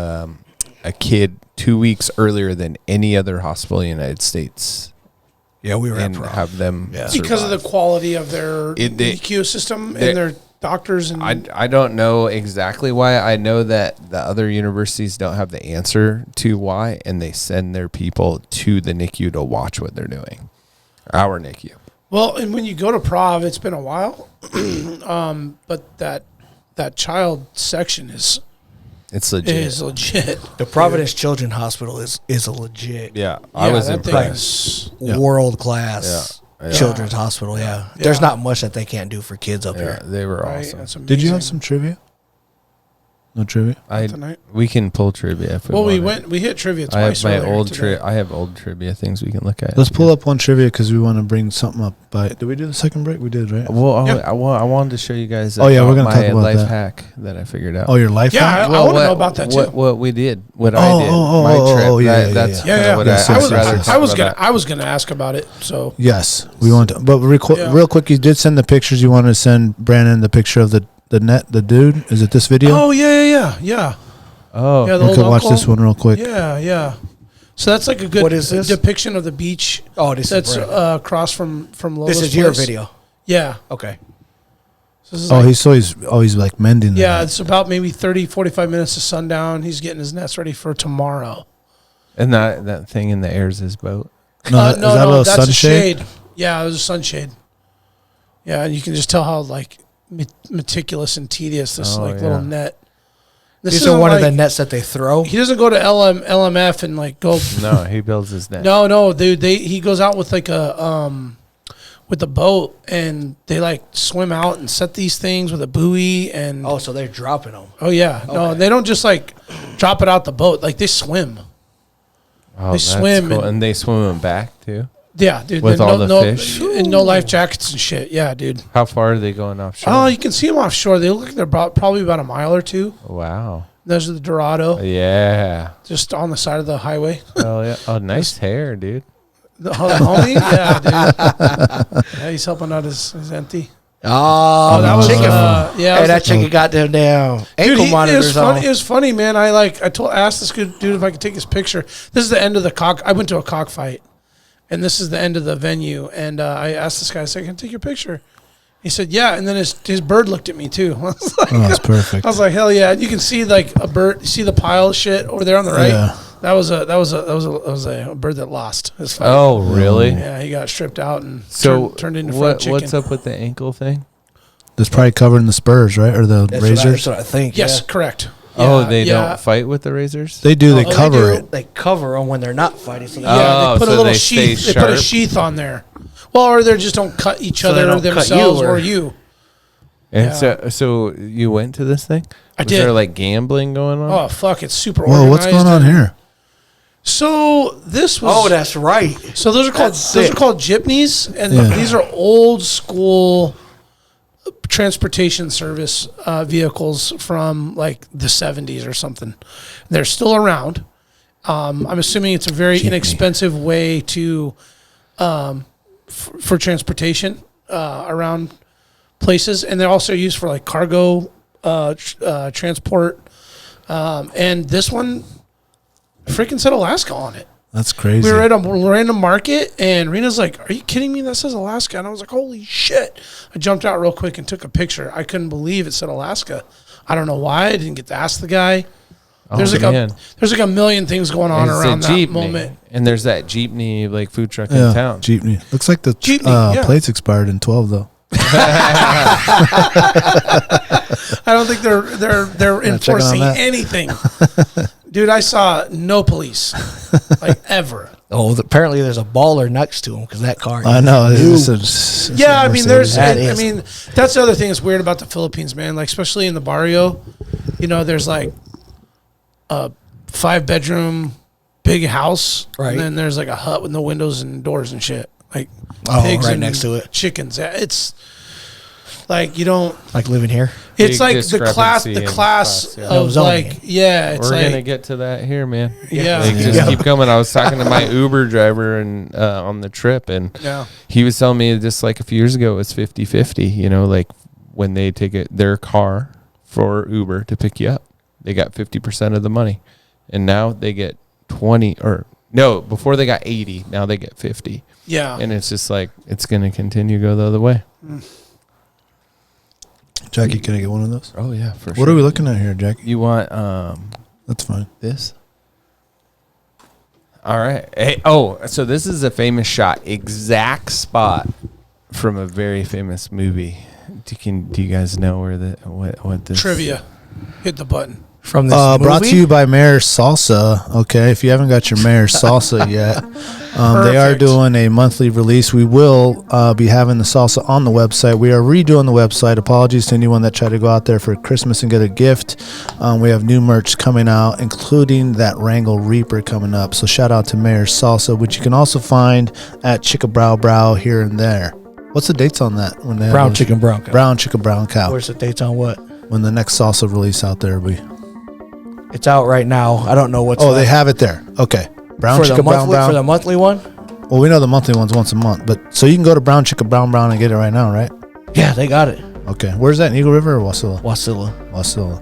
a kid 2 weeks earlier than any other hospital in the United States. Yeah, we were and at prom. have them because of the quality of their EQ system and their doctors. And I don't know exactly why. I know that the other universities don't have the answer to why, and they send their people to the NICU to watch what they're doing. Our NICU. Well, and when you go to Prov, it's been a while, but that child section is legit. The Providence Children's Hospital is a legit. Yeah, I was impressed. World class children's hospital. Yeah. There's not much that they can't do for kids up here. They were awesome. That's amazing. Did you have some trivia? No trivia. Tonight? We can pull trivia if we want. We hit trivia twice. I have old trivia things we can look at. Let's pull up one trivia because we want to bring something up. Did we do the second break? We did, right? Well, I wanted to show you guys. We're gonna talk about life that. hack that I figured out. Oh, your life hack. I want to know about that too. What we did, what I did, my trip. That's what I was gonna ask about it. So yes, we want to. But real quick, you did send the pictures. You wanted to send Brandon the picture of the dude. Is it this video? Oh yeah. Oh, yeah. We could watch this one real quick. Yeah. So that's like a good depiction of the beach. Oh, this that's is across from Lola's This is place. your video. Yeah. Okay. So this is he's like mending. Yeah, it's about maybe 30, 45 minutes to sundown. He's getting his nets ready for tomorrow. And that thing in the air is his boat. No, that's a shade. Yeah, it was a sunshade. Yeah, and you can just tell how like meticulous and tedious this little net. These are one of the nets that they throw. He doesn't go to LMF and like go. No, he builds his net. No, dude. He goes out with like with the boat, and they like swim out and set these things with a buoy and. Oh, so they're dropping them. Oh yeah, okay. No, they don't just like drop it out the boat. Like they swim. Oh, they swim, cool. And they swim them back too. Yeah, dude. With all the fish and no life jackets and shit. Yeah, dude. How far are they going offshore? Oh, you can see them offshore. They look like they're probably about a mile or two. Wow. There's the Dorado. Yeah. Just on the side of the highway. Oh yeah. Oh, nice hair, dude. The homie? Yeah, dude. Yeah, he's helping out his empty. Oh, that was chicken. Hey, that chicken got them down ankle monitors on. It was funny, man. Asked this good dude if I could take his picture. This is the end of the I went to a cockfight. And this is the end of the venue. And I asked this guy, I said, can I take your picture? He said, yeah. And then his bird looked at me too. I was like, that's perfect. I was like, hell yeah. You can see like a bird. You see the pile of shit over there on the right? Yeah. That was a bird that lost his fight. Oh, really? Yeah, he got stripped out and turned into fried fried chicken. What's up with the ankle thing? That's probably covering the spurs, right? Or the razors? That's what I think. Yes, correct. Yeah, they don't fight with the razors? They do. They cover it. They cover them when they're not fighting. So they put a little sheath. They put a sheath on there. Well, or they just don't cut each other or themselves or you. And so you went to this thing? I did. Was there like gambling going on? Oh, fuck. It's super organized. Whoa, what's going on here? So this was. Oh, that's right. So those are called jeepneys, and these are old school transportation service vehicles from like the 70s or something. They're still around. I'm assuming it's a very inexpensive way to for transportation around places, and they're also used for like cargo transport. And this one freaking said Alaska on it. That's crazy. We were at a random market, and Rena's like, are you kidding me? That says Alaska. And I was like, holy shit. I jumped out real quick and took a picture. I couldn't believe it said Alaska. I don't know why. I didn't get to ask the guy. There's like a million things going on around that moment. And there's that jeepney like food truck in town. Jeepney. Looks like the plates expired in 12 though. I don't think they're enforcing anything. Dude, I saw no police, like ever. Oh, apparently there's a baller next to him because that car. I know. That's the other thing that's weird about the Philippines, man. Like especially in the barrio, there's like a 5-bedroom big house, right? And then there's like a hut with no windows and doors and shit, like pigs right and next to it, chickens. It's like you don't like living here. It's like the class of like, yeah. It's We're like, gonna get to that here, man. Yeah, like, just keep coming. I was talking to my Uber driver and on the trip, and he was telling me just like a few years ago it was 50-50. Like when they take their car for Uber to pick you up, they got 50% of the money. and now they get 20 or no, before they got 80, now they get 50. Yeah. And it's just like, it's going to continue to go the other way. Jackie, can I get one of those? Oh, yeah, for sure. What are we looking at here, Jackie? You want That's fine. this? All right. Hey, so this is a famous shot, exact spot from a very famous movie. Do you guys know where what this Trivia. Hit the button. From this brought to you by Mayor Salsa. Okay, if you haven't got your Mayor Salsa yet, they are doing a monthly release. We will be having the salsa on the website. We are redoing the website. Apologies to anyone that tried to go out there for Christmas and get a gift. We have new merch coming out, including that Wrangle Reaper coming up. So shout out to Mayor Salsa, which you can also find at Chicka Brow Brow here and there. What's the dates on that? When they Brown Chicken Brown Cow. Brown Chicken Brown Cow. Where's the dates on what? When the next salsa release out there will be. It's out right now. I don't know what's Oh, left. they have it there. Okay. Brown for Chicken the Brown monthly, Brown. for the monthly one? Well, we know the monthly one's once a month, but so you can go to Brown Chicken Brown Brown and get it right now, right? Yeah, they got it. Okay. Where's that? In Eagle River or Wasilla? Wasilla. Wasilla.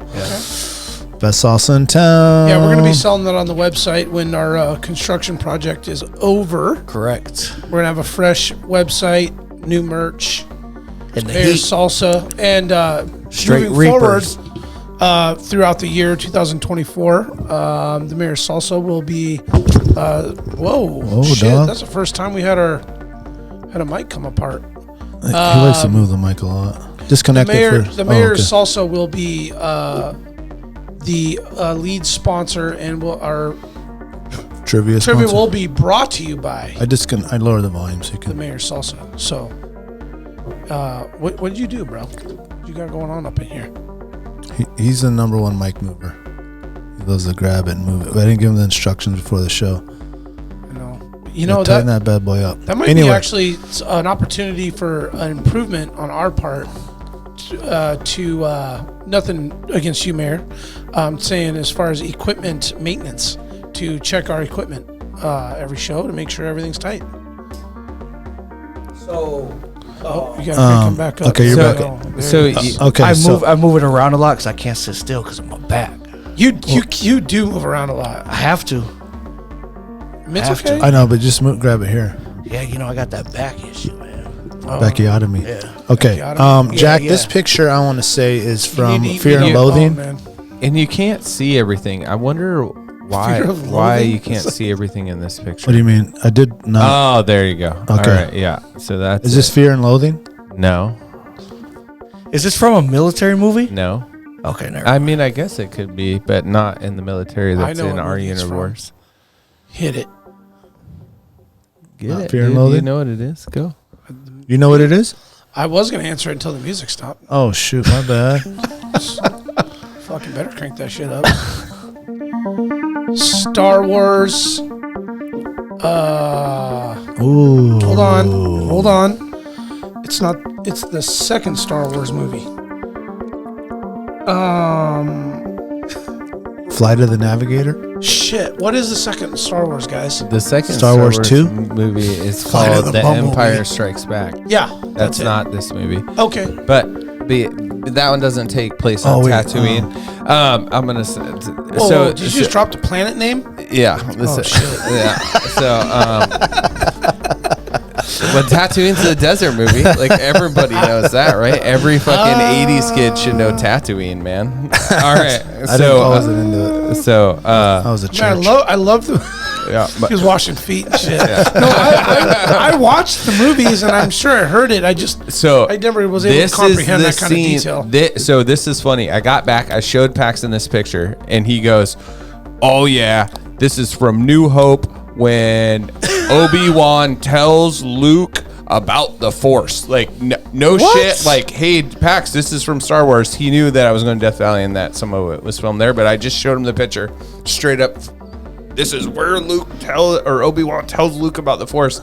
Best salsa in town. Yeah, we're going to be selling that on the website when our construction project is over. Correct. We're going to have a fresh website, new merch, And the Mayor's heat. Salsa, and Straight moving Reapers. forward throughout the year 2024, the Mayor's Salsa will be. Whoa, shit! dog. That's the first time we had a mic come apart. He likes to move the mic a lot. Disconnect it first. The Mayor's Salsa will be the lead sponsor, and our Trivia trivia sponsor. will be brought to you by I lower the volume so you the can. Mayor's Salsa. So, what did you do, bro? What you got going on up in here? He's the number one mic mover. He loves to grab it and move it. But I didn't give him the instructions before the show. You know tighten that bad boy up. That might be actually an opportunity for an improvement on our part. To nothing against you, Mayor. I'm saying as far as equipment maintenance, to check our equipment every show to make sure everything's tight. So, you gotta come back up. okay, you're back up. Okay, I'm moving around a lot because I can't sit still because of my back. You do move around a lot. I have to. It's have okay. to. I know, but just grab it here. Yeah, I got that back issue, man. Bacchiotomy. Yeah. Okay. Bacchiotomy. Jack, Yeah. this picture I want to say is from You need- Fear you and need- Loathing. man. And you can't see everything. I wonder why Fear of why Loathing? you can't see everything in this picture. What do you mean? I did not. Oh, there you go. Okay. All right, yeah. So that's Is this Fear and Loathing? No. Is this from a military movie? No. Okay, never I mind. mean, I guess it could be, but not in the military. That's know in what our movie it's from. universe. Hit it. Get Not it. Fear and dude. Loathing? You know what it is? Go. You know what it is? I was gonna answer it until the music stopped. Oh shoot, my bad. Fucking better crank that shit up. Star Wars. Ooh. Hold on. It's not. It's the second Star Wars movie. Flight of the Navigator. Shit. What is the second Star Wars, guys? The second Star Wars 2? movie is Flight of called the The Bumblebee. Empire Strikes Back. Yeah, That's it. not this movie. Okay. But that one doesn't take place on Oh, wait, Tatooine. I'm gonna say. Whoa, So whoa, did you just drop the planet name? yeah. Oh, shit. Yeah. So but Tatooine's a desert movie. Like everybody knows that, right? Every fucking '80s kid should know Tatooine, man. All right. I wasn't into it. So I was a Man, church. I love the. yeah. He was washing feet and shit. No, I watched the movies and I'm sure I heard it. I never was able to comprehend that kind of detail. So this is funny. I got back. I showed Paxton this picture, and he goes, "Oh yeah, this is from New Hope when Obi-Wan tells Luke about the Force." Like no shit. Like, hey Pax, this is from Star Wars. He knew that I was going to Death Valley and that some of it was filmed there, but I just showed him the picture straight up. This is where Obi-Wan tells Luke about the Force.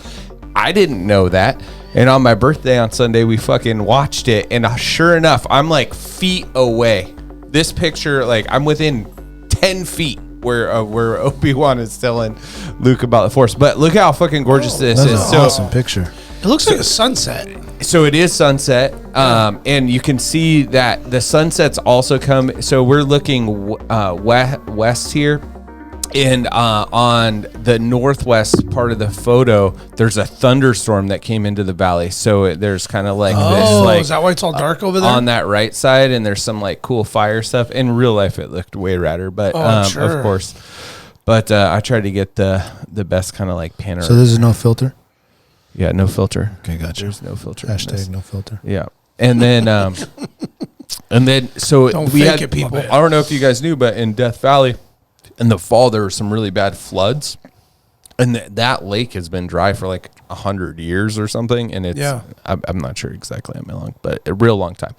I didn't know that. And on my birthday on Sunday, we fucking watched it. And sure enough, I'm like feet away. This picture, like I'm within 10 feet where Obi-Wan is telling Luke about the Force. But look how fucking gorgeous this That's is. an awesome picture. It looks like a sunset. So it is sunset, and you can see that the sunsets also come. So we're looking west here, And on the northwest part of the photo, there's a thunderstorm that came into the valley. So there's kind of like this, like, is that why it's all dark over there? on that right side, and there's some like cool fire stuff. In real life, it looked way radder, but sure. of course. But I tried to get the best kind of like panorama. So this is no filter? Yeah, no filter. Okay, gotcha. There's no filter. Hashtag no filter. Yeah. And then so Don't we fake had it, people. I don't know if you guys knew, but in Death Valley in the fall there were some really bad floods. And that lake has been dry for like 100 years or something. And it's, I'm not sure exactly how long, but a real long time.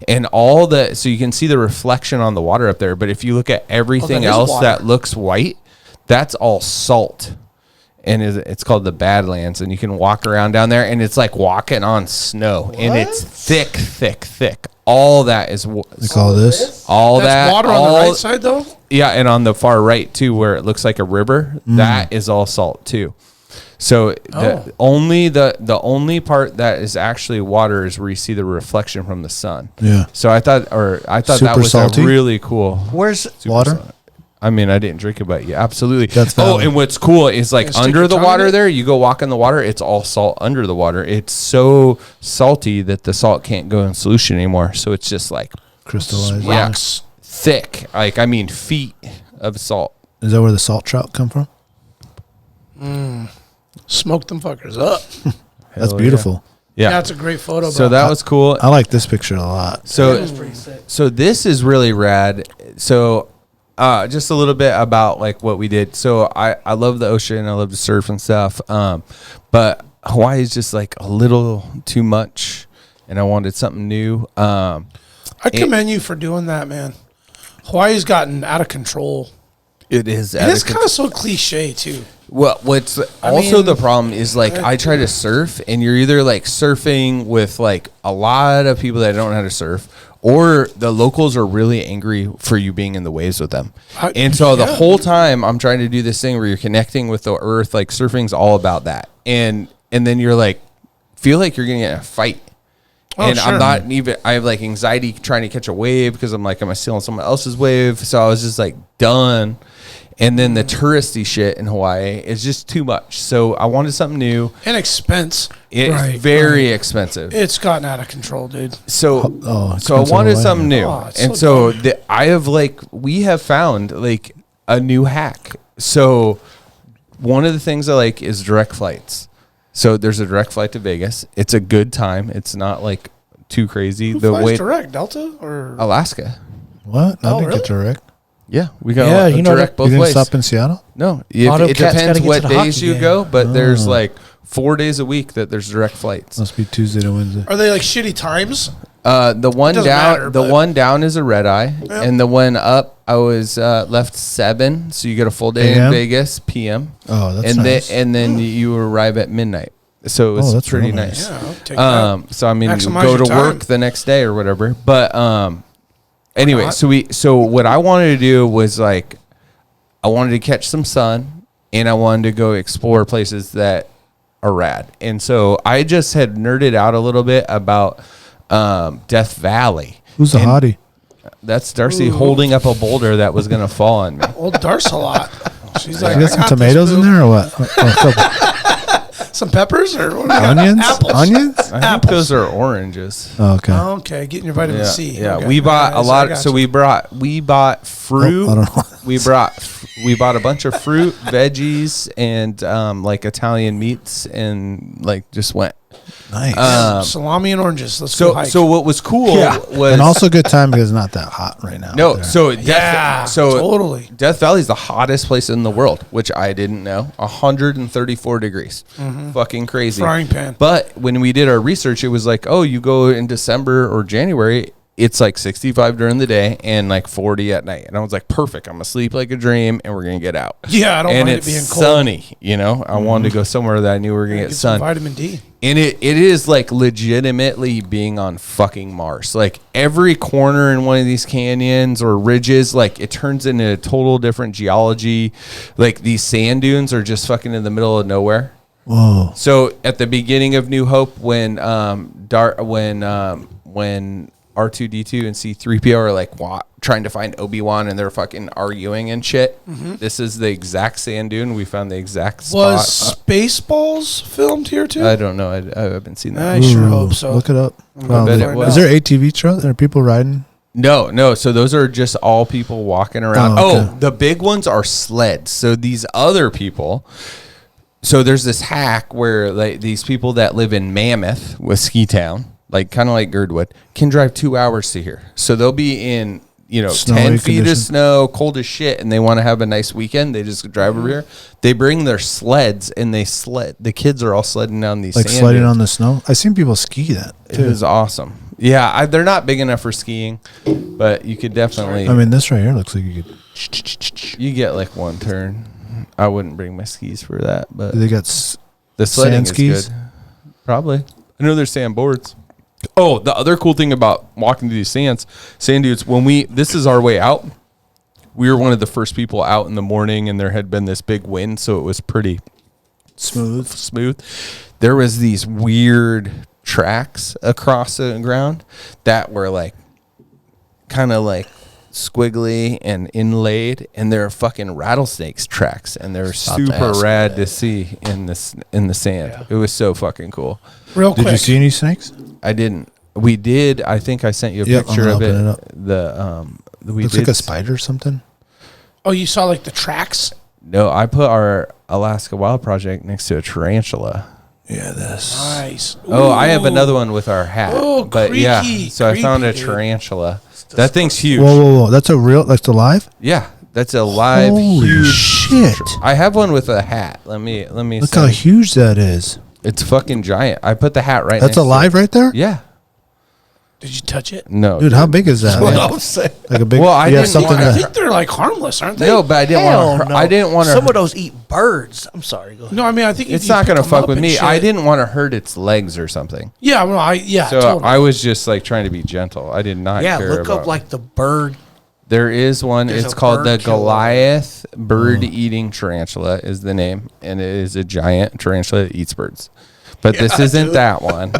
And so you can see the reflection on the water up there. But if you look at everything else that looks white, that's all salt. And it's called the Badlands. And you can walk around down there and it's like walking on snow. What? And it's thick, thick, thick. All that is like all this? All That's that water on the right side though? Yeah, and on the far right too, where it looks like a river, that is all salt too. So the only part that is actually water is where you see the reflection from the sun. Yeah. So I thought that was salty? really cool. Where's water? Salty. I mean, I didn't drink it, but yeah, absolutely. That's valid. And what's cool is like under the water there, you go walk in the water, it's all salt under the water. It's so salty that the salt can't go in solution anymore. So it's just like crystallized. Yeah, thick. Like, I mean, feet of salt. Is that where the salt trout come from? Smoke them fuckers up. That's beautiful. Yeah. That's a great photo, bro. So that was cool. I like this picture a lot. So, pretty sick. so this is really rad. So, just a little bit about like what we did. So I love the ocean. I love to surf and stuff. But Hawaii is just like a little too much, and I wanted something new. I commend you for doing that, man. Hawaii's gotten out of control. It is. And it's kind of so cliche too. Well, what's also the problem is like I try to surf, and you're either like surfing with like a lot of people that don't know how to surf, or the locals are really angry for you being in the waves with them. And so the whole time I'm trying to do this thing where you're connecting with the earth, like surfing's all about that. And then you're like, feel like you're going to get in a fight. And sure. I'm not even, I have like anxiety trying to catch a wave because I'm like, am I stealing someone else's wave? So I was just like done. And then the touristy shit in Hawaii is just too much. So I wanted something new. And expense. It's very expensive. It's gotten out of control, dude. So I wanted something new. And so we have found like a new hack. So one of the things I like is direct flights. So there's a direct flight to Vegas. It's a good time. It's not like too crazy. Who flies direct? Delta or Alaska? What? I didn't get direct. Yeah, we got direct both ways. You didn't stop in Seattle? No, it depends what days you go, but there's like 4 days a week that there's direct flights. Must be Tuesday to Wednesday. Are they like shitty times? The one down is a red eye, and the one up I was left 7, so you get a full day in Vegas PM. Oh, that's nice. And then you arrive at midnight. So it's that's pretty real nice. Yeah, I'll take that. So I mean, you Maximize go your to time. work the next day or whatever. But anyway, so what I wanted to do was like, I wanted to catch some sun, and I wanted to go explore places that are rad. And so I just had nerded out a little bit about Death Valley. Who's the hottie? That's Darcy holding up a boulder that was going to fall on me. Old Darcy a lot. She's like, You got some tomatoes in there or what? Some peppers or what? Onions? Apples. Onions? I think those are oranges. Oh, okay. Okay, getting your vitamin C. Yeah, Okay. we bought a lot. So we bought fruit. I don't know. We bought a bunch of fruit, veggies, and like Italian meats, and like just went. Nice. Salami and oranges. Let's go hike. So what was cool was and also good time because it's not that hot right now. No, so totally. Death Valley is the hottest place in the world, which I didn't know. 134 degrees, fucking crazy. Frying pan. But when we did our research, it was like, oh, you go in December or January, it's like 65 during the day and like 40 at night. And I was like, perfect. I'm gonna sleep like a dream, and we're gonna get out. Yeah, I don't mind it's it being cold. sunny. You know, I wanted to go somewhere that I knew we were gonna get sun. Some vitamin D. And it is like legitimately being on fucking Mars. Like every corner in one of these canyons or ridges, like it turns into a total different geology. Like these sand dunes are just fucking in the middle of nowhere. Whoa. So at the beginning of New Hope, when R2D2 and C3PO are like trying to find Obi-Wan and they're fucking arguing and shit. This is the exact sand dune. We found the exact spot. Was Spaceballs filmed here too? I don't know. I haven't seen that. I sure hope so. Look it up. I bet it was. Is there ATV truck? Are people riding? No. So those are just all people walking around. Oh, okay. The big ones are sleds. So these other people. So there's this hack where like these people that live in Mammoth with Ski Town, like kind of like Girdwood, can drive 2 hours to here. So they'll be in, Snowy 10 feet condition. of snow, cold as shit, and they want to have a nice weekend. They just drive over here. They bring their sleds and they sled. The kids are all sledding down these Like sand sledding dunes. on the snow? I've seen people ski that It too. was awesome. Yeah, they're not big enough for skiing, but you could definitely. I mean, this right here looks like you could. You get like one turn. I wouldn't bring my skis for that, but They got the sledding sand is skis? good. Probably. I know there's sand boards. Oh, the other cool thing about walking through these sand dunes, this is our way out. We were one of the first people out in the morning, and there had been this big wind, so it was pretty smooth. There was these weird tracks across the ground that were like kind of like squiggly and inlaid, and they're fucking rattlesnakes tracks, and they're super rad to see in the sand. Yeah. It was so fucking cool. Real quick. Did you see any snakes? I didn't. We did. I think I sent you a picture of it. Looks like a spider or something. Oh, you saw like the tracks? No, I put our Alaska Wild Project next to a tarantula. Yeah, this. Nice. Oh, I have another one with our hat. Oh, but creaky, yeah, so I found a dude. tarantula. That thing's huge. Whoa. That's that's alive? Yeah, that's a live, Holy huge. shit. I have one with a hat. Let me. Look how huge that is. It's fucking giant. I put the hat right. That's next alive to it. right there? Yeah. Did you touch it? No, Dude, how big is that? That's what I'm saying. Like a big. Well, I you have didn't something want- I that. think they're like harmless, aren't they? No, but I didn't want to. I didn't want to. Some of those eat birds. I'm sorry. Go ahead. No, I mean I think It's if you not pick gonna them fuck up with and me. shit- I didn't want to hurt its legs or something. Yeah, well, So totally. I was just like trying to be gentle. I did not Yeah, care look about. up like the bird. There is one. There's It's a called the bird killer. Goliath bird-eating tarantula is the name, and it is a giant tarantula that eats birds. But this isn't that one,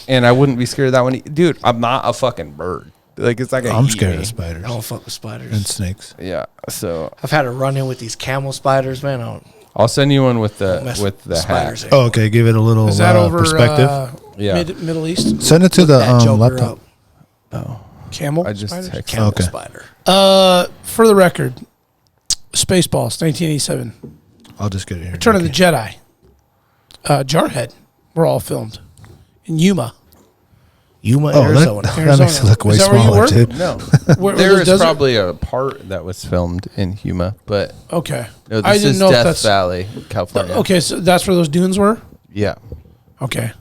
and I wouldn't be scared of that one, dude. I'm not a fucking bird. Like it's not gonna. I'm eat scared me. of spiders I don't fuck with spiders. and snakes. Yeah, so I've had a run in with these camel spiders, man. I don't I'll send you one with mess the hat. spiders. Oh, okay. Give it a little Is that over perspective. Yeah. Middle East? Send it to the That Joker laptop. Camel? I just spiders? texted. Camel Okay. spider. For the record, Spaceballs, 1987. I'll just get it here. Return of the Jedi. Jarhead were all filmed in Yuma. Yuma, Oh, Arizona. that makes it look way Is that where you smaller, were? dude. No, Where there was is desert? probably a part that was filmed in Yuma, but Okay. no, I this didn't is know if Death that's Valley, California. Okay, so that's where those dunes were? Yeah. Okay.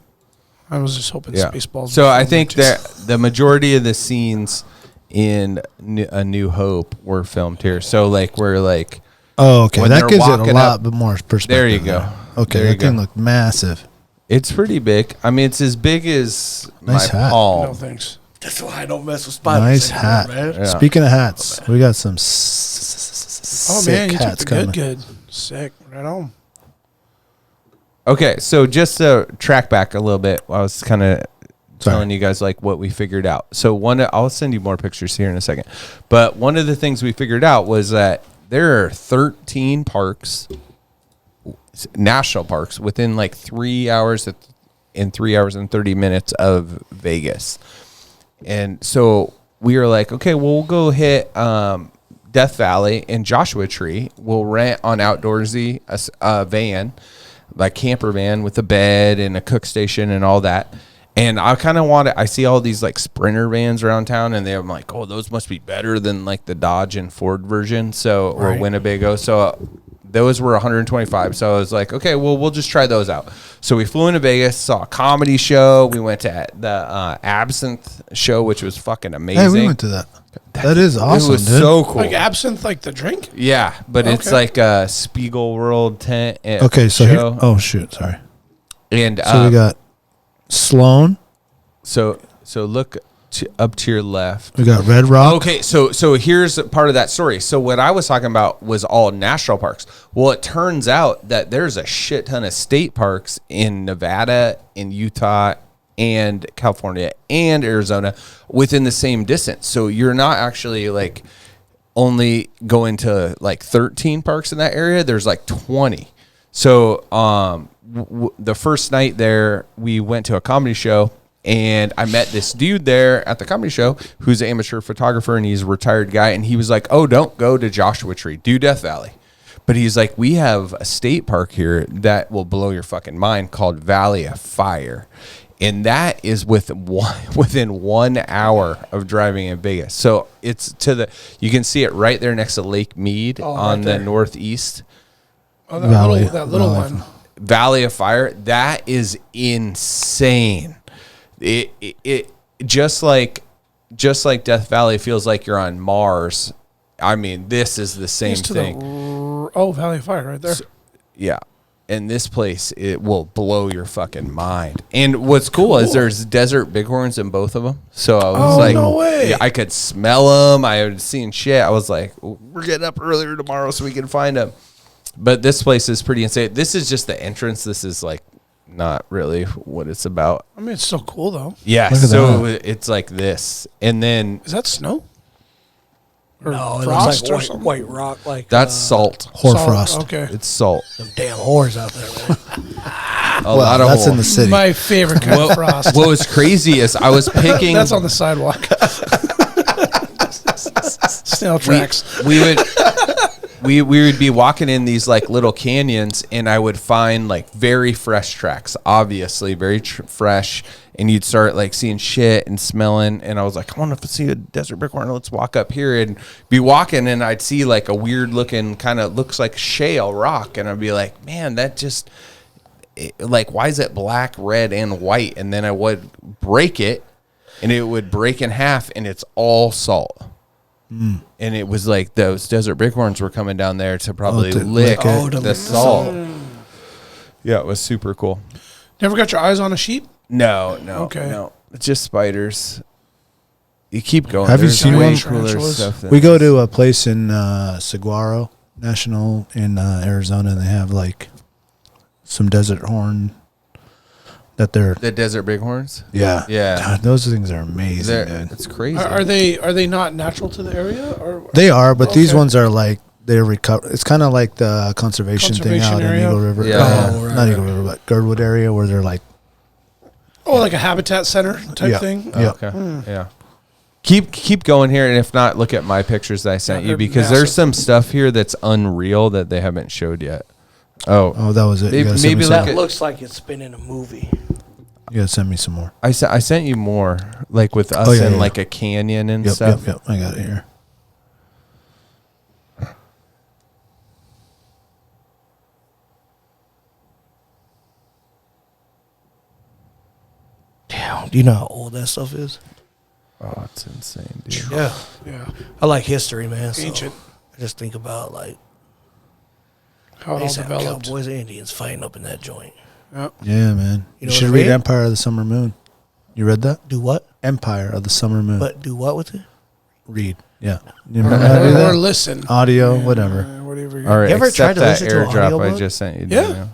I was just hoping Yeah. Spaceballs. So were I filmed think there, that the majority of the scenes in A New Hope were filmed here. So like we're like, Oh, okay. When That they're gives it a walking lot up- bit more perspective. There you go. Okay, There you that thing go. looked massive. it's pretty big. I mean, it's as big as Nice my hat. palm. No thanks. That's why I don't mess with spiders. Nice anymore, hat. man. Yeah. Speaking of hats, we got some Oh, sick man, you took hats the coming. good. Sick. Right on. Okay, so just to track back a little bit, I was kind of telling you guys like what we figured out. So I'll send you more pictures here in a second. But one of the things we figured out was that there are 13 parks, national parks, within like 3 hours in 3 hours and 30 minutes of Vegas. And so we were like, okay, well, we'll go hit Death Valley and Joshua Tree. We'll rent on Outdoorsy a van, like camper van with a bed and a cook station and all that. And I kind of I see all these like Sprinter vans around town, and I'm like, oh, those must be better than like the Dodge and Ford version. So, or Winnebago. So those were 125. So I was like, okay, well, we'll just try those out. So we flew into Vegas, saw a comedy show. We went to the Absinthe show, which was fucking amazing. Hey, we went to that. That is awesome, It was dude. so cool. Like absinthe, like the drink? Yeah, but it's Okay. like a Spiegel World tent. Okay, so show. here, oh shoot, sorry. And So we got Sloan. so look up to your left. We got Red Rock. Okay, so here's part of that story. So what I was talking about was all national parks. Well, it turns out that there's a shit ton of state parks in Nevada, in Utah, and California and Arizona within the same distance. So you're not actually like only going to like 13 parks in that area. There's like 20. So the first night there, we went to a comedy show, and I met this dude there at the comedy show who's an amateur photographer, and he's a retired guy. And he was like, oh, don't go to Joshua Tree, do Death Valley. But he's like, we have a state park here that will blow your fucking mind called Valley of Fire. And that is within 1 hour of driving in Vegas. So it's you can see it right there next to Lake Mead on the northeast. Oh, that little one. Valley of Fire. That is insane. It just like Death Valley feels like you're on Mars. I mean, this is the same thing. Valley of Fire right there. So, yeah. And this place, it will blow your fucking mind. And what's cool is there's desert bighorns in both of them. So I was like, no way. Yeah, I could smell them. I had seen shit. I was like, we're getting up earlier tomorrow so we can find them. But this place is pretty insane. This is just the entrance. This is like not really what it's about. I mean, it's so cool though. Yeah. So it's like this. And then. Is that snow? Or no, it frost looks or like white rock. Like that's salt. Hoarfrost. Okay. It's salt. Them damn whores out there, man. That's in the city. My favorite kind of frost. What was crazy is I was picking. That's on the sidewalk. Snail tracks. We would be walking in these like little canyons, and I would find like very fresh tracks, obviously very fresh, and you'd start like seeing shit and smelling. And I was like, I want to see a desert bighorn. Let's walk up here and be walking, and I'd see like a weird looking kind of looks like shale rock, and I'd be like, man, that just like, why is it black, red, and white? And then I would break it, and it would break in half, and it's all salt. And it was like those desert bighorns were coming down there to probably lick the salt. Yeah, it was super cool. Never got your eyes on a sheep? No. Okay. No. It's just spiders. You keep going. Have you There's seen way one? cooler stuff We go to a place in Saguaro National in Arizona, and they have like some desert horn that they're the desert bighorns. Yeah. God, those things are amazing, dude. It's crazy. Are they not natural to the area? Or they are, but these ones are like they're recover. It's kind of like the conservation thing out area? in Eagle River. Yeah. Not Eagle River, but Girdwood area where they're like. Oh, like a habitat center type thing. Yeah. Okay. Yeah. Keep going here, and if not, look at my pictures that I sent you because there's some stuff here that's unreal that they haven't showed yet. Oh, that was it. Maybe that looks like it's been in a movie. You gotta send me some more. I sent you more, like with us in like a canyon and stuff. Yep. I got it here. Damn, do you know how old that stuff is? Oh, it's insane, dude. Yeah. I like history, man. So Ancient. I just think about like How it all developed. Cowboys and Indians fighting up in that joint. Yeah, man. You should read Empire of the Summer Moon. You read that? Do what? Empire of the Summer Moon. But do what with it? Read. Yeah. You remember how to do that? Or listen. Audio, whatever. Whatever. All right, You ever tried to that listen to an airdrop I audiobook? just sent you. Yeah. Daniel.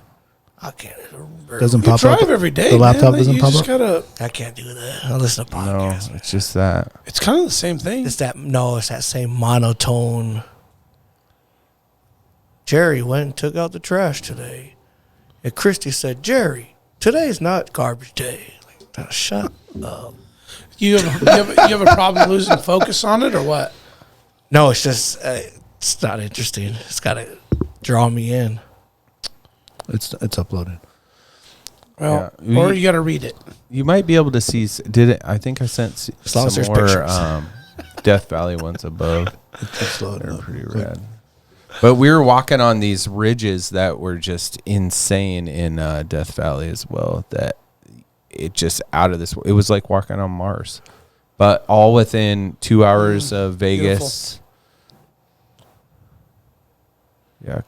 I can't. Doesn't You pop up. drive every day. The laptop man. doesn't You pop just up. gotta. I can't do that. I listen to podcasts. No, it's just that. It's kind of the same thing. It's that same monotone. Jerry went and took out the trash today. And Christy said, Jerry, today's not garbage day. Like, shut up. You have a problem losing focus on it or what? No, it's just, it's not interesting. It's got to draw me in. It's uploaded. Well, Yeah. or you got to read it. You might be able to see. Did it? I think I sent As long as some there's more pictures. Death Valley ones above. It's loaded They're up. pretty rad. But we were walking on these ridges that were just insane in Death Valley as well. That it just out of this. It was like walking on Mars, but all within 2 hours of Vegas. Yeah.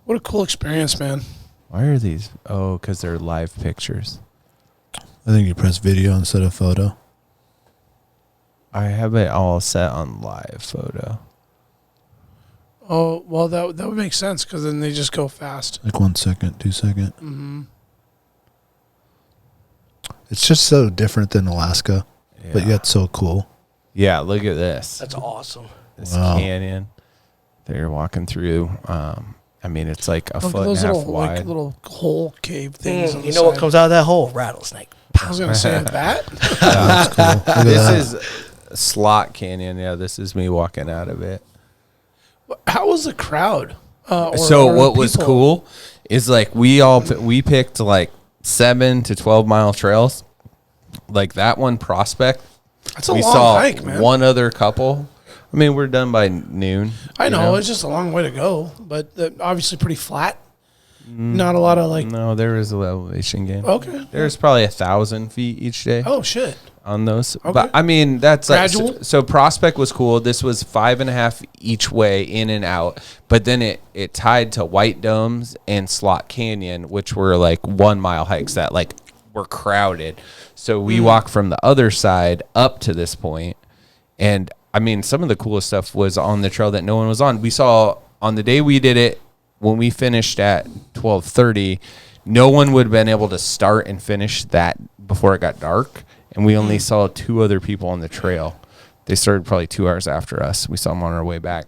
What a cool experience, man. Why are these? Oh, because they're live pictures. I think you press video instead of photo. I have it all set on live photo. Oh, well, that would make sense because then they just go fast. Like 1 second, 2 second. Mm-hmm. It's just so different than Alaska, but yet so cool. Yeah, look at this. That's awesome. This canyon that you're walking through. I mean, it's like a foot and a half wide. Like little hole cave things. You know what comes out of that hole? Rattlesnake. I was going to say that. That's cool. This is Slot Canyon. Yeah, this is me walking out of it. How was the crowd? So what was cool is like we picked like 7 to 12 mile trails. Like that one Prospect. That's a long hike, man. One other couple. I mean, we're done by noon. I know it's just a long way to go, but obviously pretty flat. Not a lot of like. No, there is a elevation gain. Okay. There's probably 1,000 feet each day. Oh shit. On those, Okay. but I mean that's Gradual? like, so Prospect was cool. This was 5.5 each way in and out, but then it tied to White Domes and Slot Canyon, which were like 1 mile hikes that like were crowded. So we walked from the other side up to this point, and I mean some of the coolest stuff was on the trail that no one was on. We saw on the day we did it when we finished at 12:30, no one would have been able to start and finish that before it got dark. And we only saw 2 other people on the trail. They started probably 2 hours after us. We saw them on our way back.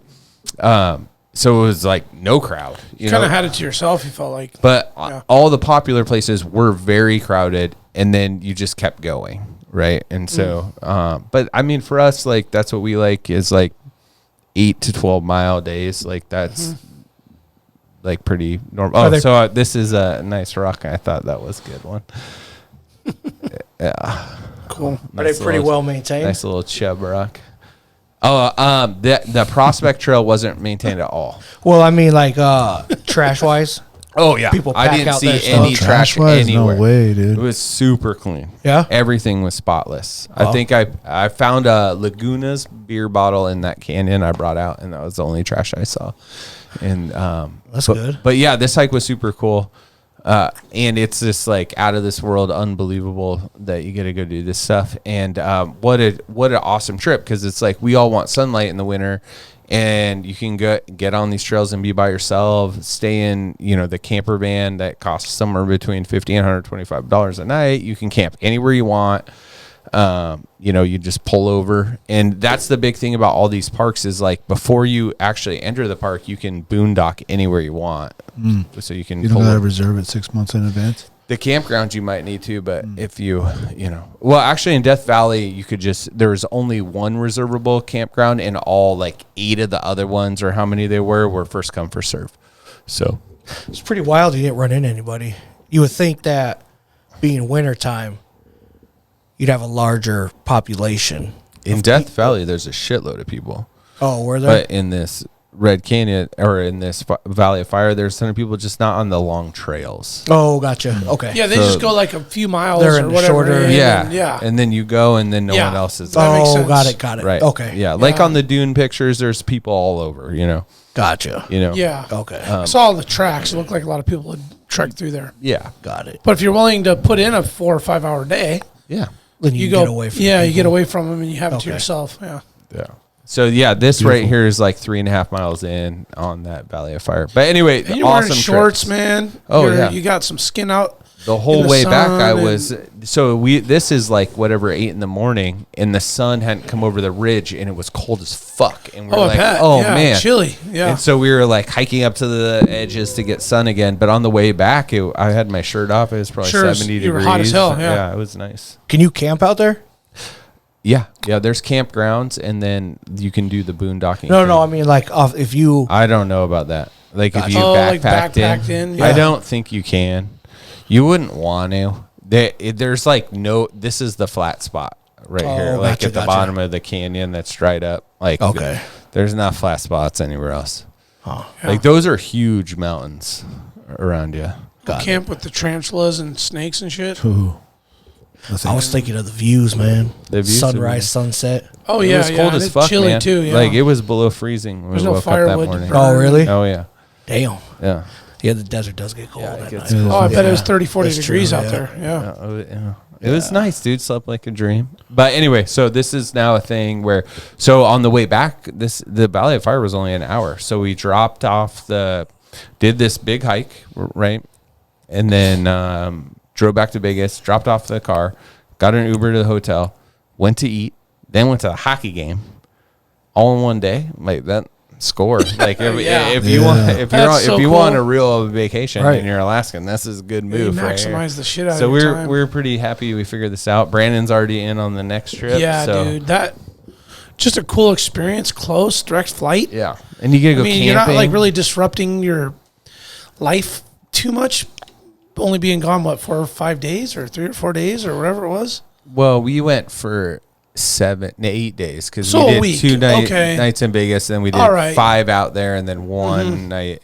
So it was like no crowd. You kind of had it to yourself, you felt like. But all the popular places were very crowded, and then you just kept going, right? And so, but I mean, for us, like that's what we like is like 8 to 12 mile days. Like that's like pretty normal. Oh, so this is a nice rock. I thought that was a good one. Yeah. Cool. Are they pretty well maintained? Nice little chub rock. Oh, the Prospect Trail wasn't maintained at all. Well, I mean, like trash wise. Oh yeah, People I pack didn't out see their any stuff. trash Trash-wise, anywhere. no way, dude. It was super clean. Yeah? Everything was spotless. I think I found a Laguna's beer bottle in that canyon I brought out, and that was the only trash I saw. And That's good. But yeah, this hike was super cool. And it's just like out of this world, unbelievable that you get to go do this stuff. And what an awesome trip, because it's like we all want sunlight in the winter, and you can get on these trails and be by yourself, stay in the camper van that costs somewhere between $50 and $125 a night. You can camp anywhere you want. You just pull over, and that's the big thing about all these parks is like before you actually enter the park, you can boondock anywhere you want. So you can. You don't gotta reserve it 6 months in advance. The campgrounds you might need to, but if well, actually in Death Valley, you could there was only one reservable campground, and all like 8 of the other ones, or how many they were first come first serve. So It's pretty wild you didn't run into anybody. You would think that being wintertime, you'd have a larger population. in Death Valley, there's a shitload of people. Oh, were there? But in this Red Canyon or in this Valley of Fire, there's a ton of people just not on the long trails. Oh, gotcha. Okay. Yeah, they just go like a few miles They're or in the whatever. shorter- and Yeah, then- yeah. and then you go, and then no one else is there. That makes Oh, sense. got it. Right. Okay. Yeah, like on the dune pictures, there's people all over. Gotcha. Yeah. Okay. I saw all the tracks. It looked like a lot of people had trekked through there. Yeah. Got it. But if you're willing to put in a 4 or 5 hour day, Yeah. Then you get go away from you get people. away from them and you have it to Okay. yourself. Yeah. Yeah. So yeah, this right here is like 3.5 miles in on that Valley of Fire. But anyway, And you're awesome wearing shorts, trips. man. Oh, yeah. You got some skin out. The whole in the way back, I sun was this is like whatever 8 in the morning, and the sun hadn't come over the ridge, and it was cold as fuck, and we were I like, bet. oh Yeah, man, chilly. Yeah. And so we were like hiking up to the edges to get sun again. But on the way back, I had my shirt off. It was probably Sure, 70 you were degrees. hot as hell, yeah. It was nice. Can you camp out there? Yeah. There's campgrounds, and then you can do the boondocking. No, thing. I mean like if you. I don't know about that. Like if you like backpacked in? I Yeah. don't think you can. You wouldn't want to. There's like this is the flat spot right here, like gotcha, at the gotcha. bottom of the canyon that's dried up. Like Okay. there's not flat spots anywhere else. Oh, Like those are huge mountains around you. Camp with the tarantulas and snakes and shit. Ooh. I was thinking of the views, man. The views Sunrise, are- sunset. Oh, It yeah. was yeah. cold and as it's fuck, chilly, man. too. Yeah. Like it was below freezing when There's we no woke up that firewood to morning. burn. Oh, really? Oh yeah, Damn. yeah. Yeah, the desert does get cold. Yeah, it at gets night. cold. Oh, I bet it was Yeah. 30, 40 That's degrees true, out yeah. there. Yeah. It was nice, dude. Slept like a dream. But anyway, so this is now a thing where, so on the way back, the Valley of Fire was only an hour. So we dropped off did this big hike, right? And then drove back to Vegas, dropped off the car, got an Uber to the hotel, went to eat, then went to the hockey game, all in one day. Like that score. Like if you want a real vacation and you're Alaskan, this is a good move. You maximize the shit out so of your time. we're pretty happy we figured this out. Brandon's already in on the next trip. Yeah, dude, that just a cool experience. Close, direct flight. Yeah, and you get to go camping. You're not like really disrupting your life too much. Only being gone 4 or 5 days, or 3 or 4 days, or whatever it was. Well, we went for 8 days because so we did 2 nights in Vegas, then we did 5 out there, and then 1 night.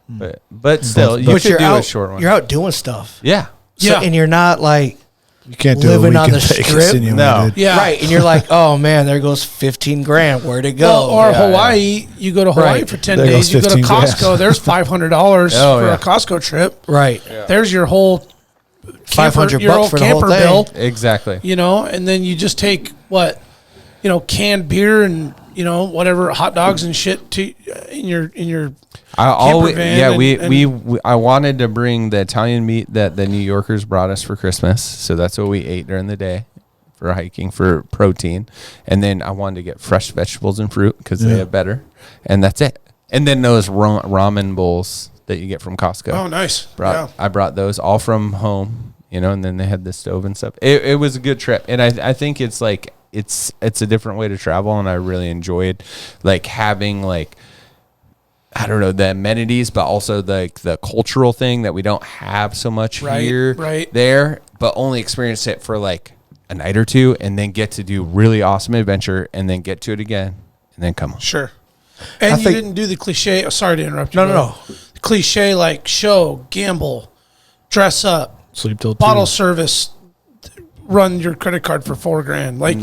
But still, you could do a short one. You're out doing stuff. Yeah. Yeah. And you're not like you can't do living on the Vegas strip. anyway, dude. Yeah. Right. And you're like, oh man, there goes $15,000. Where'd it go? Well, or Hawaii, you go to Hawaii for 10 There days. goes You go to 15 grand. Costco. There's $500 for a Costco trip. Right. Yeah. There's your whole $500 your for the whole camper thing. bill. Exactly. And then you just take canned beer and whatever hot dogs and shit in your I wanted to bring the Italian meat that the New Yorkers brought us for Christmas, so that's what we ate during the day for hiking for protein, and then I wanted to get fresh vegetables and fruit because they have better, and that's it. And then those ramen bowls that you get from Costco. Oh, nice. I brought those all from home, and then they had the stove and stuff. It was a good trip, and I think it's like it's a different way to travel, and I really enjoyed like having like, I don't know, the amenities, but also the cultural thing that we don't have so much there, but only experience it for like a night or two, and then get to do really awesome adventure, and then get to it again, and then come home. Sure. And you didn't do the cliche. Oh, sorry to interrupt you. No. Cliche like show, gamble, dress up, sleep till bottle 2. service, run your credit card for $4,000. Like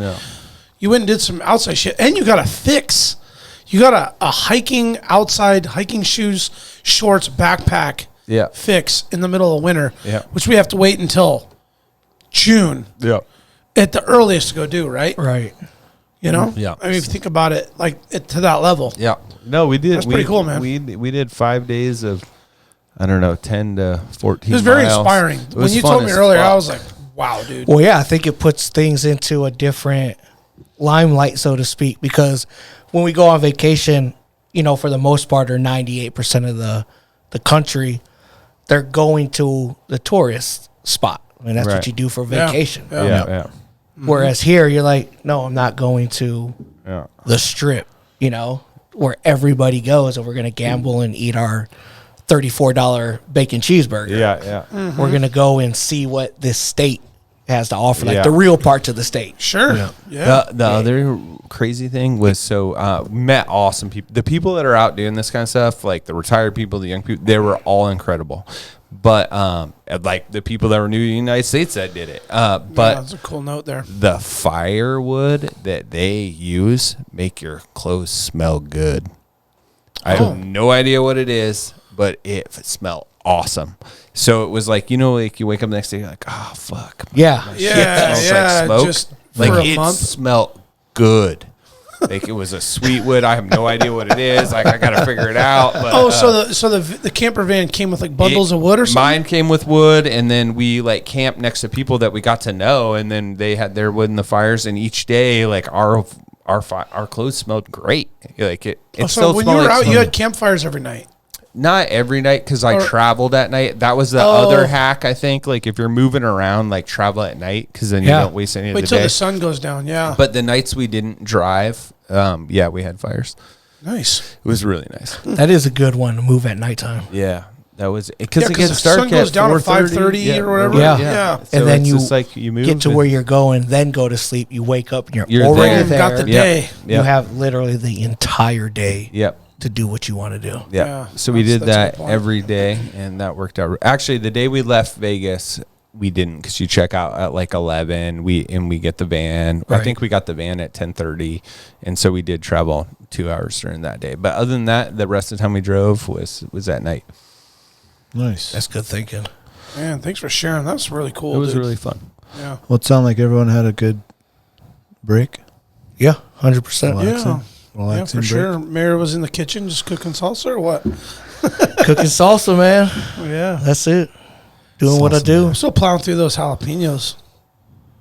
you went and did some outside shit, and you got a fix. You got a hiking shoes, shorts, backpack fix in the middle of winter, which we have to wait until June at the earliest to go do, right? Right. Yeah. I mean, if you think about it, like to that level. Yeah. No, we did. That's pretty cool, man. We did 5 days of, I don't know, 10 to 14 It was very miles. inspiring. When you told me earlier, I was like, wow, dude. Well, yeah, I think it puts things into a different limelight, so to speak, because when we go on vacation, for the most part, or 98% of the country, they're going to the tourist spot. I mean, that's what you do for vacation. Yeah. Whereas here, you're like, no, I'm not going to the strip, where everybody goes, and we're going to gamble and eat our $34 bacon cheeseburger. Yeah. Mm-hmm. We're going to go and see what this state has to offer, like the real parts of the state. Sure. The other crazy thing was met awesome people. The people that are out doing this kind of stuff, like the retired people, the young people, they were all incredible. But like the people that were new to the United States that did it. But that's a cool note there. The firewood that they use make your clothes smell good. I have no idea what it is, but it smelled awesome. So it was like, like you wake up the next day, you're like, oh fuck. Yeah. Like smoke. Just like for a it month. smelled good. Like it was a sweet wood. I have no idea what it is. Like I gotta figure it out. But, so the camper van came with like bundles of wood or something? Mine came with wood, and then we like camped next to people that we got to know, and then they had their wood in the fires, and each day like our clothes smelled great. Like it So when you were out, you had campfires every night. Not every night because I traveled at night. That was the other hack, I think. Like if you're moving around, like travel at night because then you don't waste any of the day. Wait till the sun goes down, But the nights we didn't drive, we had fires. Nice. It was really nice. That is a good one to move at nighttime. Yeah, that was because the sun goes down at 5:30 or whatever. Yeah. So and then you like you move get to where you're going, then go to sleep. You wake up and You're already there. Got the day. You have literally the entire day. Yep. To do what you want to do. Yeah. So we did that every day, and that worked out. Actually, the day we left Vegas, we didn't because you check out at like 11. We get the van. Right. I think we got the van at 10:30, and so we did travel 2 hours during that day. But other than that, the rest of the time we drove was at night. Nice. That's good thinking. Man, thanks for sharing. That was really cool. It was really fun. Yeah. Well, it sounded like everyone had a good break. Yeah, 100%. Relaxing. Yeah, for sure. Mayor was in the kitchen just cooking salsa or what? Cooking salsa, man. Yeah. That's it. doing what I do. I'm still plowing through those jalapenos.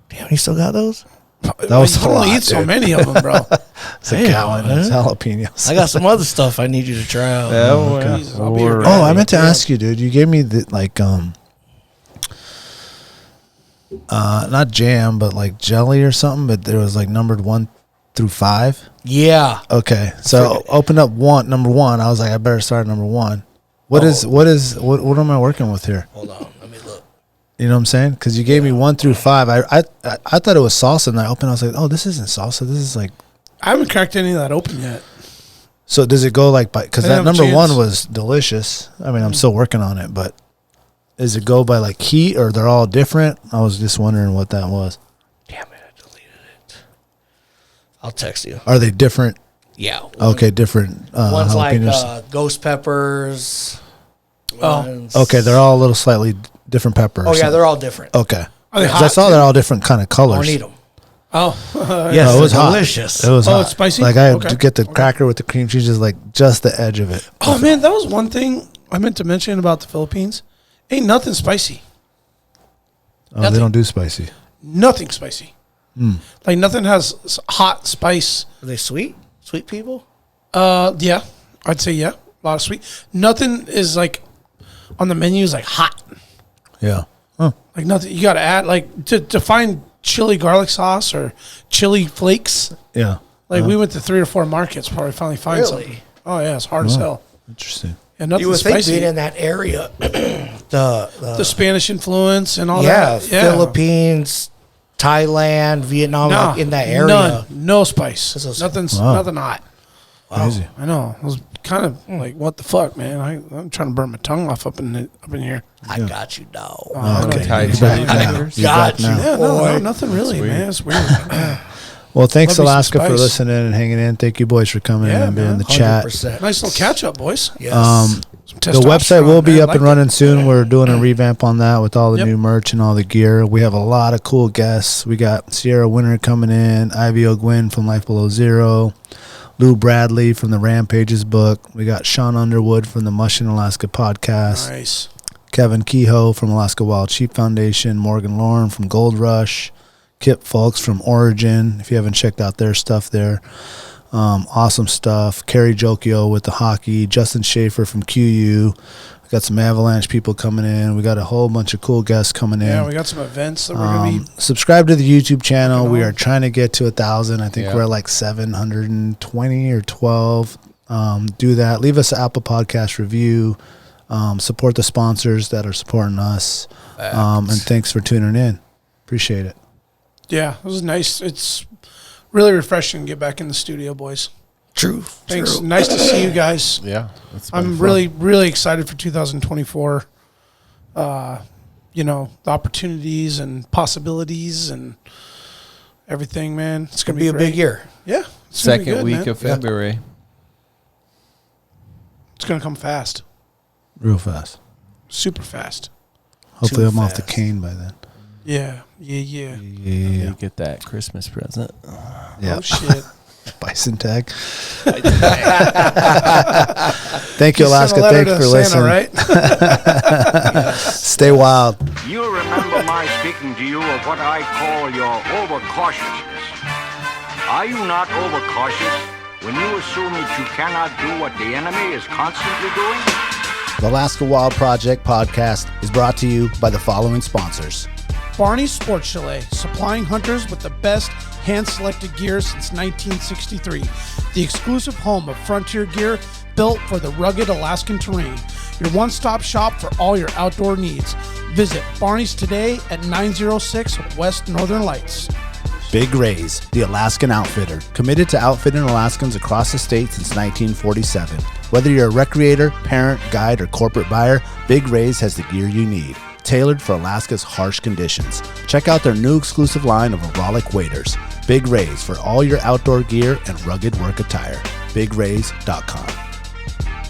Damn, you still got those? That was you a lot, only eat so dude. many of them, bro. It's a gallon. It's jalapenos. I got some other stuff I need you to try out. Jesus, I'll be your Oh, I guy. meant to ask you, dude. You gave me the not jam, but like jelly or something. But there was like numbered 1 through 5. Yeah. Okay, so open up number 1. I was like, I better start at number 1. What am I working with here? Hold on, let me look. You know what I'm saying? Because you gave me 1 through 5. I thought it was salsa, and I opened. I was like, oh, this isn't salsa. This is like. I haven't cracked any of that open yet. So does it go like by? Because I that have a number chance. 1 was delicious. I mean, I'm still working on it, but does it go by like heat, or they're all different? I was just wondering what that was. Damn it, I deleted it. I'll text you. Are they different? Yeah. Okay, different. One's like jalapenos. ghost peppers. Oh. One's- Okay, they're all a little slightly different pepper. Oh, yeah, they're all different. Okay. Are they 'Cause hot? I saw they're all different kind of I colors. don't need them. Oh, Yes, No, it was they're hot. delicious. It was Oh, hot. it's spicy? Like I had Okay. to get the Okay. cracker with the cream cheese, just like just the edge of it. oh man, that was one thing I meant to mention about the Philippines. Ain't nothing spicy. Oh, Nothing. they don't do spicy. Nothing spicy. Like nothing has hot spice. Are they sweet? Sweet people? Yeah, I'd say yeah. A lot of sweet. Nothing is like on the menu is like hot. Yeah. Oh, Like nothing. You got to add like to find chili garlic sauce or chili flakes. yeah. Like we went to 3 or 4 markets before we finally find Really? something. Oh yeah, it's hard as hell. Interesting. Yeah, nothing You would think spicy. being in that area, The Spanish influence and all yeah, that. Yeah, Philippines, Thailand, Vietnam, Nah, like in that area. None. No spice. This is- Nothing's Wow. nothing hot. Crazy. I know. I was kind of like, what the fuck, man? I'm trying to burn my tongue off up in here. I got you, dog. Okay. Thai You're chili back now. peppers? You're back Got you. now. Yeah, no, Boy. nothing really, man. It's weird. Well, thanks Love me some Alaska for spice. listening and hanging in. Thank you boys for coming in Yeah, and being in man. the chat. 100%. Nice little catch up, boys. Yes. Some The website testosterone, will be man. up Like and running soon. We're doing a revamp on that with all the Yep. new merch and all the gear. We have a lot of cool guests. We got Sierra Winter coming in, Ivy O'Gwyn from Life Below Zero, Lou Bradley from the Rampages book. We got Sean Underwood from the Mush in Alaska podcast. Nice. Kevin Kehoe from Alaska Wild Sheep Foundation, Morgan Lauren from Gold Rush, Kip Fulks from Origin, if you haven't checked out their stuff there. Awesome stuff. Kerry Jokio with the hockey, Justin Schaefer from QU. We got some Avalanche people coming in. We got a whole bunch of cool guests coming in. Yeah, we got some events that we're going to be. Subscribe to the YouTube channel. Working We on. are trying to get to 1,000. I think Yeah. we're like 720 or 12. Do that. Leave us an Apple Podcast review. Support the sponsors that are supporting us. And thanks for tuning in. Appreciate it. Yeah, it was nice. It's really refreshing to get back in the studio, boys. True. Thanks. True. Nice to see you guys. Yeah. It's been I'm fun. really, really excited for 2024. The opportunities and possibilities and everything, man. It's Could gonna be a great. big year. Yeah. It's gonna be second good, week man. of February. It's gonna come fast, Real fast. super fast. Hopefully Too I'm off the fast. cane by then. Yeah. Yeah. You get that Christmas present. Yeah. Oh shit. Bison tag. Thank you, Just Alaska. sent a letter Thanks to for Santa, listening. right? Stay wild. You remember my speaking to you of what I call your overcautiousness. Are you not overcautious when you assume that you cannot do what the enemy is constantly doing? The Alaska Wild Project podcast is brought to you by the following sponsors. Barney's Sports Chalet, supplying hunters with the best hand-selected gear since 1963. The exclusive home of frontier gear built for the rugged Alaskan terrain. Your one-stop shop for all your outdoor needs. Visit Barney's today at 906 West Northern Lights. Big Rays, the Alaskan outfitter, committed to outfitting Alaskans across the state since 1947. Whether you're a recreator, parent, guide, or corporate buyer, Big Rays has the gear you need, tailored for Alaska's harsh conditions. Check out their new exclusive line of Auralic waders. Big Rays for all your outdoor gear and rugged work attire. BigRays.com.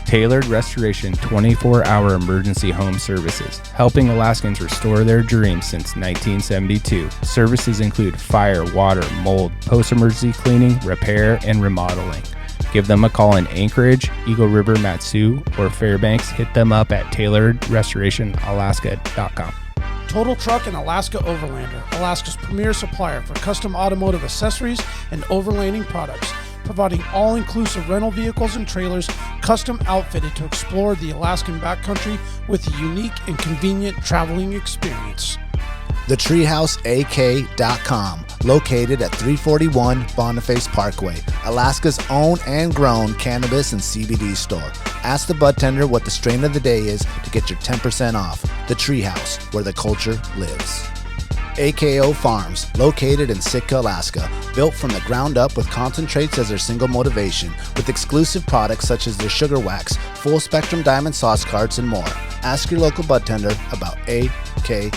Tailored Restoration 24-hour emergency home services, helping Alaskans restore their dreams since 1972. Services include fire, water, mold, post-emergency cleaning, repair, and remodeling. Give them a call in Anchorage, Eagle River, Matsu, or Fairbanks. Hit them up at tailoredrestorationalaska.com. Total Truck and Alaska Overlander, Alaska's premier supplier for custom automotive accessories and overlanding products, providing all-inclusive rental vehicles and trailers custom outfitted to explore the Alaskan backcountry with a unique and convenient traveling experience. TheTreehouseAK.com, located at 341 Boniface Parkway, Alaska's own and grown cannabis and CBD store. Ask the bud tender what the strain of the day is to get your 10% off. The Treehouse, where the culture lives. AKO Farms, located in Sitka, Alaska, built from the ground up with concentrates as their single motivation, with exclusive products such as their sugar wax, full spectrum diamond sauce carts, and more. Ask your local bud tender about AKO.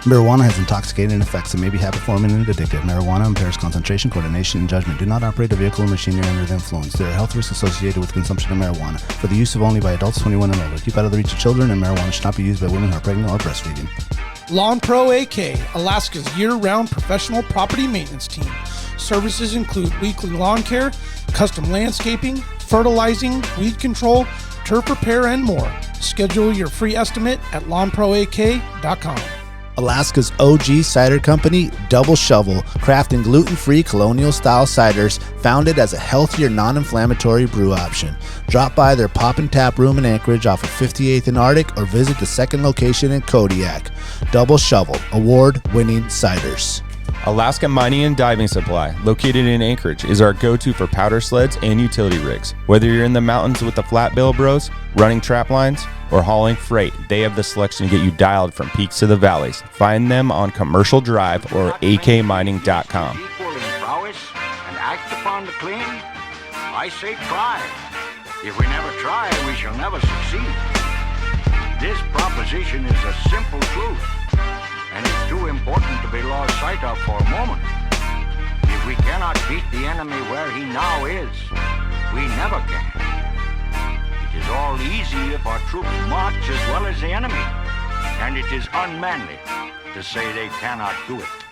Marijuana has intoxicating effects and may be habit-forming and addictive. Marijuana impairs concentration, coordination, and judgment. Do not operate a vehicle or machinery under the influence. There are health risks associated with consumption of marijuana. For the use of only by adults 21 and older. Keep out of the reach of children, and marijuana should not be used by women who are pregnant or breastfeeding. Lawn Pro AK, Alaska's year-round professional property maintenance team. Services include weekly lawn care, custom landscaping, fertilizing, weed control, turf repair, and more. Schedule your free estimate at lawnproak.com. Alaska's OG cider company, Double Shovel, crafting gluten-free colonial-style ciders founded as a healthier, non-inflammatory brew option. Drop by their Pop and Tap room in Anchorage off of 58th and Arctic or visit the second location in Kodiak. Double Shovel, award-winning ciders. Alaska Mining and Diving Supply, located in Anchorage, is our go-to for powder sleds and utility rigs. Whether you're in the mountains with the flat bill bros, running trap lines, or hauling freight, they have the selection to get you dialed from peaks to the valleys. Find them on Commercial Drive or akmining.com. Equal in prowess and act upon the claim? I say try. If we never try, we shall never succeed. This proposition is a simple truth, and it's too important to be lost sight of for a moment. If we cannot beat the enemy where he now is, we never can. It is all easy if our troops march as well as the enemy, and it is unmanly to say they cannot do it.